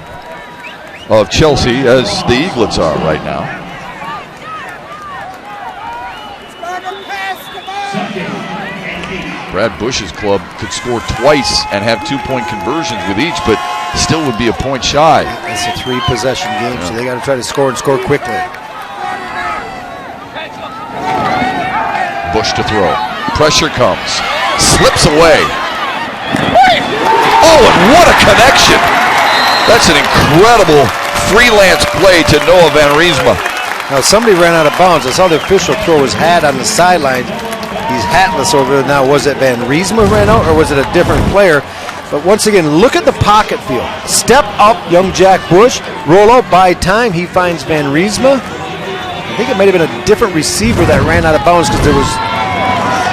S3: of Chelsea as the Eaglets are right now. Brad Bush's club could score twice and have 2-point conversions with each, but still would be a point shy.
S4: It's a 3-possession game, so they got to try to score and score quickly.
S3: Bush to throw. Pressure comes. Slips away. Oh, and what a connection. That's an incredible freelance play to Noah Van Riesma.
S4: Now, somebody ran out of bounds. I saw the official throw his hat on the sideline. He's hatless over there now. Was it Van Riesma ran out, or was it a different player? But once again, look at the pocket field. Step up, young Jack Bush. Roll out, by time. He finds Van Riesma. I think it might have been a different receiver that ran out of bounds because there was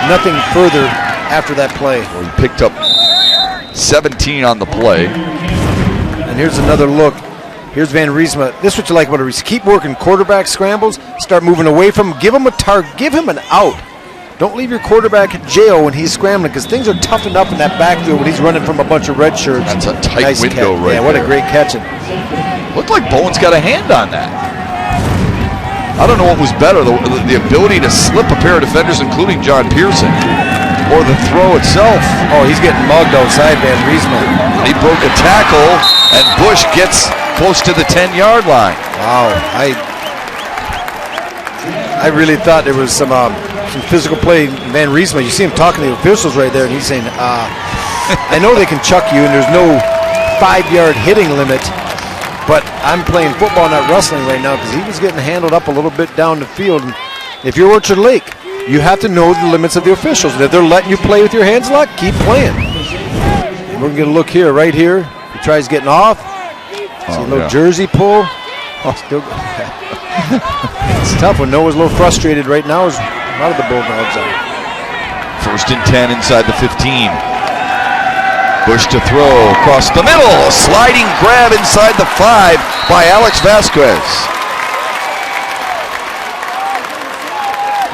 S4: nothing further after that play.
S3: Well, he picked up 17 on the play.
S4: And here's another look. Here's Van Riesma. This is what you like about a receiver. Keep working quarterback scrambles. Start moving away from him. Give him a target. Give him an out. Don't leave your quarterback in jail when he's scrambling, because things are toughened up in that backfield when he's running from a bunch of red shirts.
S3: That's a tight window right there.
S4: Yeah, what a great catching.
S3: Looked like Bowen's got a hand on that. I don't know what was better, the ability to slip a pair of defenders, including John Pearson, or the throw itself.
S4: Oh, he's getting mugged outside Van Riesma.
S3: He broke a tackle, and Bush gets close to the 10-yard line.
S4: Wow, I really thought there was some physical play in Van Riesma. You see him talking to the officials right there, and he's saying, I know they can chuck you, and there's no 5-yard hitting limit, but I'm playing football, not wrestling right now, because he was getting handled up a little bit down the field. And if you're Orchard Lake, you have to know the limits of the officials. And if they're letting you play with your hands locked, keep playing. And we're going to get a look here, right here. He tries getting off. See a little jersey pull. Oh, still good. It's tough when Noah's a little frustrated right now. As a lot of the Bulldogs are.
S3: 1st and 10 inside the 15. Bush to throw across the middle. Sliding grab inside the 5 by Alex Vasquez.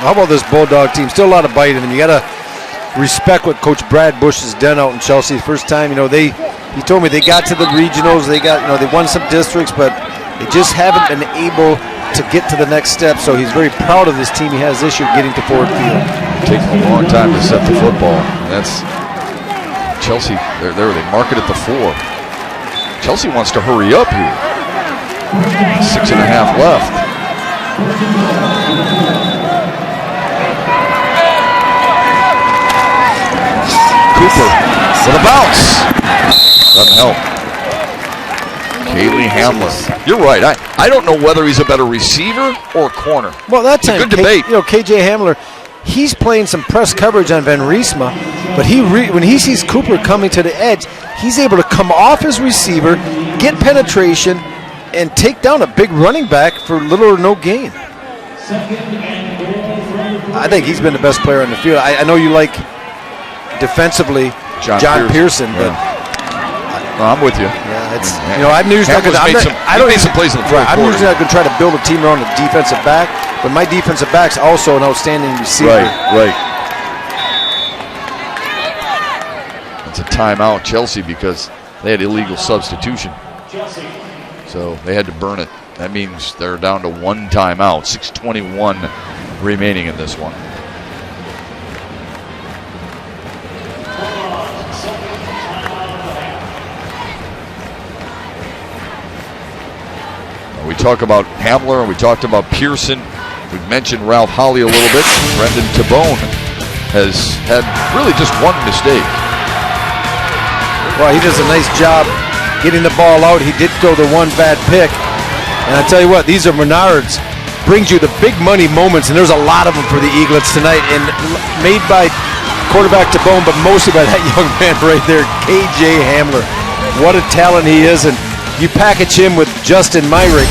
S4: How about this Bulldog team? Still a lot of bite in them. You got to respect what Coach Brad Bush has done out in Chelsea. First time, he told me they got to the regionals. They won some districts, but they just haven't been able to get to the next step. So he's very proud of this team he has this year getting to Ford Field.
S3: Taking a long time to set the football. That's Chelsea. They mark it at the 4. Chelsea wants to hurry up here. 6.5 left. Cooper with a bounce. Doesn't help. Kaylee Hamler. You're right. I don't know whether he's a better receiver or corner.
S4: Well, that time,
S3: good debate.
S4: KJ Hamler, he's playing some press coverage on Van Riesma, but when he sees Cooper coming to the edge, he's able to come off his receiver, get penetration, and take down a big running back for little or no gain. I think he's been the best player on the field. I know you like defensively John Pearson, but
S3: I'm with you.
S4: Yeah, it's I'm usually not going to. I'm usually not going to try to build a team around a defensive back, but my defensive back's also an outstanding receiver.
S3: Right. It's a timeout, Chelsea, because they had illegal substitution, so they had to burn it. That means they're down to 1 timeout. 6:21 remaining in this one. We talk about Hamler and we talked about Pearson. We've mentioned Ralph Holly a little bit. Brendan Tabone has had really just one mistake.
S4: Well, he does a nice job getting the ball out. He did throw the one bad pick. And I tell you what, these are Menards. brings you the big money moments, and there's a lot of them for the Eaglets tonight, and made by quarterback to bone, but mostly by that young man right there, KJ Hamler. What a talent he is, and you package him with Justin Myrick,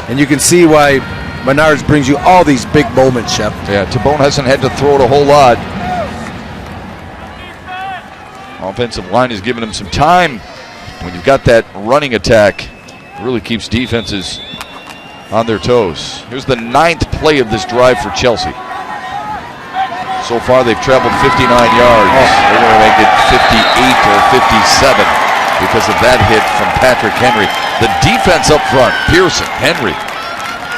S4: and you can see why Menards brings you all these big moments, Shep.
S3: Yeah, Tabone hasn't had to throw it a whole lot. Offensive line has given him some time. When you've got that running attack, it really keeps defenses on their toes. Here's the 9th play of this drive for Chelsea. So far, they've traveled 59 yards. They're going to make it 58 or 57 because of that hit from Patrick Henry. The defense up front, Pearson, Henry,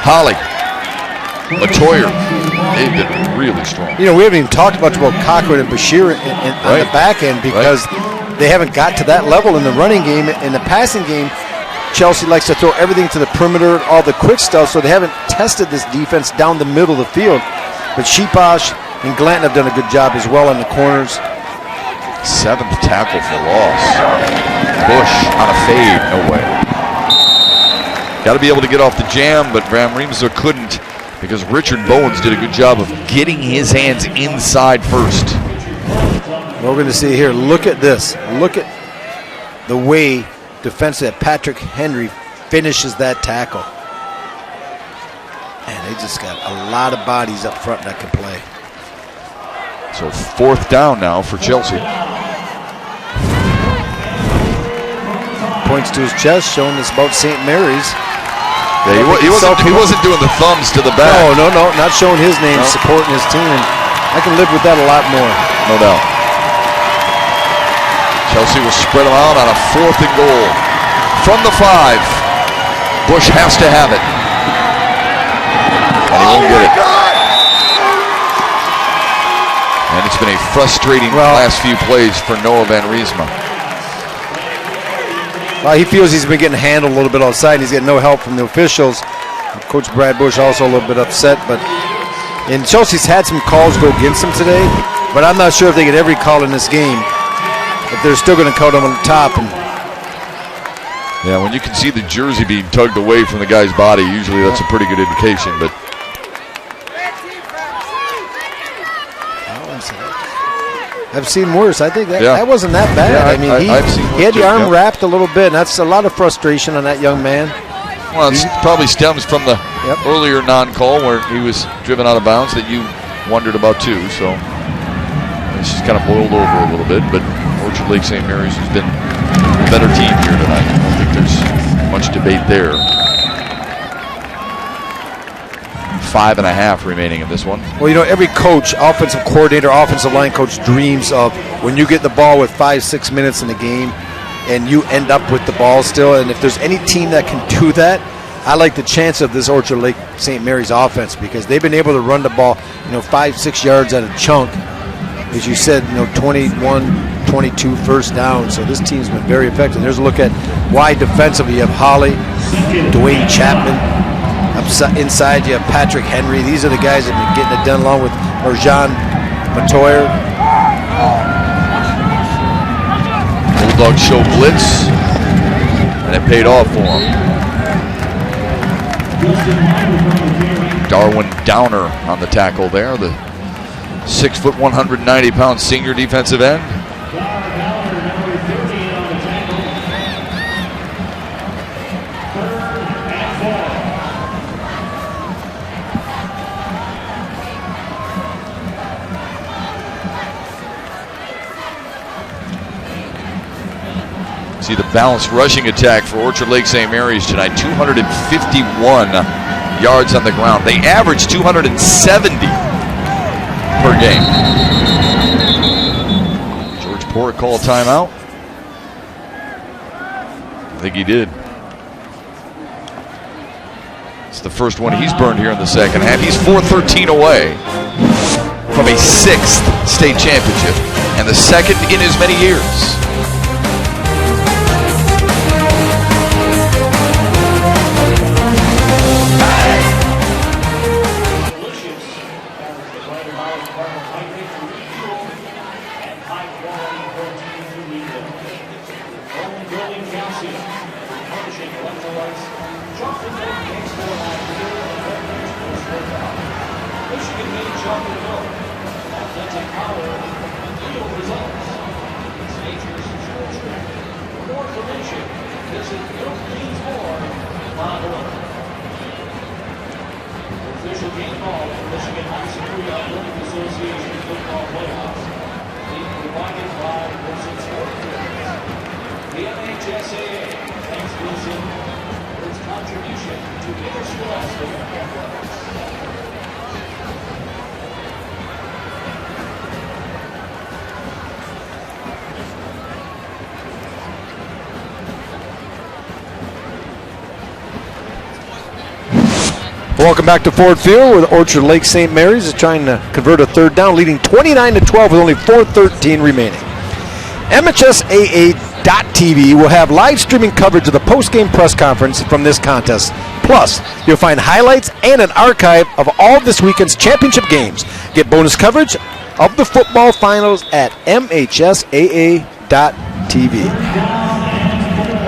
S3: Holly, Matoyer, they've been really strong.
S4: You know, we haven't even talked much about Cochran and Bashir on the back end because they haven't got to that level in the running game. In the passing game, Chelsea likes to throw everything to the perimeter, all the quick stuff, so they haven't tested this defense down the middle of the field. But Sheeposh and Glanton have done a good job as well on the corners.
S3: 7th tackle for loss. Bush on a fade, no way. Got to be able to get off the jam, but Van Riemsler couldn't because Richard Bowens did a good job of getting his hands inside first.
S4: What we're going to see here, look at this. Look at the way defensive Patrick Henry finishes that tackle. And they just got a lot of bodies up front that can play.
S3: So 4th down now for Chelsea.
S4: Points to his chest, showing us about St. Mary's.
S3: Yeah, he wasn't doing the thumbs to the back.
S4: No, not showing his name, supporting his team. And I can live with that a lot more.
S3: No doubt. Chelsea will spread them out on a 4th and goal. From the 5, Bush has to have it. And he won't get it. And it's been a frustrating last few plays for Noah Van Riemsma.
S4: Well, he feels he's been getting handled a little bit outside. He's getting no help from the officials. Coach Brad Bush also a little bit upset. And Chelsea's had some calls go against him today, but I'm not sure if they get every call in this game. But they're still going to cut him on the top.
S3: Yeah, when you can see the jersey being tugged away from the guy's body, usually that's a pretty good indication. But
S4: I've seen worse. I think that wasn't that bad.
S3: Yeah,
S4: I mean, he had the arm wrapped a little bit, and that's a lot of frustration on that young man.
S3: Well, it probably stems from the earlier non-call where he was driven out of bounds that you wondered about too. So it's just kind of boiled over a little bit. But Orchard Lake St. Mary's has been a better team here tonight. I don't think there's much debate there. 5.5 remaining in this one.
S4: Well, you know, every coach, offensive coordinator, offensive line coach dreams of when you get the ball with 5-6 minutes in the game and you end up with the ball still. And if there's any team that can do that, I like the chance of this Orchard Lake St. Mary's offense because they've been able to run the ball, 5-6 yards at a chunk. As you said, 21, 22 first down. So this team's been very effective. There's a look at why defensively you have Holly, Dwayne Chapman. Inside you have Patrick Henry. These are the guys that have been getting it done along with Rashaan Matoyer.
S3: Bulldogs show blitz, and it paid off for him. Darwin Downer on the tackle there, the 6 foot, 190-pound senior defensive end. See the balanced rushing attack for Orchard Lake St. Mary's tonight. 251 yards on the ground. They average 270 per game. George Porrick call a timeout. I think he did. It's the first one he's burned here in the second half. He's 4-13 away from a 6th state championship and the 2nd in as many years.
S2: Michigan made chocolate milk. Authentic power, real results. It's nature's true trick. For more information, visit milkmeansmore.org. Official game ball for Michigan High School Athletic Association football playoffs. Being provided by Wilson Sports Goods. The MHSAA thanks Wilson for its contribution to interscholastic athletics.
S4: Welcome back to Ford Field, where the Orchard Lake St. Mary's is trying to convert a third down, leading 29-12 with only 4:13 remaining. MHSAA.TV will have live streaming coverage of the post-game press conference from this contest. Plus, you'll find highlights and an archive of all this weekend's championship games. Get bonus coverage of the football finals at MHSAA.TV.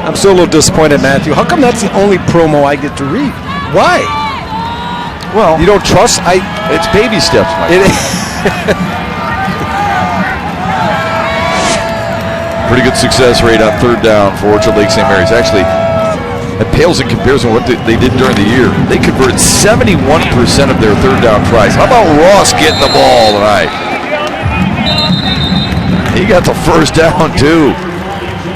S4: I'm still a little disappointed, Matthew. How come that's the only promo I get to read? Why? Well, you don't trust?
S3: It's baby steps, Mike. Pretty good success rate on third down for Orchard Lake St. Mary's. Actually, it pales in comparison to what they did during the year. They converted 71% of their third down tries. How about Ross getting the ball tonight? He got the first down, too.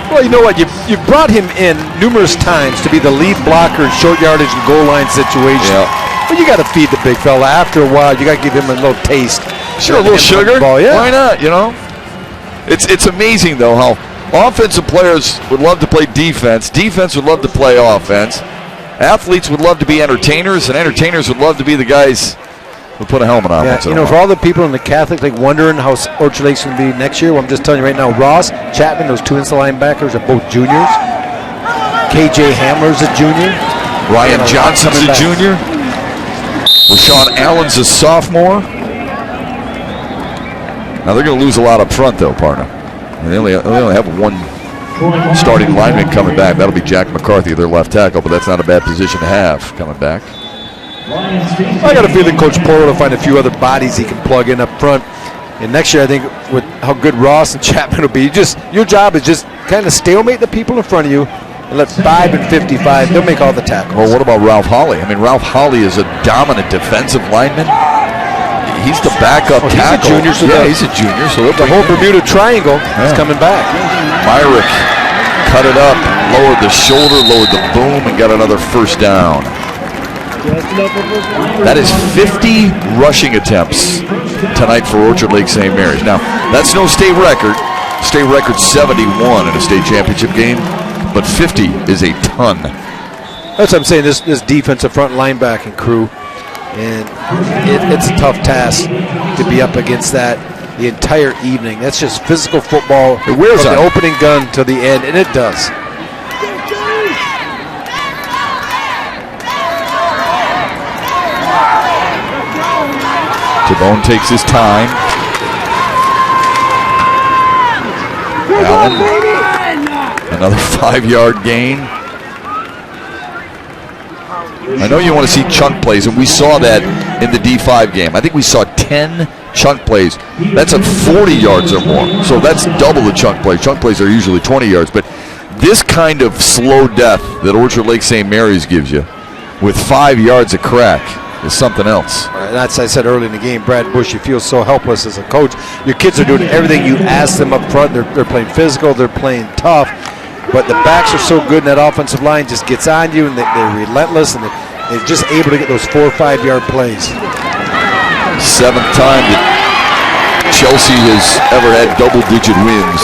S4: Well, you know what? You've brought him in numerous times to be the lead blocker in short yardage and goal line situations.
S3: Yeah.
S4: But you got to feed the big fella. After a while, you got to give him a little taste.
S3: Sure, a little sugar.
S4: Ball, yeah.
S3: Why not, you know? It's amazing, though, how offensive players would love to play defense. Defense would love to play offense. Athletes would love to be entertainers, and entertainers would love to be the guys who put a helmet on.
S4: Yeah, you know, for all the people in the Catholic League wondering how Orchard Lake's going to be next year, well, I'm just telling you right now, Ross Chapman, those two inside linebackers are both juniors. KJ Hamler's a junior.
S3: Ryan Johnson's a junior. Rashaan Allen's a sophomore. Now they're going to lose a lot up front, though, partner. They only have one starting lineman coming back. That'll be Jack McCarthy, their left tackle, but that's not a bad position to have coming back.
S4: I got a feeling Coach Porter will find a few other bodies he can plug in up front. And next year, I think with how good Ross and Chapman will be, your job is just kind of stalemate the people in front of you and let 5 and 55, they'll make all the tackles.
S3: Well, what about Ralph Holly? I mean, Ralph Holly is a dominant defensive lineman. He's the backup tackle.
S4: He's a junior, so
S3: he's a junior. So
S4: the whole Bermuda Triangle is coming back.
S3: Myrick cut it up, lowered the shoulder, lowered the boom, and got another first down. That is 50 rushing attempts tonight for Orchard Lake St. Mary's. Now, that's no state record. State record 71 in a state championship game, but 50 is a ton.
S4: That's what I'm saying, this defensive front linebacking crew, and it's a tough task to be up against that the entire evening. That's just physical football.
S3: It wears
S4: from
S3: on
S4: the opening gun to the end, and it does.
S3: Tabone takes his time. Allen, another 5-yard gain. I know you want to see chunk plays, and we saw that in the D5 game. I think we saw 10 chunk plays. That's at 40 yards or more. So that's double the chunk plays. Chunk plays are usually 20 yards. But this kind of slow death that Orchard Lake St. Mary's gives you with 5 yards of crack is something else.
S4: That's, I said early in the game, Brad Bush, you feel so helpless as a coach. Your kids are doing everything you ask them up front. They're playing physical. They're playing tough. But the backs are so good, and that offensive line just gets on you, and they're relentless, and they're just able to get those 4 or 5 yard plays.
S3: 7th time that Chelsea has ever had double-digit wins.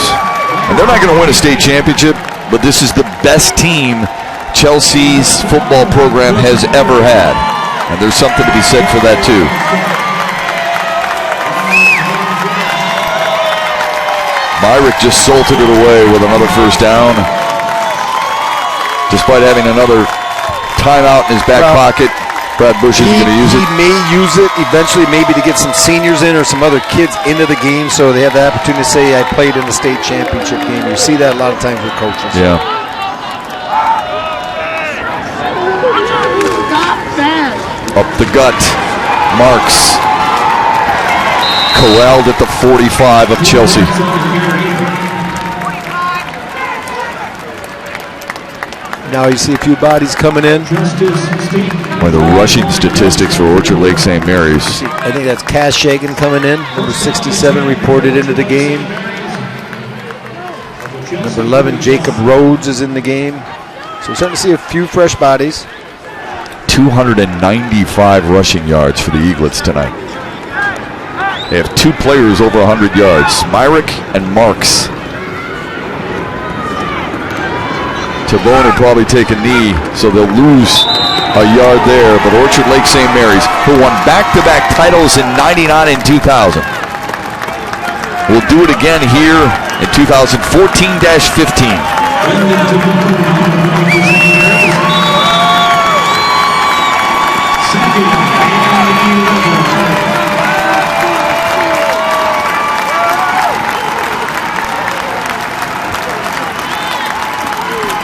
S3: And they're not going to win a state championship, but this is the best team Chelsea's football program has ever had. And there's something to be said for that, too. Myrick just salted it away with another first down, despite having another timeout in his back pocket. Brad Bush is going to use it.
S4: He may use it eventually, maybe to get some seniors in or some other kids into the game, so they have the opportunity to say, I played in the state championship game. You see that a lot of times with coaches.
S3: Yeah. Up the gut. Marks corralled at the 45 of Chelsea.
S19: Now you see a few bodies coming in.
S3: By the rushing statistics for Orchard Lake St. Mary's.
S19: I think that's Cass Shagan coming in. Number 67 reported into the game. Number 11, Jacob Rhodes is in the game. So we're starting to see a few fresh bodies.
S3: 295 rushing yards for the Eaglets tonight. They have two players over 100 yards, Myrick and Marks. Tabone will probably take a knee, so they'll lose a yard there. But Orchard Lake St. Mary's, who won back-to-back titles in 99 and 2000, will do it again here in 2014-15.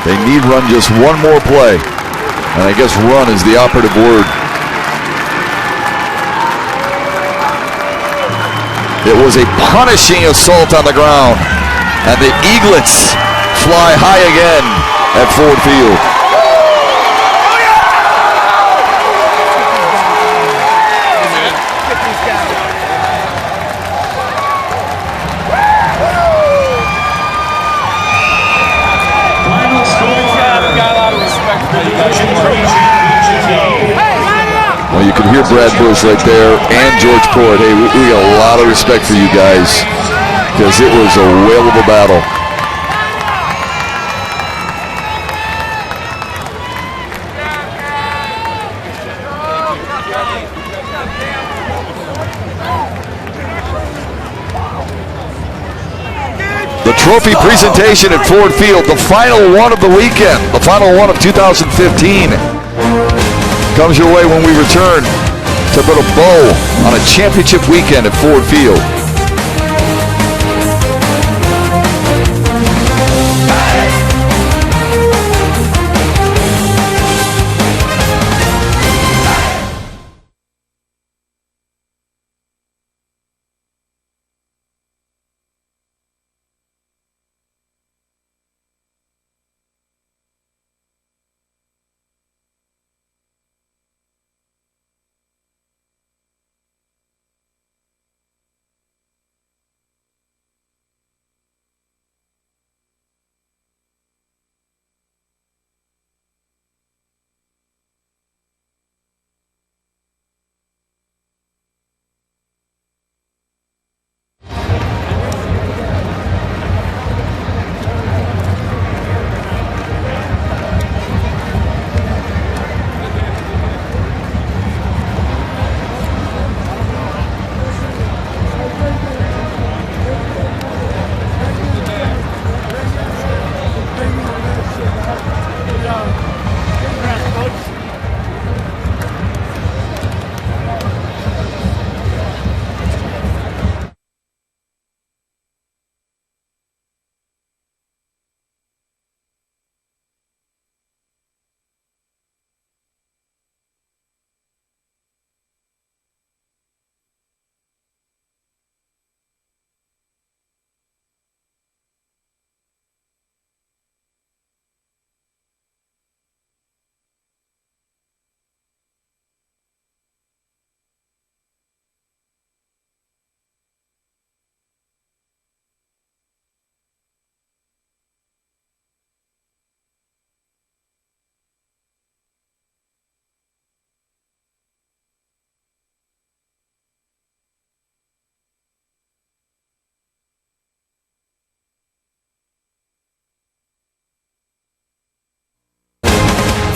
S3: They need run just one more play. And I guess run is the operative word. It was a punishing assault on the ground. And the Eaglets fly high again at Ford Field. Well, you can hear Brad Bush right there and George Port. Hey, we got a lot of respect for you guys because it was a whale of a battle. The trophy presentation at Ford Field, the final one of the weekend, the final one of 2015, comes your way when we return to put a bow on a championship weekend at Ford Field.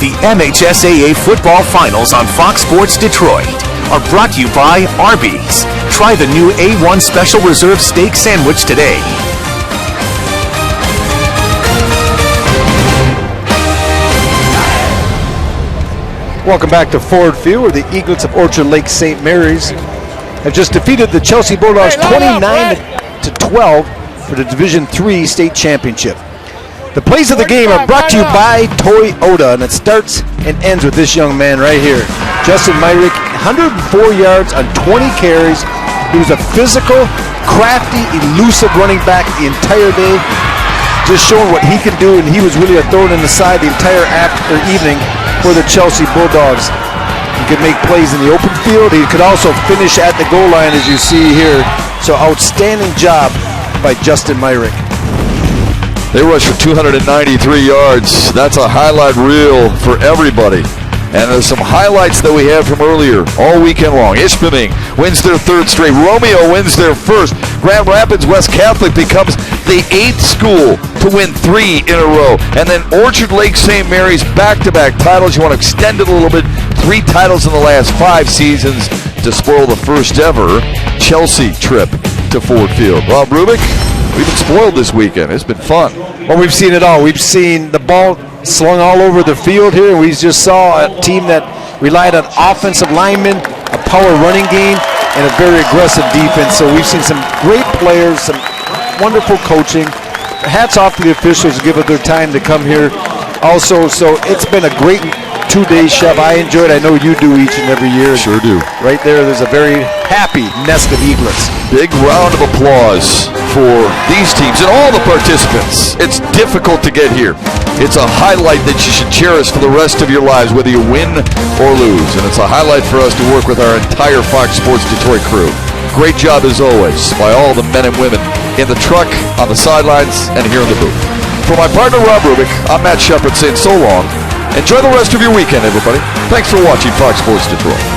S5: The MHSAA Football Finals on Fox Sports Detroit are brought to you by Arby's. Try the new A1 Special Reserve Steak Sandwich today.
S19: Welcome back to Ford Field, where the Eaglets of Orchard Lake St. Mary's have just defeated the Chelsea Bulldogs 29-12 for the Division III state championship. The plays of the game are brought to you by Toyota, and it starts and ends with this young man right here. Justin Myrick, 104 yards on 20 carries, He was a physical, crafty, elusive running back the entire day, just showing what he can do, and he was really a thorn in the side the entire evening for the Chelsea Bulldogs. He could make plays in the open field. He could also finish at the goal line, as you see here. So outstanding job by Justin Myrick.
S3: They rushed for 293 yards. That's a highlight reel for everybody. And there's some highlights that we had from earlier all weekend long. Ishpeming wins their third straight. Romeo wins their first. Grand Rapids West Catholic becomes the 8th school to win 3 in a row. And then Orchard Lake St. Mary's back-to-back titles. You want to extend it a little bit. 3 titles in the last 5 seasons to spoil the first ever Chelsea trip to Ford Field. Rob Rubick, we've been spoiled this weekend. It's been fun.
S19: Well, we've seen it all. We've seen the ball slung all over the field here. We just saw a team that relied on offensive linemen, a power running game, and a very aggressive defense. So we've seen some great players, some wonderful coaching. Hats off to the officials to give it their time to come here also. So it's been a great 2-day shove. I enjoy it. I know you do each and every year.
S3: Sure do.
S19: Right there's a very happy nest of eaglets.
S3: Big round of applause for these teams and all the participants. It's difficult to get here. It's a highlight that you should cherish for the rest of your lives, whether you win or lose. And it's a highlight for us to work with our entire Fox Sports Detroit crew. Great job as always by all the men and women in the truck, on the sidelines, and here in the booth. For my partner Rob Rubick, I'm Matt Shepard saying so long. Enjoy the rest of your weekend, everybody. Thanks for watching Fox Sports Detroit.